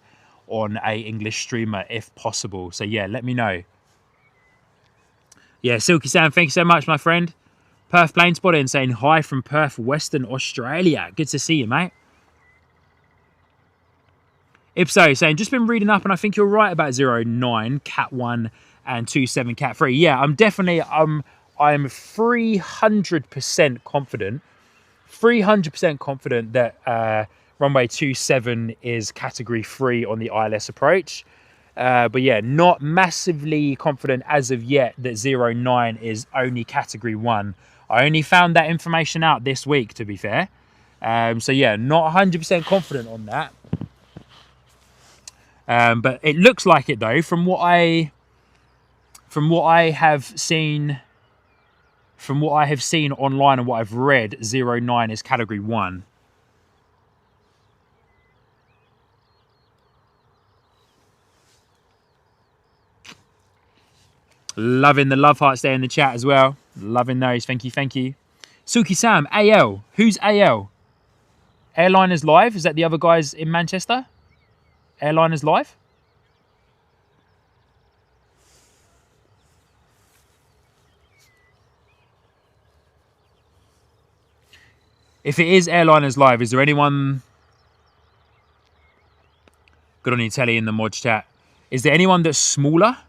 on a English streamer if possible. So yeah, let me know. Yeah, Silky Sam, thank you so much, my friend. Perth Plane Spotting saying hi from Perth, Western Australia. Good to see you, mate. Ipso saying, just been reading up and I think you're right about 09, Cat 1 and 27 Cat 3. Yeah, I'm definitely, I'm 300% confident, 300% confident that runway 27 is category 3 on the ILS approach. But yeah, not massively confident as of yet that 09 is only category 1. I only found that information out this week, to be fair. So yeah, not 100% confident on that. But it looks like it though, from what I have seen online and what I've read, 09 is category 1. Loving the love hearts there in the chat as well. Loving those. Thank you, thank you. Suki Sam, AL. Who's AL? Airliners Live? Is that the other guys in Manchester? Airliners Live? If it is Airliners Live, is there anyone... Good on you, Telly, in the mod chat. Is there anyone that's smaller? I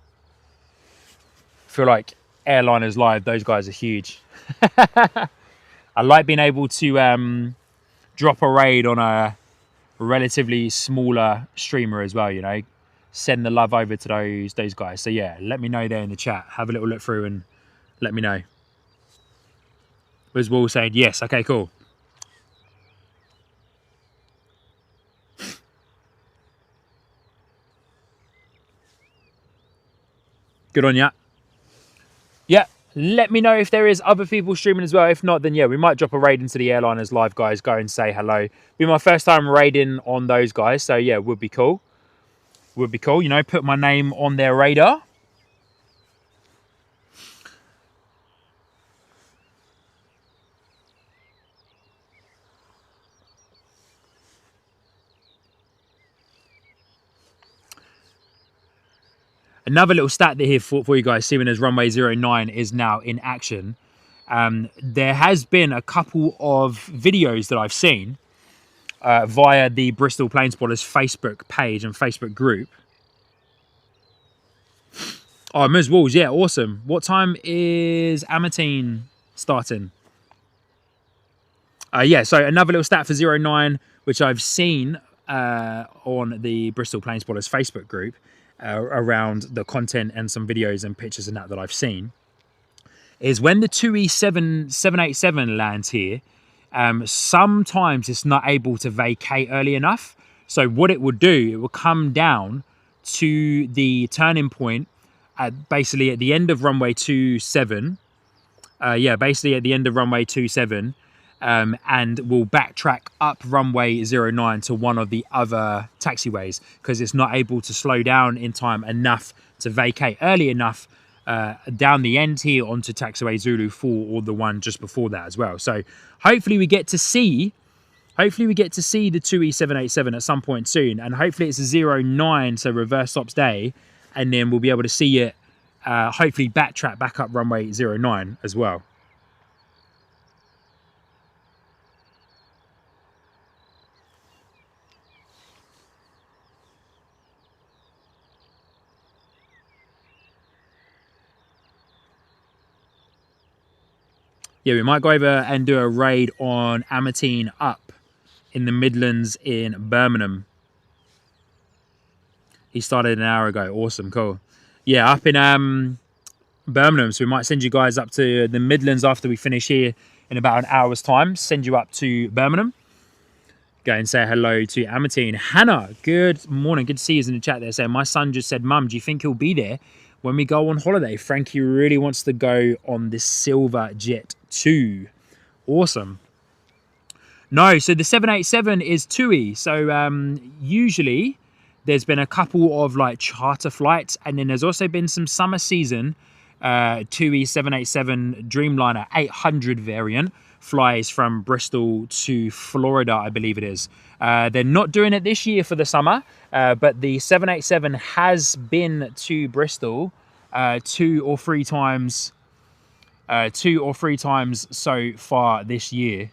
feel like Airliners Live, those guys are huge. I like being able to drop a raid on a relatively smaller streamer as well, you know, send the love over to those guys. So yeah, let me know there in the chat. Have a little look through and let me know. Was Wall saying yes? Okay, cool. Good on ya. Yeah, let me know if there is other people streaming as well. If not, then yeah, we might drop a raid into the airliners live guys. Go and say hello. Be my first time raiding on those guys. So yeah, would be cool. Would be cool. You know, put my name on their radar. Another little stat here for you guys, seeing as runway 09 is now in action. There has been a couple of videos that I've seen via the Bristol Plane Spotters Facebook page and Facebook group. Oh, Ms. Walls, yeah, awesome. What time is Amatine starting? Yeah, so another little stat for 09, which I've seen on the Bristol Plane Spotters Facebook group around the content and some videos and pictures and that I've seen, is when the 787 lands here, sometimes it's not able to vacate early enough. So what it would do, it will come down to the turning point at basically at the end of runway 27. Yeah, basically at the end of runway 27. And we'll backtrack up runway 09 to one of the other taxiways because it's not able to slow down in time enough to vacate early enough down the end here onto taxiway Zulu 4 or the one just before that as well. So hopefully we get to see the 2E787 at some point soon, and hopefully it's a 09, so reverse stops day, and then we'll be able to see it hopefully backtrack back up runway 09 as well. Yeah, we might go over and do a raid on Amatine up in the Midlands in Birmingham. He started an hour ago. Awesome, cool. Yeah, up in Birmingham. So we might send you guys up to the Midlands after we finish here in about an hour's time. Send you up to Birmingham. Go and say hello to Amatine. Hannah, good morning. Good to see you in the chat there saying, my son just said, Mum, do you think he'll be there when we go on holiday? Frankie really wants to go on this silver jet too. Awesome. No, so the 787 is 2E. So usually there's been a couple of like charter flights, and then there's also been some summer season 2E 787 Dreamliner 800 variant flies from Bristol to Florida, I believe it is. They're not doing it this year for the summer, but the 787 has been to Bristol two or three times so far this year,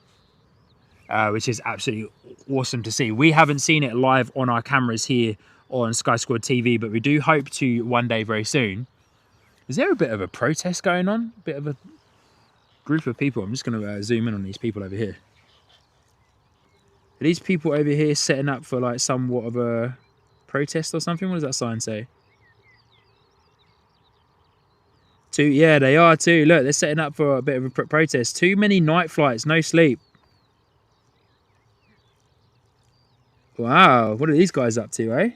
which is absolutely awesome to see. We haven't seen it live on our cameras here on Sky Squad TV, but we do hope to one day very soon. Is there a bit of a protest going on? A bit of a group of people. I'm just going to zoom in on these people over here. Are these people over here setting up for like somewhat of a protest or something? What does that sign say? Yeah, they are too. Look, they're setting up for a bit of a protest. Too many night flights, no sleep. Wow, what are these guys up to, eh?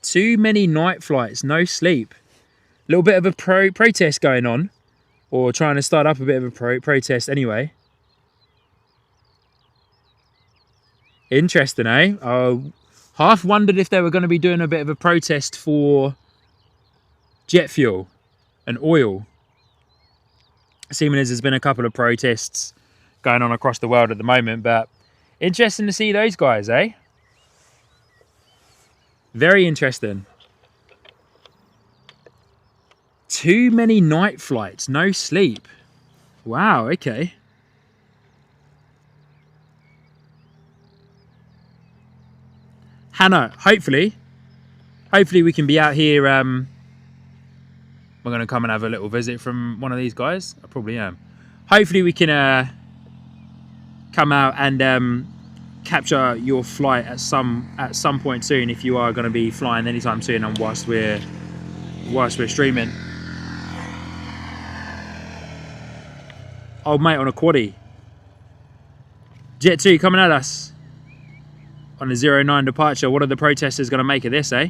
Too many night flights, no sleep. A little bit of a protest going on, or trying to start up a bit of a protest anyway. Interesting, eh? I half wondered if they were going to be doing a bit of a protest for jet fuel and oil. Seeming as there's been a couple of protests going on across the world at the moment, but interesting to see those guys, eh? Very interesting. Too many night flights, no sleep. Wow, okay. Hannah, hopefully we can be out here. We're going to come and have a little visit from one of these guys. I probably am. Hopefully we can come out and capture your flight at some point soon, if you are going to be flying anytime soon, and whilst we're streaming. Old mate on a quaddie. Jet 2 coming at us on a 09 departure. What are the protesters going to make of this, eh?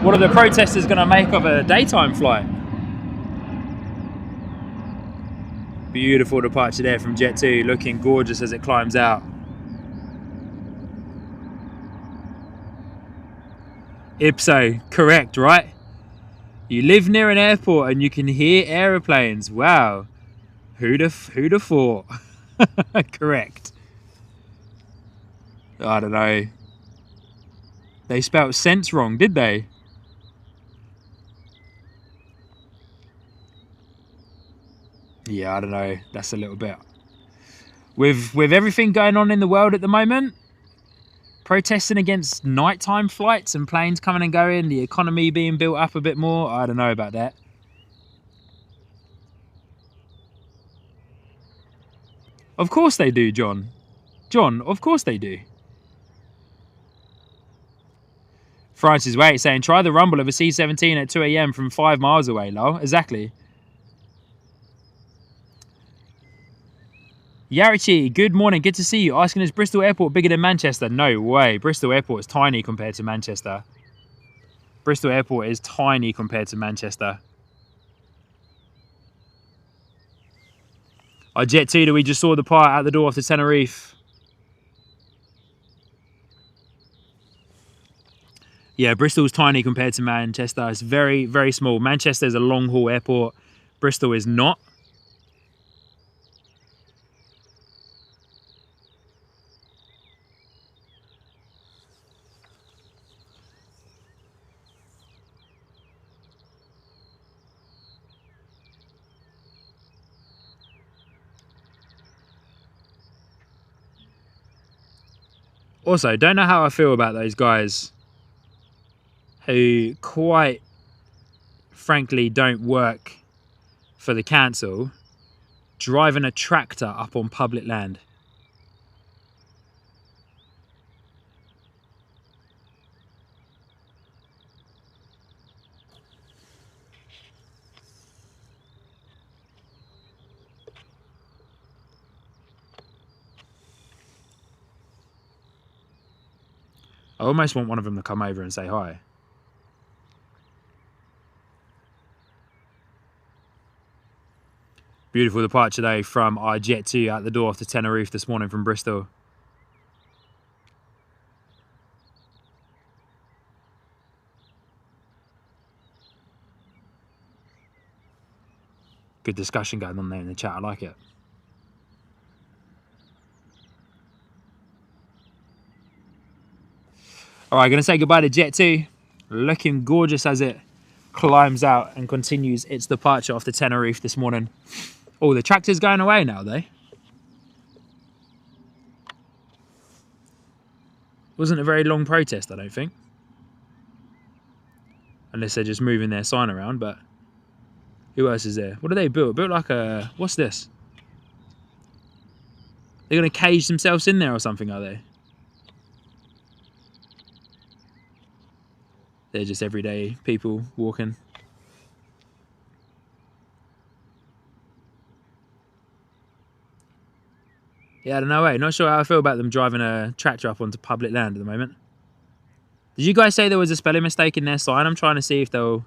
What are the protesters going to make of a daytime flight? Beautiful departure there from Jet 2, looking gorgeous as it climbs out. Ipso, correct, right? You live near an airport and you can hear aeroplanes. Wow. Who'da thought? Correct. I don't know. They spelt sense wrong, did they? Yeah, I don't know. That's a little bit. With everything going on in the world at the moment, protesting against nighttime flights and planes coming and going, the economy being built up a bit more, I don't know about that. Of course they do, John. John, of course they do. Francis Wait saying, try the rumble of a C-17 at 2 AM from 5 miles away, lol. Exactly. Yarichi, good morning, good to see you. Asking, is Bristol Airport bigger than Manchester? No way. Bristol Airport is tiny compared to Manchester. Bristol Airport is tiny compared to Manchester. Our Jet 2 that we just saw the part out the door off the Tenerife. Yeah, Bristol's tiny compared to Manchester. It's very, very small. Manchester is a long-haul airport. Bristol is not. Also, don't know how I feel about those guys who quite frankly don't work for the council driving a tractor up on public land. I almost want one of them to come over and say hi. Beautiful departure though from our Jet 2 out the door off the Tenerife this morning from Bristol. Good discussion going on there in the chat, I like it. Alright, going to say goodbye to Jet 2. Looking gorgeous as it climbs out and continues its departure off the Tenerife this morning. Oh, the tractor's going away now, though. Wasn't a very long protest, I don't think. Unless they're just moving their sign around, but... Who else is there? What do they build? Built like a... What's this? They're going to cage themselves in there or something, are they? They're just everyday people walking. Yeah, I don't know, not sure how I feel about them driving a tractor up onto public land at the moment. Did you guys say there was a spelling mistake in their sign? I'm trying to see if they'll...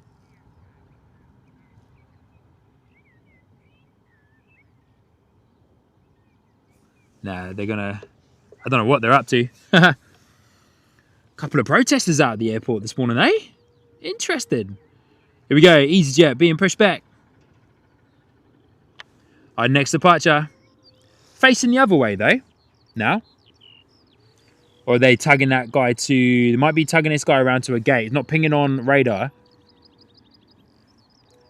Nah, they're gonna... I don't know what they're up to. Couple of protesters out at the airport this morning, eh? Interested. Here we go, EasyJet being pushed back. Our next departure. Facing the other way though, now. Or are they tugging that guy to... They might be tugging this guy around to a gate. Not pinging on radar.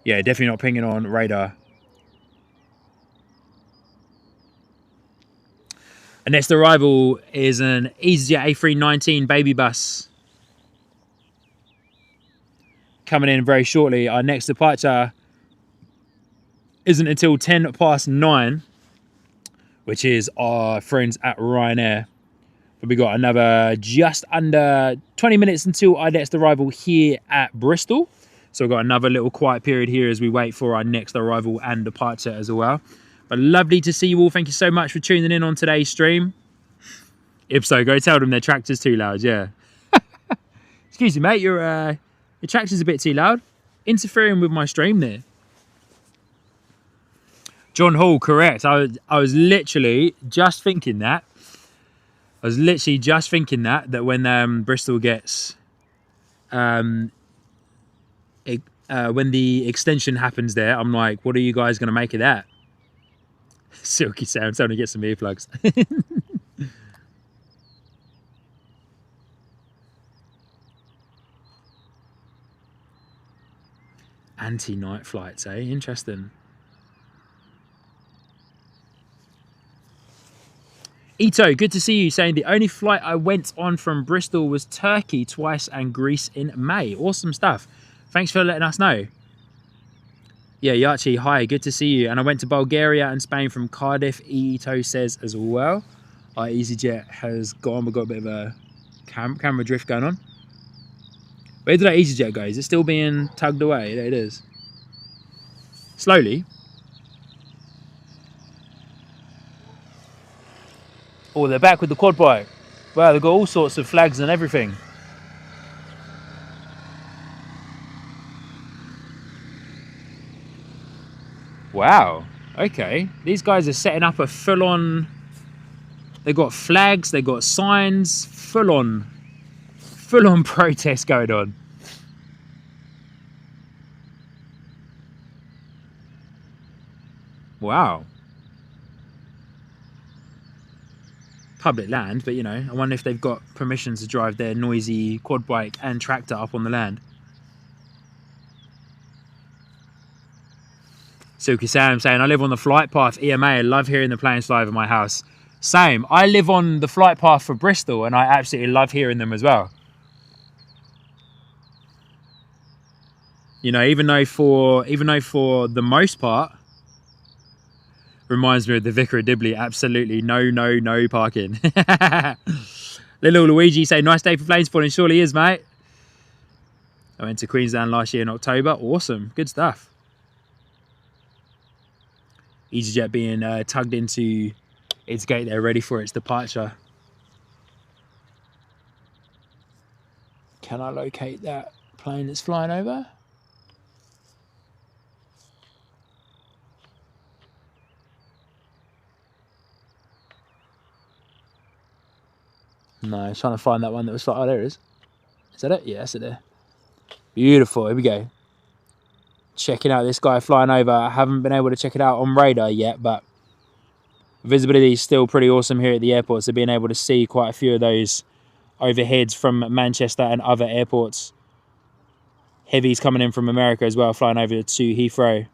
Yeah, definitely not pinging on radar. Our next arrival is an EasyJet A319 baby bus. Coming in very shortly. Our next departure isn't until 9:10, which is our friends at Ryanair. But we got another just under 20 minutes until our next arrival here at Bristol. So we've got another little quiet period here as we wait for our next arrival and departure as well. But lovely to see you all. Thank you so much for tuning in on today's stream. If so, go tell them their tractor's too loud, yeah. Excuse me, mate, your tractor's a bit too loud. Interfering with my stream there. John Hall, correct. I was literally just thinking that. That when Bristol gets... when the extension happens there, I'm like, what are you guys going to make of that? Silky sound, time to get some earplugs. Anti-night flights, eh? Interesting. Ito, good to see you, saying the only flight I went on from Bristol was Turkey twice and Greece in May. Awesome stuff. Thanks for letting us know. Yeah, Yachi, hi, good to see you. And I went to Bulgaria and Spain from Cardiff, Ito says as well. Our EasyJet has gone. We've got a bit of a camera drift going on. Where did that EasyJet go? Is it still being tugged away? There it is. Slowly. Oh, they're back with the quad bike. Wow, they've got all sorts of flags and everything. Wow. Okay. These guys are setting up a full-on... They've got flags, they've got signs, full-on protest going on. Wow. Public land, but you know, I wonder if they've got permission to drive their noisy quad bike and tractor up on the land. Silky Sam saying, I live on the flight path EMA. I love hearing the planes fly over my house. Same. I live on the flight path for Bristol and I absolutely love hearing them as well. You know, even though for the most part, reminds me of the Vicar of Dibley. Absolutely no parking. Little Luigi say, nice day for plane spotting. Surely is, mate. I went to Queensland last year in October. Awesome. Good stuff. EasyJet being tugged into its gate there, ready for its departure. Can I locate that plane that's flying over? No, I was trying to find that one that was like, oh, there it is. Is that it? Yeah, that's it there. Beautiful. Here we go. Checking out this guy flying over. I haven't been able to check it out on radar yet, but visibility is still pretty awesome here at the airport. So being able to see quite a few of those overheads from Manchester and other airports. Heavies coming in from America as well, flying over to Heathrow.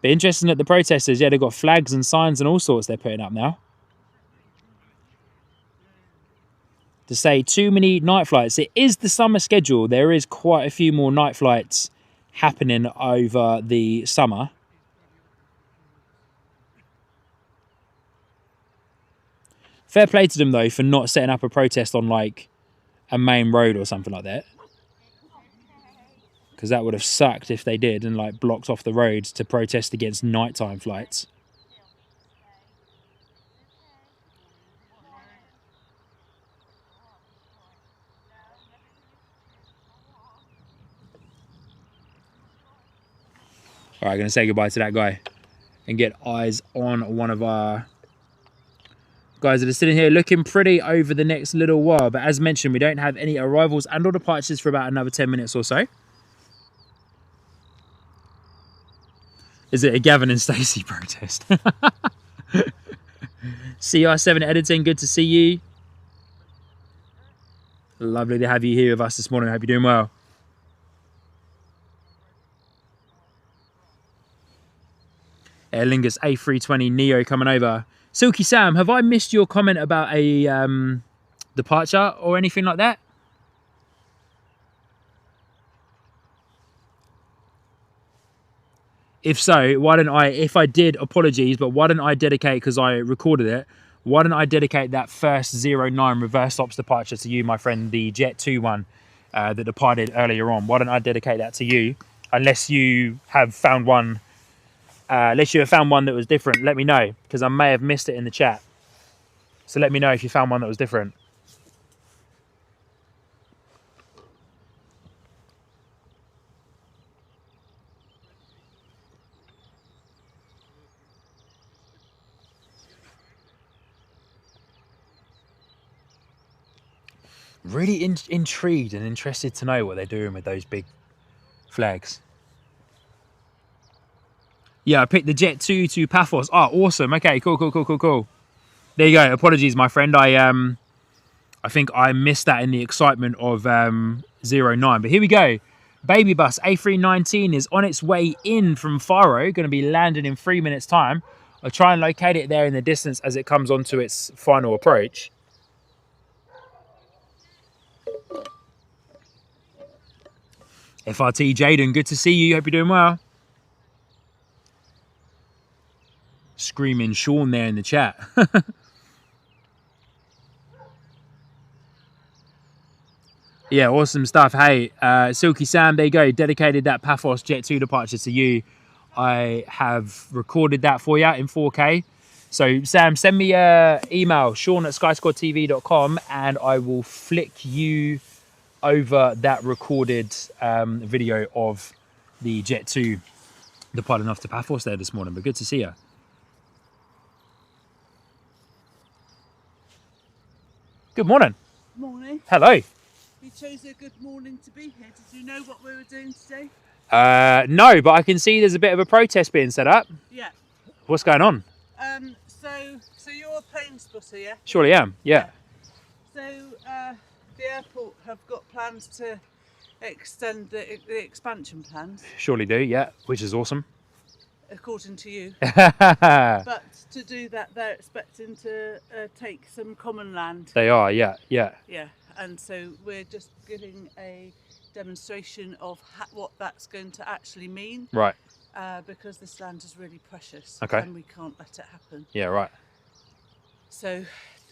But interesting that the protesters, yeah, they've got flags and signs and all sorts they're putting up now. To say too many night flights. It is the summer schedule. There is quite a few more night flights happening over the summer. Fair play to them though for not setting up a protest on like a main road or something like that. Because that would have sucked if they did and like blocked off the roads to protest against nighttime flights. All right, going to say goodbye to that guy and get eyes on one of our guys that are sitting here looking pretty over the next little while. But as mentioned, we don't have any arrivals and or departures for about another 10 minutes or so. Is it a Gavin and Stacey protest? CR7 editing, good to see you. Lovely to have you here with us this morning. I hope you're doing well. Aer Lingus A320 Neo coming over. Silky Sam, have I missed your comment about a departure or anything like that? If so, why don't I, if I did, apologies, but why don't I dedicate, because I recorded it, why don't I dedicate that first 09 reverse ops departure to you, my friend, the Jet 2 one that departed earlier on. Why don't I dedicate that to you? Unless you have found one, that was different, let me know, because I may have missed it in the chat. So let me know if you found one that was different. Really intrigued and interested to know what they're doing with those big flags. Yeah, I picked the Jet 2 to Paphos. Oh, awesome. Okay, cool. There you go. Apologies, my friend. I think I missed that in the excitement of 09. But here we go. Baby Bus A319 is on its way in from Faro. Going to be landing in 3 minutes' time. I'll try and locate it there in the distance as it comes onto its final approach. FRT Jaden, good to see you. Hope you're doing well. Screaming Sean there in the chat. Yeah, awesome stuff. Hey, Silky Sam, there you go. Dedicated that Paphos Jet 2 departure to you. I have recorded that for you in 4K. So, Sam, send me an email, sean@skysquadtv.com, and I will flick you over that recorded video of the Jet 2 departing off to Paphos there this morning. But good to see you. Good morning. Morning. Hello. You chose a good morning to be here. Did you know what we were doing today? No, but I can see there's a bit of a protest being set up. Yeah. What's going on? So you're a plane spotter, yeah? Surely am, yeah. So the airport have got plans to extend the expansion plans. Surely do, yeah, which is awesome. According to you. But to do that, they're expecting to take some common land. They are, yeah. Yeah, and so we're just giving a demonstration of what that's going to actually mean. Right. Because this land is really precious. Okay. And we can't let it happen. Yeah, right. So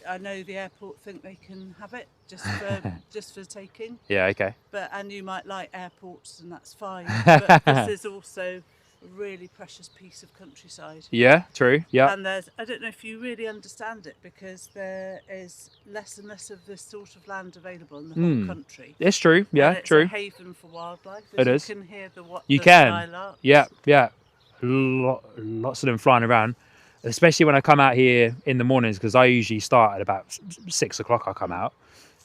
I know the airport think they can have it just for taking. Yeah, okay. And you might like airports, and that's fine. But this is also a really precious piece of countryside. Yeah, true. Yeah. And I don't know if you really understand it, because there is less and less of this sort of land available in the whole country. It's true. Yeah, and it's true. a haven for wildlife. It is. You can hear the skylarks. Yeah. Lots of them flying around, especially when I come out here in the mornings, because I usually start at about 6 o'clock. I come out,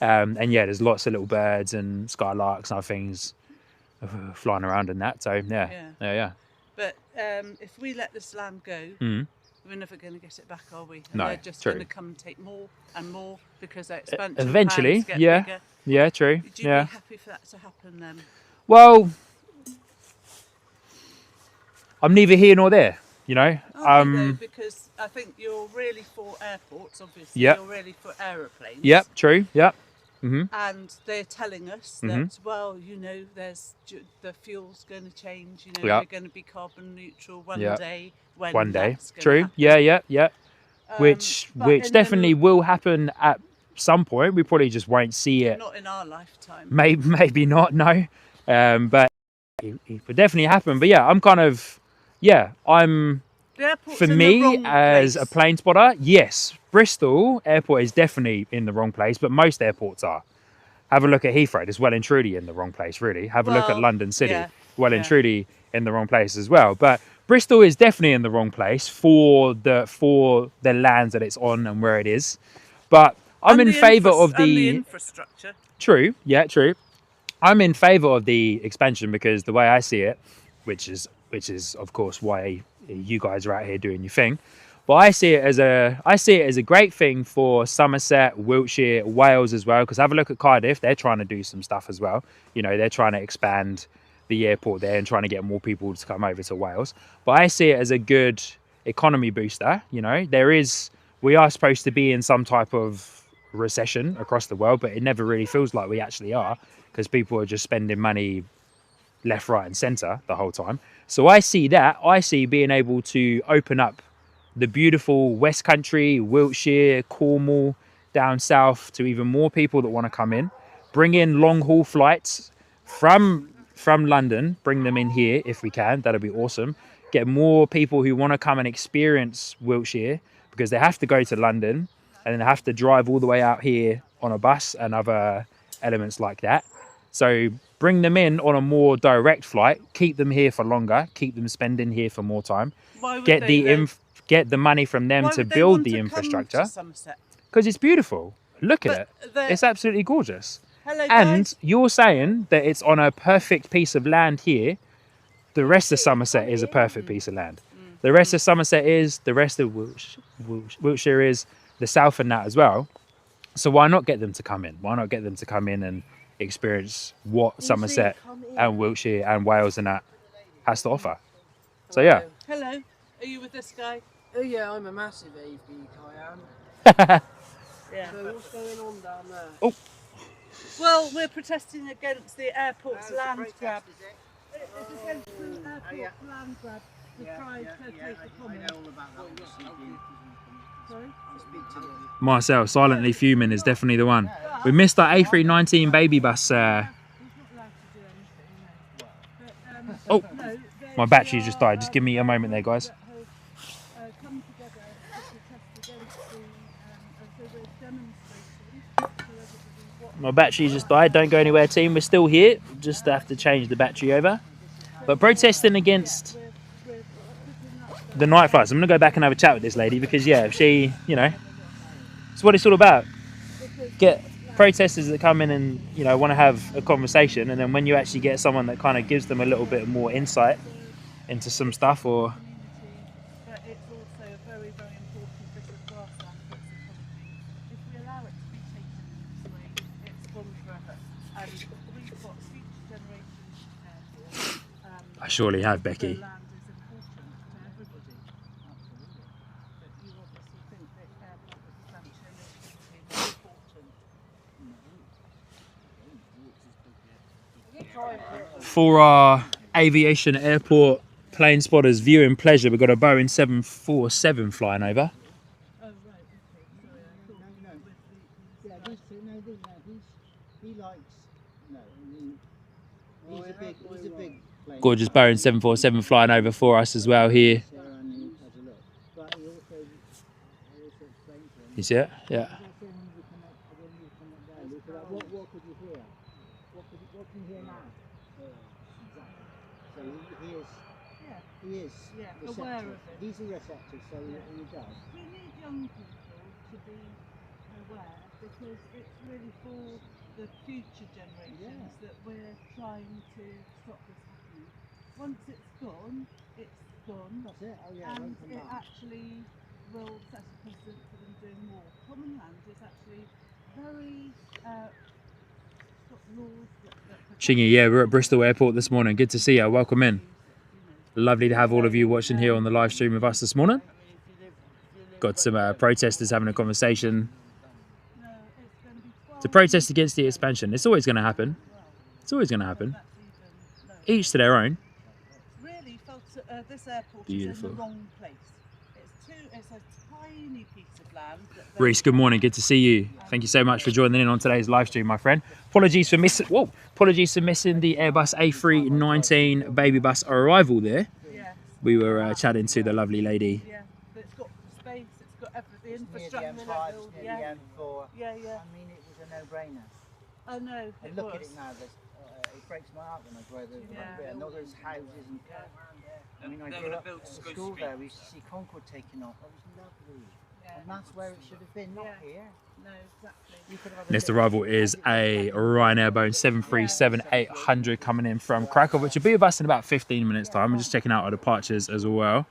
and yeah, there's lots of little birds and skylarks and other things flying around and that. So yeah. But if we let this land go, we're never going to get it back, are we? And no, they're just true. going to come and take more and more, because their expansion eventually, plans get yeah, bigger. Yeah, true. Would you be happy for that to happen then? Well, I'm neither here nor there, you know. Because I think you're really for airports, obviously. Yep. You're really for aeroplanes. Yep, true. Yep. And they're telling us that, well, you know, the fuel's going to change. You know, we're going to be carbon neutral one day. One day. True. Happen. Yeah. Which definitely will happen at some point. We probably just won't see it. Not in our lifetime. Maybe not. No. But it would definitely happen. But yeah, I'm kind of. Yeah, I'm. For me, as a plane spotter, yes, Bristol Airport is definitely in the wrong place, but most airports are. Have a look at Heathrow; it's well and truly in the wrong place, really. Have a look at London City; well and truly in the wrong place as well. But Bristol is definitely in the wrong place for the lands that it's on and where it is. But I'm in favour of the infrastructure. True, yeah, true. I'm in favour of the expansion, because the way I see it, which is of course why you guys are out here doing your thing, but I see it as a great thing for Somerset, Wiltshire, Wales as well. Because have a look at Cardiff; they're trying to do some stuff as well. You know, they're trying to expand the airport there and trying to get more people to come over to Wales. But I see it as a good economy booster. You know, we are supposed to be in some type of recession across the world, but it never really feels like we actually are, because people are just spending money left, right and centre the whole time. So I see being able to open up the beautiful West Country, Wiltshire, Cornwall, down south, to even more people that want to come in, bring in long haul flights from London, bring them in here if we can. That'd be awesome. Get more people who want to come and experience Wiltshire, because they have to go to London and then they have to drive all the way out here on a bus and other elements like that. So bring them in on a more direct flight, keep them here for longer, keep them spending here for more time, get the money from them to build the infrastructure, because it's beautiful. Look at it. It's absolutely gorgeous. Hello, and guys. You're saying that it's on a perfect piece of land here. The rest of Somerset is a perfect piece of land. The rest of Somerset is, the rest of Wiltshire is, the south and that as well. So why not get them to come in? Why not get them to come in and experience what Somerset and Wiltshire and Wales and that has to offer? So yeah. Hello. Are you with this guy? Oh yeah, I'm a massive AV guy. Yeah. So what's going on down there? Oh. Well, we're protesting against the airport's land grab. It's against the airport's land grab to try to take the common. Sorry? Marcel, silently fuming is definitely the one. We missed our A319 baby bus. He's not allowed to do anything, no. Oh, my battery just died. Just give me a moment there, guys. Come together to protest against My battery just died. Don't go anywhere, team. We're still here. Just have to change the battery over. But protesting against the night flights. I'm going to go back and have a chat with this lady, because, yeah, she, you know, it's what it's all about. Get protesters that come in and, you know, want to have a conversation, and then when you actually get someone that kind of gives them a little bit more insight into some stuff, or... But it's also a very, very important bit of grassland for its economy. If we allow it to be taken this way, it's gone forever. And we've got future generations to care for. I surely have, Becky. The land is important to everybody. Absolutely. But you obviously think that airport expansion is more important. For our aviation airport plane spotters viewing pleasure, we've got a Boeing 747 flying over. Oh, right, okay. Sorry, I thought he's a big plane. Gorgeous Boeing 747 flying over for us as well here. You see it? Yeah. What could you hear? What can you hear now? So he is aware of it. He's a receptive, so he does. We need young people to be aware, because it's really for the future generations that we're trying to stop this happening. Once it's gone, That's it. Oh yeah. and it actually will set a precedent for them doing more. Common land is actually very laws that Chingy, yeah, we're at Bristol Airport this morning. Good to see you. Welcome in. Lovely to have all of you watching here on the live stream with us this morning. Got some protesters having a conversation to protest against the expansion. It's always going to happen. It's always going to happen. Each to their own. Really felt this airport Beautiful. is in the wrong place. It's a tiny piece of land. Reese, good morning. Good to see you. Thank you so much for joining in on today's live stream, my friend. Apologies for missing the Airbus A319 baby bus arrival there. Yes. We were chatting to the lovely lady. Yeah, but it's got space, it's got everything, Near the infrastructure. M5, near Yeah. the M4. Yeah. I mean, it was a no-brainer. I know. And look at it now. It breaks my heart when I drive over and all those houses and. I mean, I grew up at school there. We used to see Concord taking off. It was lovely. Yeah. And that's where it should have been, not here. No, exactly. You could have had a Next little- arrival is a Ryanair Boeing 737-800 coming in from Krakow, which will be with us in about 15 minutes time. We're just checking out our departures as well.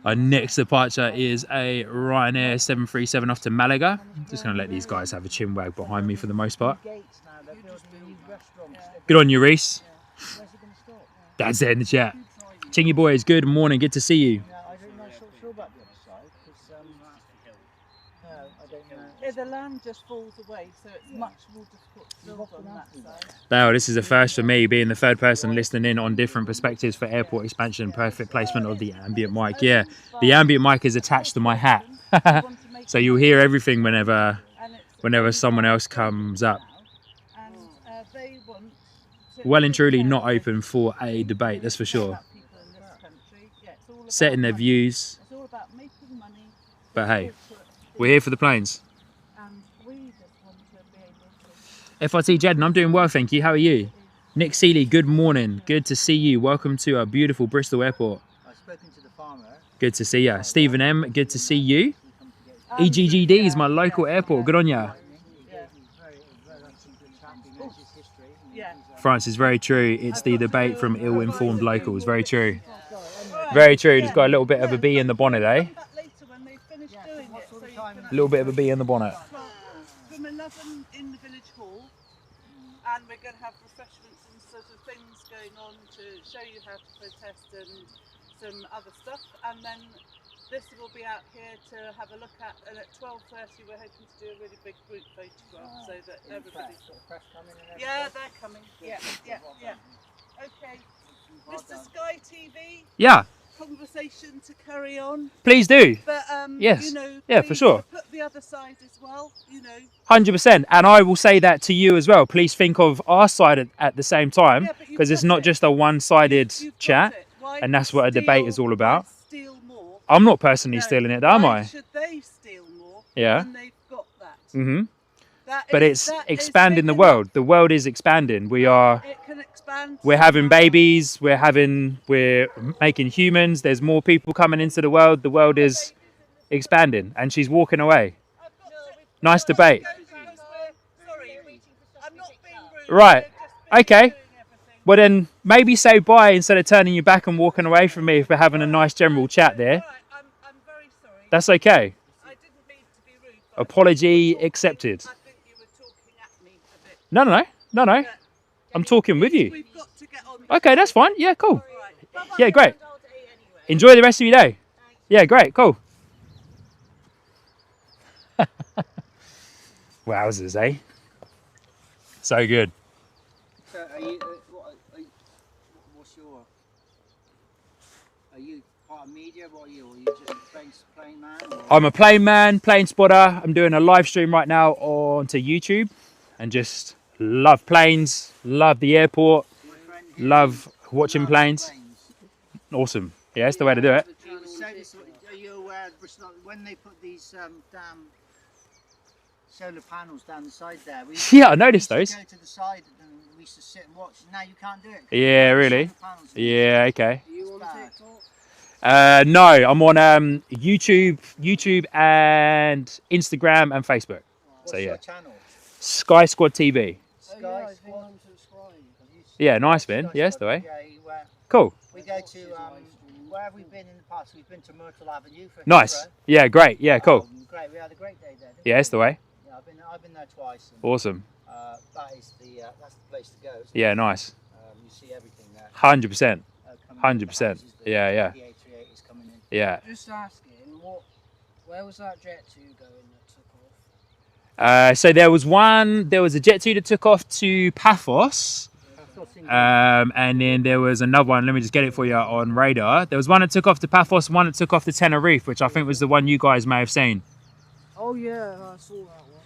Our next departure is a Ryanair 737 off to Malaga. I'm just going to let these guys have a chin wag behind me for the most part. Gates now, they're building new restaurants. Good on you, Reese. Where's it going to stop? That's it in the chat. Chingy boys, good morning. Good to see you. No, I don't the land just falls away, so it's much more difficult to build on that side. Now, this is a first for me, being the third person listening in on different perspectives for airport expansion. Perfect placement of the ambient mic. Yeah, the ambient mic is attached to my hat, so you'll hear everything whenever someone else comes up. And they want to Well and truly not open for a debate, that's for sure. Setting their views. It's all about making money. But hey, we're here for the planes. And we just want to be able to. FRT Jedden, I'm doing well, thank you. How are you? Nick Seeley, good morning. Good to see you. Welcome to our beautiful Bristol Airport. I've spoken to the farmer. Good to see you. Stephen M, good to see you. EGGD is my local airport. Good on ya. France is very true. It's the debate from ill-informed locals. Very true. Very true. Just got a little bit of a bee in the bonnet, eh? A little bit of a bee in the bonnet. From 11 in the village hall, and we're going to have refreshments and sort of things going on to show you how to protest and some other stuff, and then this will be out here to have a look at, and at 12:30 we're hoping to do a really big group photograph so that everybody... Yeah, they're coming. Yeah. Okay. Mr. Sky TV? Yeah. Conversation to carry on. Please do. But, yes. you know, yeah, for sure. Put the other side as well, you know. 100%. And I will say that to you as well. Please think of our side at the same time, because it's not just a one-sided chat, and that's what a debate is all about. I'm not personally stealing it, am I? Should they steal more? Yeah. When they've got that? Mm-hmm. But it's expanding the world. The world is expanding. We are. It can expand. We're having babies. We're making humans. There's more people coming into the world. The world is expanding, and she's walking away. Nice debate. Sorry, I'm not being rude. Right. Okay. Well then, maybe say bye instead of turning your back and walking away from me if we're having a nice general chat there. I'm very sorry. That's okay. I didn't mean to be rude. Apology accepted. I think you were talking at me a bit. No. I'm talking with you. We've got to get on. Okay, that's fine. Yeah, cool. Right. Yeah, great. Enjoy the rest of your day. Yeah, great, cool. Wowzers, eh? So good. So are you, what's your, are you part of media? What are you? Are you just a plane man? Or? I'm a plane man, plane spotter. I'm doing a live stream right now onto YouTube, and just love planes, love the airport, love watching planes. Awesome. Yeah, that's the way to do it. Are you aware of Bristol, when they put these damn solar panels down the side there? Yeah, I noticed those. Go to the side and we used to sit and watch. Now you can't do it. Yeah, really? Yeah, okay. Are you on TikTok? No, I'm on YouTube and Instagram and Facebook. What's so yeah. your channel? Sky Squad TV. Sky Squad. Yeah, nice man. Yes, the way. Yeah, cool. We go to where have we been in the past? We've been to Myrtle Avenue for nice. Hero. Yeah, great. Yeah, cool. Great. We had a great day there. Yeah, it's the way. Yeah, I've been there twice. And, awesome. That is that's the place to go. Yeah, nice. You see everything there. 100%. 100%. Yeah. The A380 is coming in. Yeah. Just asking, where was that Jet 2 going that took off? So there was a Jet 2 that took off to Paphos. And then there was another one, let me just get it for you on radar. There was one that took off to Paphos, one that took off to Tenerife, which I think was the one you guys may have seen. Oh yeah, I saw that one.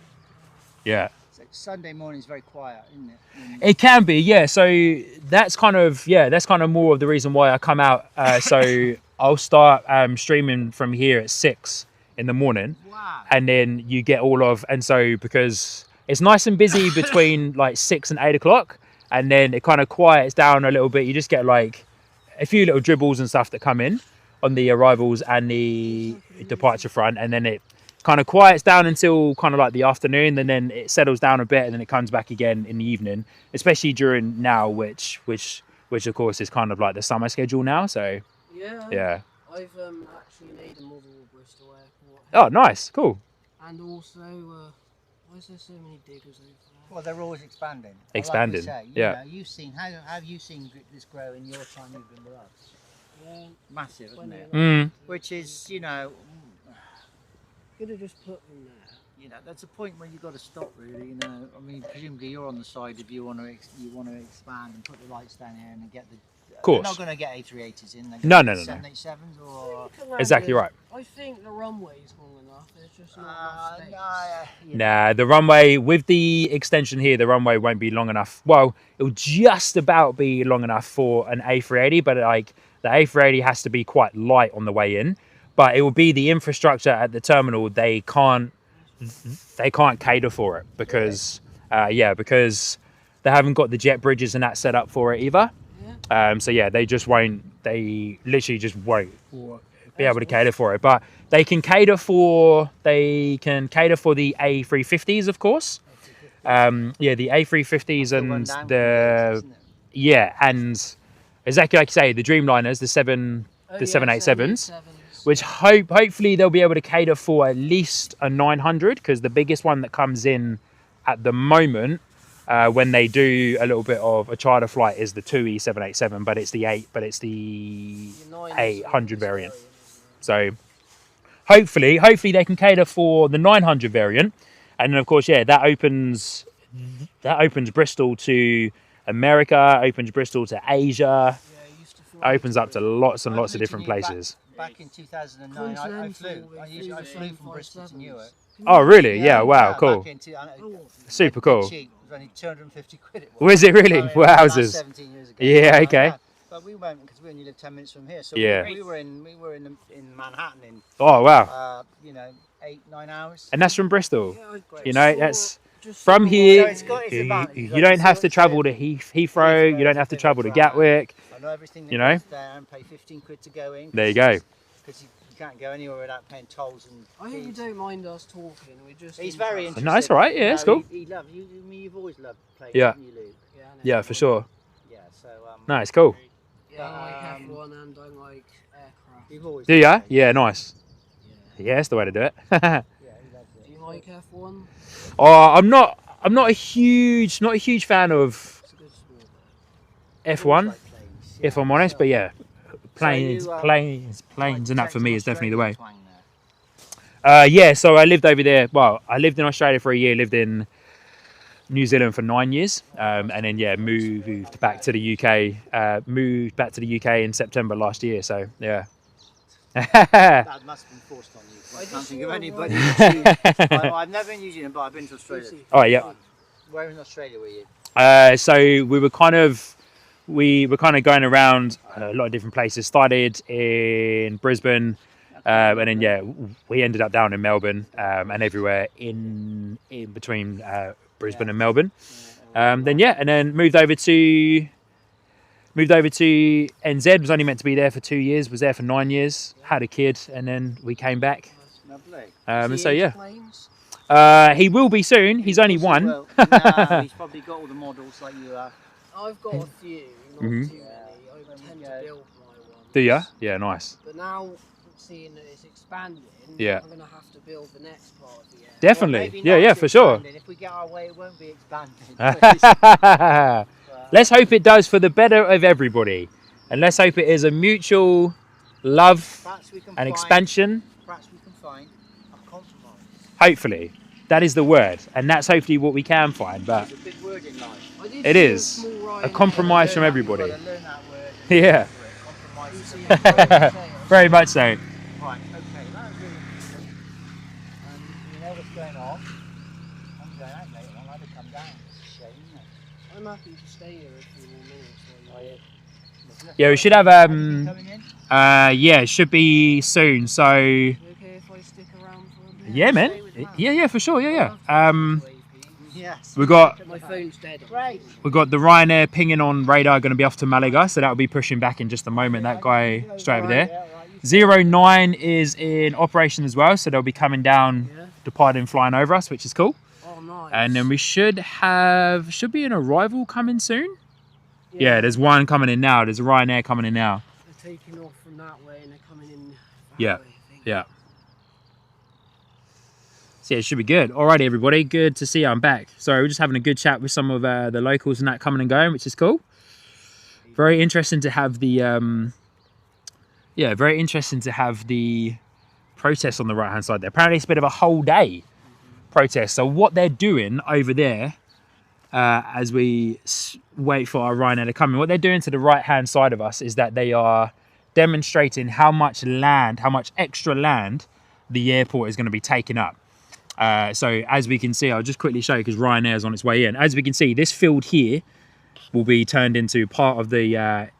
Yeah. Sunday morning is very quiet, isn't it? It can be, yeah. So that's kind of more of the reason why I come out. So I'll start streaming from here at 6 in the morning. Wow. And then you get and so because it's nice and busy between like 6 and 8 o'clock. And then it kind of quiets down a little bit. You just get like a few little dribbles and stuff that come in on the arrivals and the departure front. And then it kind of quiets down until kind of like the afternoon. And then it settles down a bit and then it comes back again in the evening, especially during now, which of course is kind of like the summer schedule now. So yeah. I've actually made a model of Bristol Airport. Oh, nice. Cool. And also, why is there so many diggers over there? Well, they're always expanding. Expanding, like yeah. You've seen how have you seen this grow in your time you've been with us? Well, massive, isn't it? Mm. Which is, could have just put them there. you know, there's a point where you've got to stop, really. You know, I mean, presumably you're on the side if you want to expand and put the lights down here and get the. Of course. They're not going to get A380s in. No. 787s or. Exactly right. I think the runway is long enough. There's just not enough space. Nah, the runway, with the extension here, the runway won't be long enough. Well, it'll just about be long enough for an A380, but like the A380 has to be quite light on the way in. But it will be the infrastructure at the terminal. They can't cater for it because, because they haven't got the jet bridges and that set up for it either. So yeah, they literally just won't be able to cater for it. But they can cater for the A350s, of course. The A350s and and exactly like you say, the Dreamliners, the 787s. Which hopefully they'll be able to cater for at least a 900, because the biggest one that comes in at the moment when they do a little bit of a charter flight is the 2E 787, but it's the 800 variant. So hopefully they can cater for the 900 variant, and then of course that opens Bristol to America, opens Bristol to Asia, opens up to lots and lots of different places. Back in 2009, I flew from Bristol to Newark. Oh, really? Yeah, wow, cool. Super cool. It was only 250 quid. Was it really? Wowzers. 17 years ago. Yeah, okay. But we went because we only live 10 minutes from here. So yeah. we were in Manhattan in. Oh, wow. 8-9 hours. And that's from Bristol. Yeah, That's from here. You You don't have to travel to Heathrow. You don't have to travel to Gatwick. I know everything that goes there and pay 15 quid to go in. There you go. Because you can't go anywhere without paying tolls and. I hope you don't mind us talking. He's very interested. No, that's all right. Yeah, it's cool. He loves you. You've always loved playing. Yeah. You, Luke. Yeah, for sure. Yeah. So. No, it's cool. Yeah, I like F1 and I like aircraft. You've always. Do ya? Yeah, nice. Yeah, that's the way to do it. Yeah, he loves it. Do you like F1? Oh, I'm not a huge fan of It's a good sport. F1, Like planes. if I'm honest. But yeah, So planes, and that for me is definitely the way. Twang there. Yeah, so I lived over there. Well, I lived in Australia for a year, lived in New Zealand for 9 years, and then moved back to the UK. Moved back to the UK in September last year. So yeah. That must have been forced on you. I can't think of anybody. I've never been in New Zealand, but I've been to Australia. Oh yeah. Where in Australia were you? So we were kind of going around a lot of different places. Started in Brisbane, and then we ended up down in Melbourne, and everywhere in between Brisbane and Melbourne. And then moved over to NZ. Was only meant to be there for 2 years. Was there for 9 years. Had a kid, and then we came back. Lovely. And so yeah. Planes? He will be soon. He's only one. Well, no, he's probably got all the models like you have. I've got a few, not too many. I tend to build my one. Do ya? Yeah, nice. But now, seeing that it's expanding, Yeah. I'm going to have to build the next part of the air. Definitely. Well, Yeah, for sure. If we get our way, it won't be expanding. Let's hope it does for the better of everybody. And let's hope it is a mutual love and expansion. Perhaps we can find a compromise. Hopefully. That is the word. And that's hopefully what we can find. But It's a big word in life. it is a compromise from everybody. You've got to learn that word. Yeah. Compromise. Very much so. Right, okay, that was really interesting. And you know what's going on? I'm going out later on, I had to come down. It's a shame, isn't it? I'm happy to stay here a few more minutes. Yeah, we should have Coming in? yeah, it should be soon. So Is it okay if I stick around for a bit? yeah, man. Stay with Matt? Yeah, for sure. Yeah. Yes. We got My phone's dead. Great. the Ryanair pinging on radar going to be off to Malaga, so that'll be pushing back in just a moment. That guy straight over there. Yeah, right. 09 is in operation as well, so they'll be coming down, Yeah. departing, flying over us, which is cool. Oh, nice. And then we should be an arrival coming soon. Yeah, there's one coming in now. There's a Ryanair coming in now. They're taking off from that way and they're coming in that Yeah. way, I think. Yeah. So yeah, it should be good. Alrighty, everybody. Good to see you. I'm back. So we're just having a good chat with some of the locals and that coming and going, which is cool. Very interesting to have the protest on the right hand side there. Apparently it's a bit of a whole day protest. So what they're doing over there, as we wait for our Ryanair to come in, what they're doing to the right-hand side of us is that they are demonstrating how much land, how much extra land the airport is going to be taking up. So as we can see, I'll just quickly show you because Ryanair is on its way in. As we can see, this field here will be turned into part of the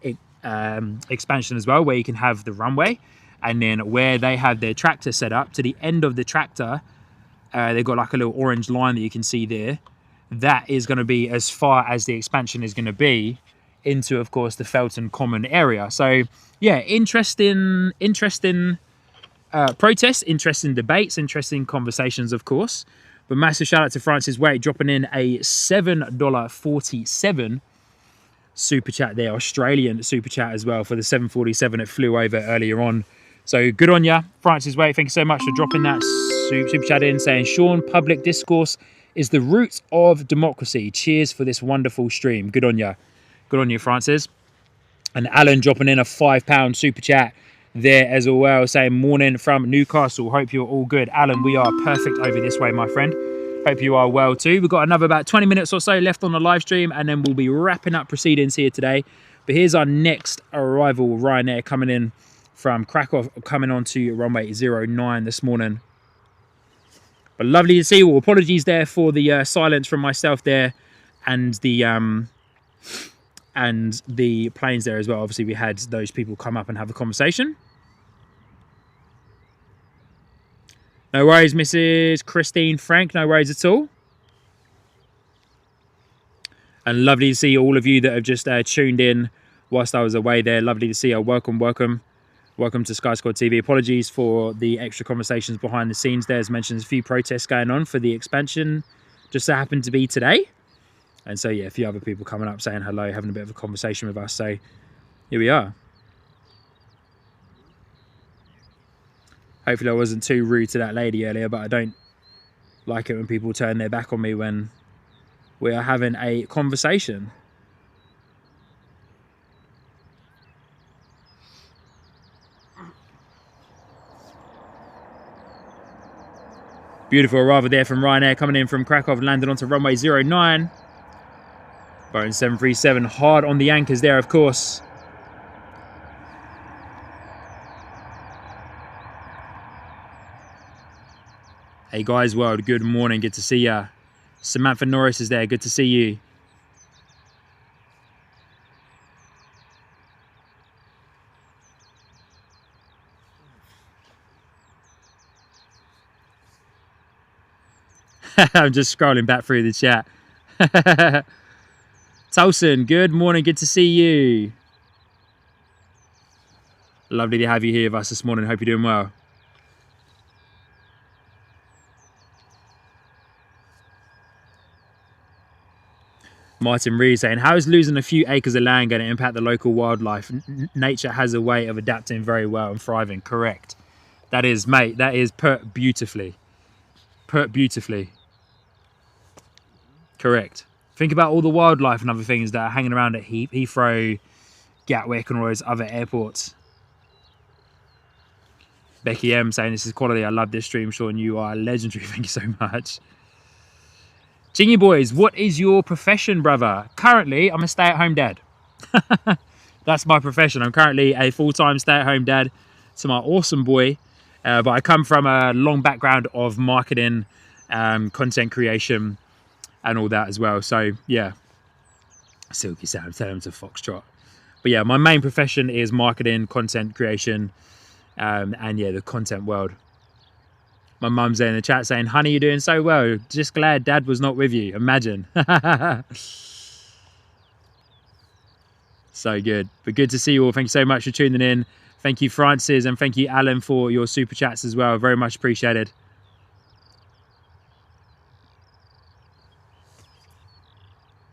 expansion as well, where you can have the runway. And then where they have their tractor set up, to the end of the tractor, they've got like a little orange line that you can see there. That is going to be as far as the expansion is going to be into, of course, the Felton Common area. So yeah, interesting protests, interesting debates, interesting conversations, of course. But massive shout out to Francis Wait dropping in a $7.47 super chat there, Australian super chat as well, for the 747 that flew over earlier on. So good on ya, Francis Wait. Thank you so much for dropping that super chat in, saying, Sean, public discourse is the root of democracy. Cheers for this wonderful stream. Good on ya. Good on you, Francis. And Alan dropping in a £5 super chat there as well, saying, morning from Newcastle. Hope you're all good. Alan, we are perfect over this way, my friend. Hope you are well too. We've got another about 20 minutes or so left on the live stream, and then we'll be wrapping up proceedings here today. But here's our next arrival, Ryanair coming in from Krakow, coming on to runway 09 this morning. But lovely to see you all. Apologies there for the silence from myself there, and the planes there as well. Obviously, we had those people come up and have a conversation. No worries, Mrs. Christine Frank. No worries at all. And lovely to see all of you that have just tuned in whilst I was away there. Lovely to see you. Welcome, welcome. Welcome to Sky Squad TV. Apologies for the extra conversations behind the scenes there. As mentioned, a few protests going on for the expansion. Just so happened to be today. And so, yeah, a few other people coming up saying hello, having a bit of a conversation with us. So, here we are. Hopefully I wasn't too rude to that lady earlier, but I don't like it when people turn their back on me when we are having a conversation. Beautiful arrival there from Ryanair, coming in from Krakow, landed onto runway 09. Boeing 737, hard on the anchors there, of course. Hey guys, world, good morning, good to see ya. Samantha Norris is there, good to see you. I'm just scrolling back through the chat. Tolson, good morning, good to see you. Lovely to have you here with us this morning, hope you're doing well. Martin Reed saying, how is losing a few acres of land going to impact the local wildlife? Nature has a way of adapting very well and thriving. Correct. That is, mate, that is put beautifully. Put beautifully. Correct. Think about all the wildlife and other things that are hanging around at Heathrow, Gatwick and all those other airports. Becky M saying, this is quality. I love this stream, Sean. You are legendary. Thank you so much. Chingy boys, what is your profession, brother? Currently, I'm a stay-at-home dad. That's my profession. I'm currently a full-time stay-at-home dad to my awesome boy. But I come from a long background of marketing, content creation, and all that as well. So, yeah. Silky Sam, tell him to foxtrot. But yeah, my main profession is marketing, content creation, and yeah, the content world. My mum's there in the chat saying, honey, you're doing so well. Just glad dad was not with you. Imagine. So good. But good to see you all. Thank you so much for tuning in. Thank you, Francis, and thank you, Alan, for your super chats as well. Very much appreciated.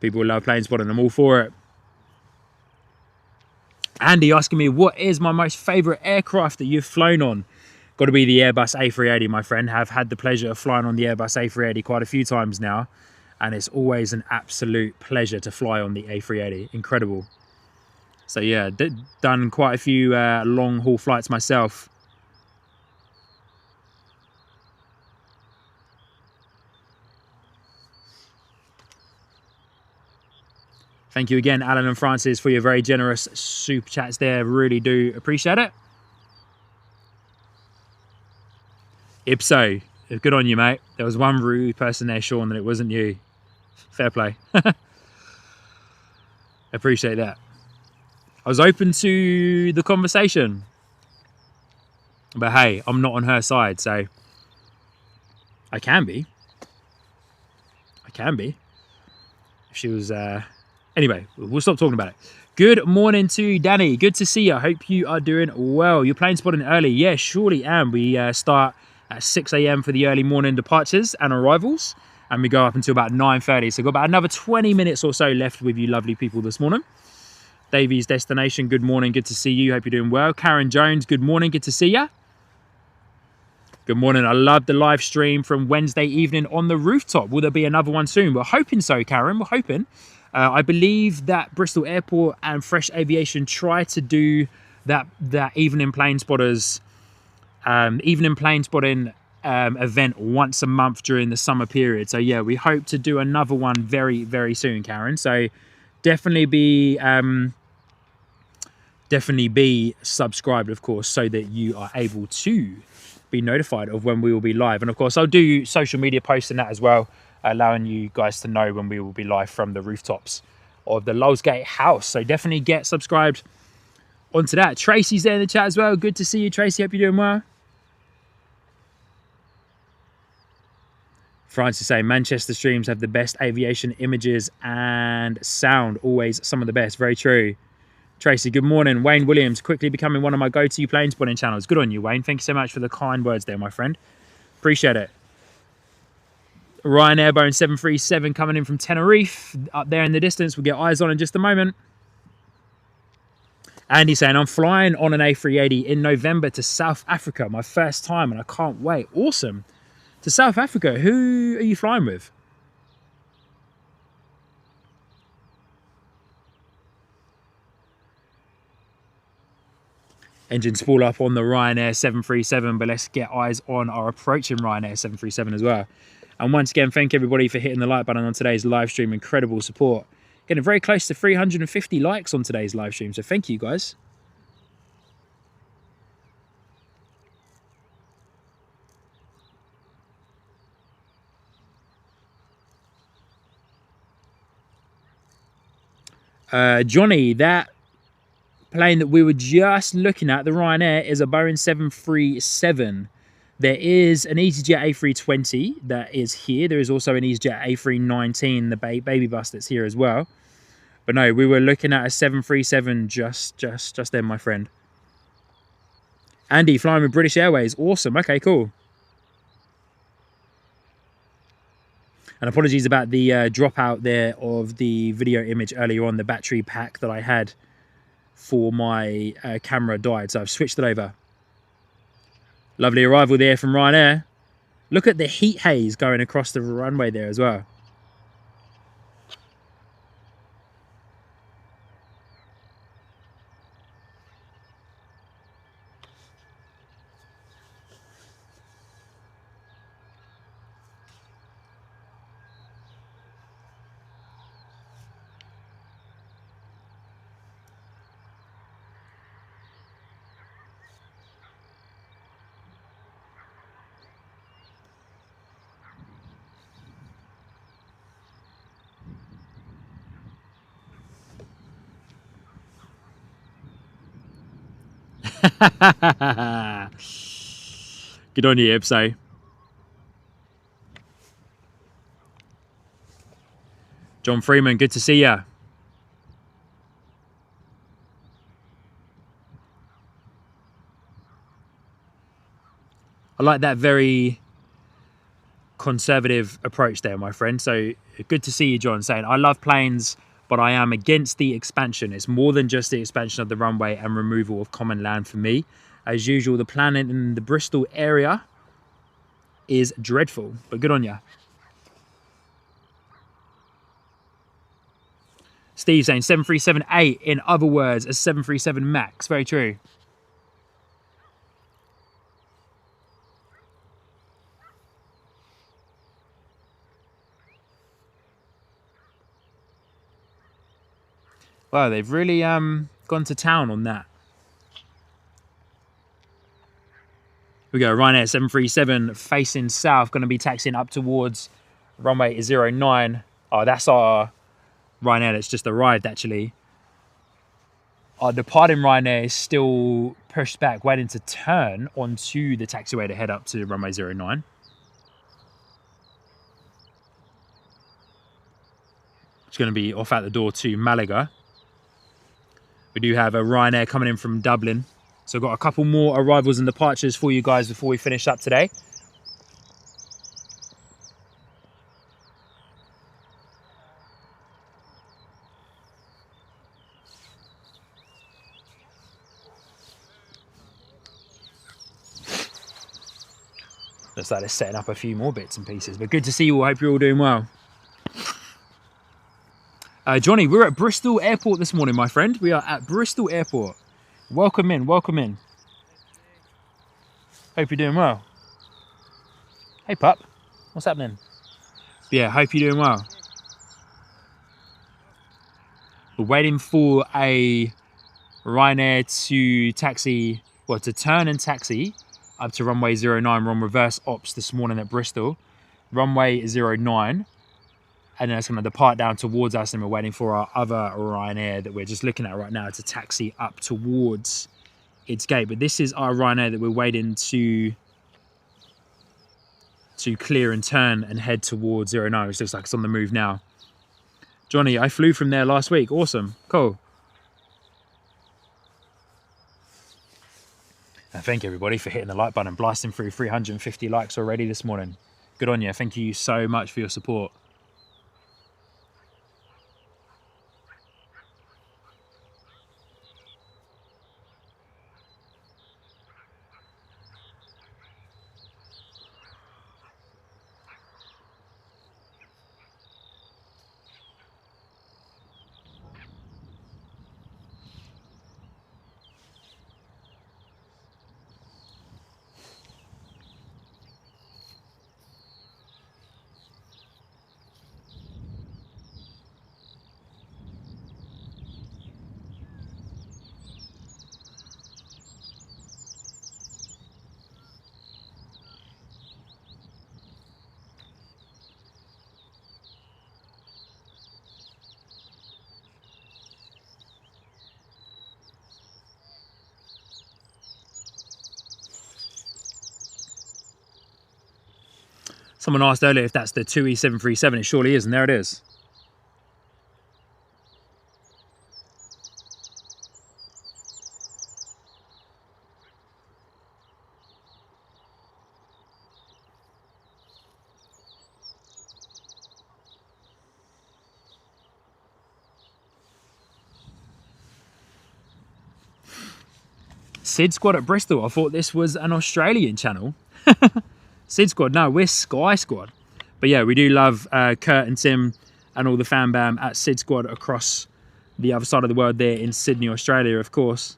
People love plane spotting. I'm all for it. Andy asking me, what is my most favourite aircraft that you've flown on? Got to be the Airbus A380, my friend. Have had the pleasure of flying on the Airbus A380 quite a few times now. And it's always an absolute pleasure to fly on the A380. Incredible. So yeah, done quite a few long haul flights myself. Thank you again, Alan and Francis, for your very generous super chats there. Really do appreciate it. Ipso, good on you, mate. There was one rude person there, Sean, and it wasn't you. Fair play. Appreciate that. I was open to the conversation. But hey, I'm not on her side, so I can be. If she was... Anyway, we'll stop talking about it. Good morning to Danny. Good to see you. I hope you are doing well. You're plane spotting early. Yeah, surely am. We start at 6 a.m. for the early morning departures and arrivals. And we go up until about 9:30. So we've got about another 20 minutes or so left with you lovely people this morning. Davies Destination, good morning. Good to see you. Hope you're doing well. Karen Jones, good morning. Good to see you. Good morning. I love the live stream from Wednesday evening on the rooftop. Will there be another one soon? We're hoping so, Karen. We're hoping. I believe that Bristol Airport and Fresh Aviation try to do that evening plane spotters, event once a month during the summer period. So yeah, we hope to do another one very, very soon, Karen. So definitely be subscribed, of course, so that you are able to be notified of when we will be live. And of course, I'll do social media posts and that as well, allowing you guys to know when we will be live from the rooftops of the Lulsgate house. So definitely get subscribed onto that. Tracy's there in the chat as well. Good to see you, Tracy. Hope you're doing well. Francis saying Manchester streams have the best aviation images and sound. Always some of the best. Very true. Tracy, good morning. Wayne Williams, quickly becoming one of my go-to plane spotting channels. Good on you, Wayne. Thank you so much for the kind words there, my friend. Appreciate it. Ryan Airborne 737 coming in from Tenerife. Up there in the distance, we'll get eyes on in just a moment. Andy saying, I'm flying on an A380 in November to South Africa. My first time, and I can't wait. Awesome. To South Africa. Who are you flying with? Engine spool up on the Ryanair 737, but let's get eyes on our approaching Ryanair 737 as well. And once again, thank everybody for hitting the like button on today's live stream. Incredible support. Getting very close to 350 likes on today's live stream, so thank you guys. Johnny, that plane that we were just looking at, the Ryanair, is a Boeing 737. There is an EasyJet A320 that is here. There is also an EasyJet A319, the baby bus that's here as well. But no, we were looking at a 737 just then, my friend. Andy, flying with British Airways. Awesome. Okay, cool. And apologies about the dropout there of the video image earlier on. The battery pack that I had for my camera died, so I've switched it over. Lovely arrival there from Ryanair. Look at the heat haze going across the runway there as well. Good on you, Ipso. John Freeman, good to see ya. I like that very conservative approach there, my friend. So good to see you, John, saying, I love planes, but I am against the expansion. It's more than just the expansion of the runway and removal of common land for me. As usual, the planning in the Bristol area is dreadful, but good on ya. Steve saying 737-8, in other words, a 737 MAX. Very true. Wow, they've really gone to town on that. We go, Ryanair 737 facing south, going to be taxiing up towards runway 09. Oh, that's our Ryanair that's just arrived, actually. Our departing Ryanair is still pushed back, waiting to turn onto the taxiway to head up to runway 09. It's going to be off out the door to Malaga. We do have a Ryanair coming in from Dublin. So I've got a couple more arrivals and departures for you guys before we finish up today. Looks like they're setting up a few more bits and pieces, but good to see you all. Hope you're all doing well. Johnny, we're at Bristol Airport this morning, my friend. We are at Bristol Airport. Welcome in, welcome in. Hope you're doing well. Hey, pup. What's happening? Yeah, hope you're doing well. We're waiting for a Ryanair to taxi, well, to turn and taxi up to runway 09. We're on reverse ops this morning at Bristol. Runway 09. And then it's going to depart down towards us, and we're waiting for our other Ryanair that we're just looking at right now to taxi up towards its gate. But this is our Ryanair that we're waiting to clear and turn and head towards 09, which looks like it's on the move now. Johnny, I flew from there last week. Awesome. Cool. And thank you, everybody, for hitting the like button, blasting through 350 likes already this morning. Good on you. Thank you so much for your support. Someone asked earlier if that's the 2E737. It surely is, and there it is. Sid Squad at Bristol. I thought this was an Australian channel. Sid Squad, no, we're Sky Squad. But yeah, we do love Kurt and Tim and all the fan bam at Sid Squad across the other side of the world there in Sydney, Australia, of course.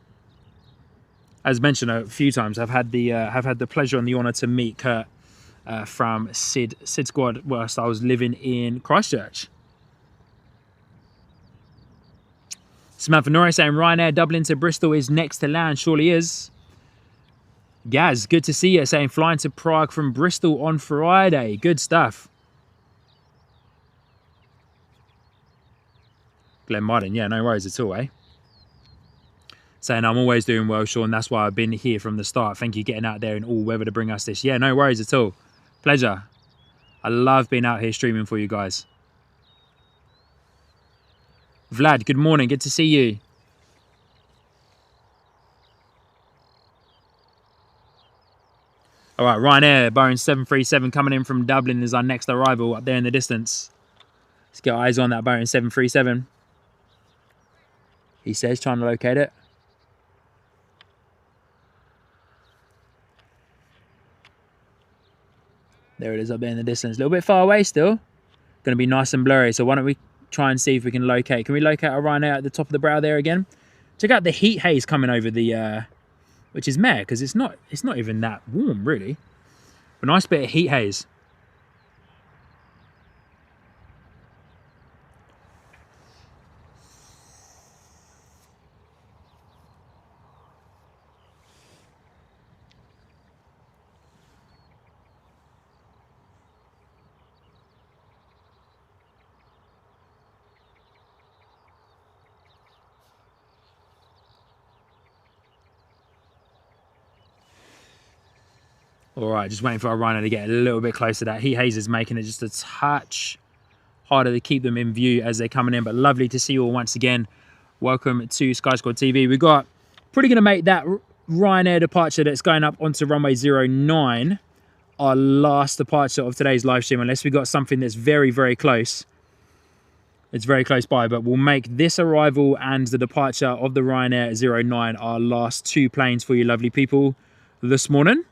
As mentioned a few times, I've had the pleasure and the honour to meet Kurt from Sid Squad whilst I was living in Christchurch. Samantha Norris saying Ryanair Dublin to Bristol is next to land. Surely is. Gaz, good to see you, saying flying to Prague from Bristol on Friday. Good stuff. Glenn Martin, yeah, no worries at all, eh? Saying I'm always doing well, Sean. That's why I've been here from the start. Thank you getting out there in all weather to bring us this. Yeah, no worries at all. Pleasure. I love being out here streaming for you guys. Vlad, good morning. Good to see you. All right, Ryanair, Boeing 737 coming in from Dublin is our next arrival up there in the distance. Let's get eyes on that Boeing 737. He says, trying to locate it. There it is up there in the distance. A little bit far away still. Going to be nice and blurry, so why don't we try and see if we can locate. Can we locate a Ryanair at the top of the brow there again? Check out the heat haze coming over the, which is mad because it's not even that warm really. A nice bit of heat haze. All right, just waiting for our Ryanair to get a little bit closer. That heat haze is making it just a touch harder to keep them in view as they're coming in. But lovely to see you all once again. Welcome to Sky Squad TV. We've got pretty going to make that Ryanair departure that's going up onto runway 09 our last departure of today's live stream, unless we got something that's very, very close. It's very close by, but we'll make this arrival and the departure of the Ryanair 09 our last two planes for you lovely people this morning.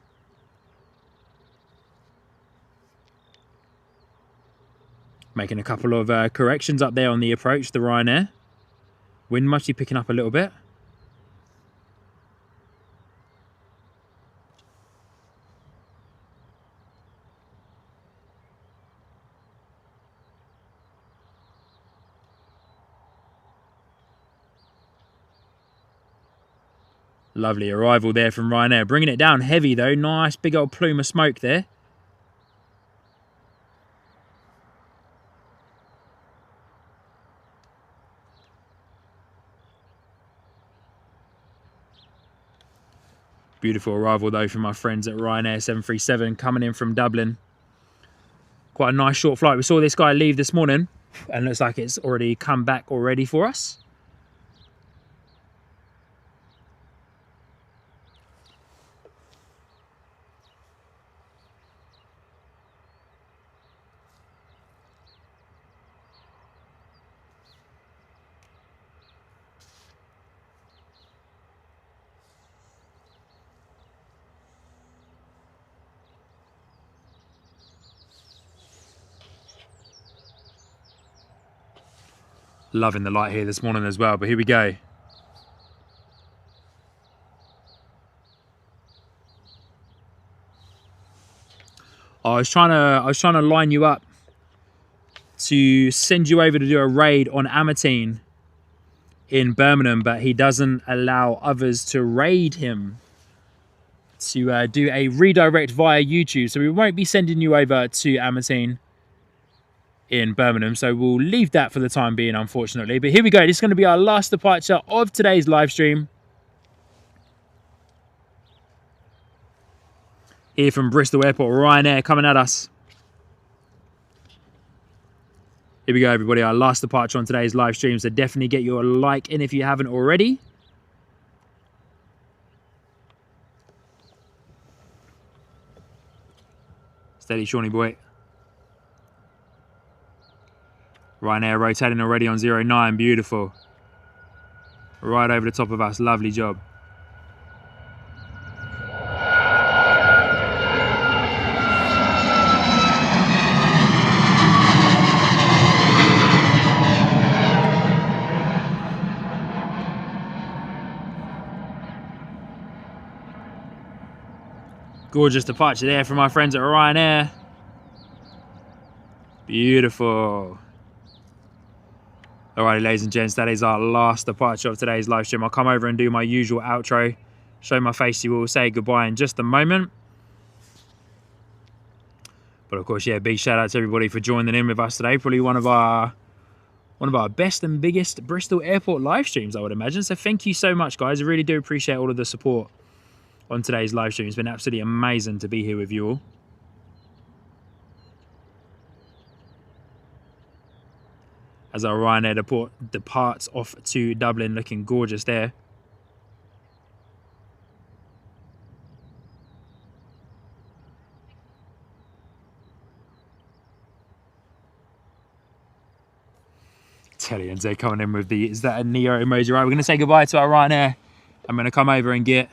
Making a couple of corrections up there on the approach, the Ryanair. Wind must be picking up a little bit. Lovely arrival there from Ryanair. Bringing it down heavy though. Nice big old plume of smoke there. Beautiful arrival though from our friends at Ryanair 737 coming in from Dublin. Quite a nice short flight. We saw this guy leave this morning and looks like it's already come back already for us. Loving the light here this morning as well, but here we go. I was trying to line you up to send you over to do a raid on Amatine in Birmingham, but he doesn't allow others to raid him to do a redirect via YouTube. So we won't be sending you over to Amatine in Birmingham, so we'll leave that for the time being, unfortunately. But here we go. This is going to be our last departure of today's live stream. Here from Bristol Airport, Ryanair coming at us. Here we go, everybody. Our last departure on today's live stream, so definitely get your like in if you haven't already. Steady, Shawnee boy. Ryanair rotating already on 09, beautiful. Right over the top of us, lovely job. Gorgeous departure there from our friends at Ryanair. Beautiful. Alrighty, ladies and gents, that is our last departure of today's live stream. I'll come over and do my usual outro, show my face to you all, say goodbye in just a moment. But of course, yeah, big shout out to everybody for joining in with us today. Probably one of our best and biggest Bristol Airport live streams, I would imagine. So thank you so much, guys. I really do appreciate all of the support on today's live stream. It's been absolutely amazing to be here with you all. As our Ryanair departs off to Dublin, looking gorgeous there. Telly and Zay coming in with the, is that a Neo emoji? Right, we're going to say goodbye to our Ryanair. I'm going to come over and get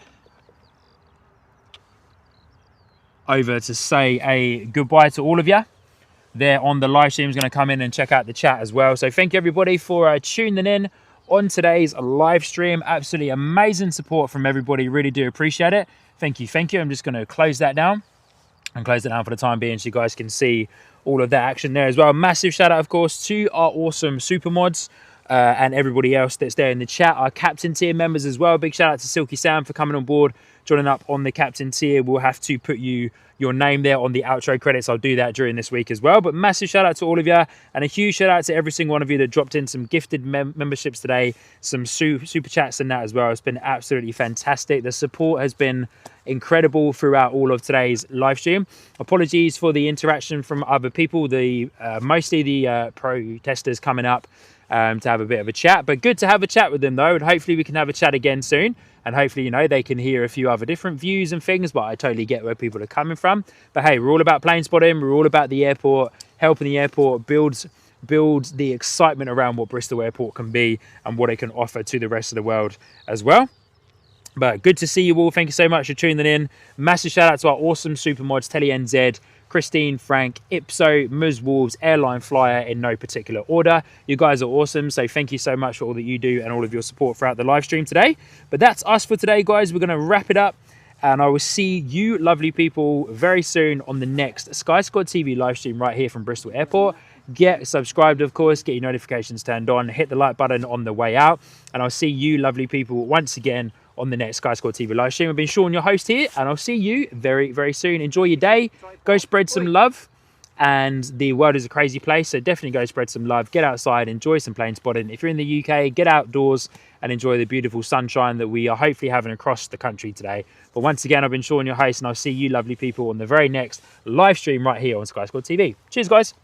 over to say a goodbye to all of you. There on the live stream is going to come in and check out the chat as well. So thank you everybody for tuning in on today's live stream. Absolutely amazing support from everybody. Really do appreciate it. Thank you. Thank you. I'm just going to close that down and close it down for the time being so you guys can see all of that action there as well. Massive shout out, of course, to our awesome super mods. and everybody else that's there in the chat, our captain tier members as well. Big shout out to Silky Sam for coming on board, joining up on the captain tier. We'll have to put your name there on the outro credits. I'll do that during this week as well. But massive shout out to all of you, and a huge shout out to every single one of you that dropped in some gifted memberships today, some super chats and that as well. It's been absolutely fantastic. The support has been incredible throughout all of today's live stream. Apologies for the interaction from other people, mostly the protesters coming up to have a bit of a chat, but good to have a chat with them though, and hopefully we can have a chat again soon, and hopefully, you know, they can hear a few other different views and things. But I totally get where people are coming from. But hey, we're all about plane spotting, we're all about the airport, helping the airport build the excitement around what Bristol Airport can be and what it can offer to the rest of the world as well. But good to see you all. Thank you so much for tuning in. Massive shout out to our awesome super mods, Telly NZ, Christine, Frank, Ipso, Ms. Wolves, Airline Flyer, in no particular order. You guys are awesome, so thank you so much for all that you do and all of your support throughout the live stream today. But that's us for today, guys. We're going to wrap it up, and I will see you lovely people very soon on the next Sky Squad TV live stream right here from Bristol Airport. Get subscribed, of course, get your notifications turned on, hit the like button on the way out, and I'll see you lovely people once again on the next Sky Squad TV live stream. I've been Sean, your host here, and I'll see you very, very soon. Enjoy your day. Go spread some love. And the world is a crazy place, so definitely go spread some love. Get outside, enjoy some plane spotting. If you're in the UK, get outdoors and enjoy the beautiful sunshine that we are hopefully having across the country today. But once again, I've been Sean, your host, and I'll see you lovely people on the very next live stream right here on Sky Squad TV. Cheers, guys.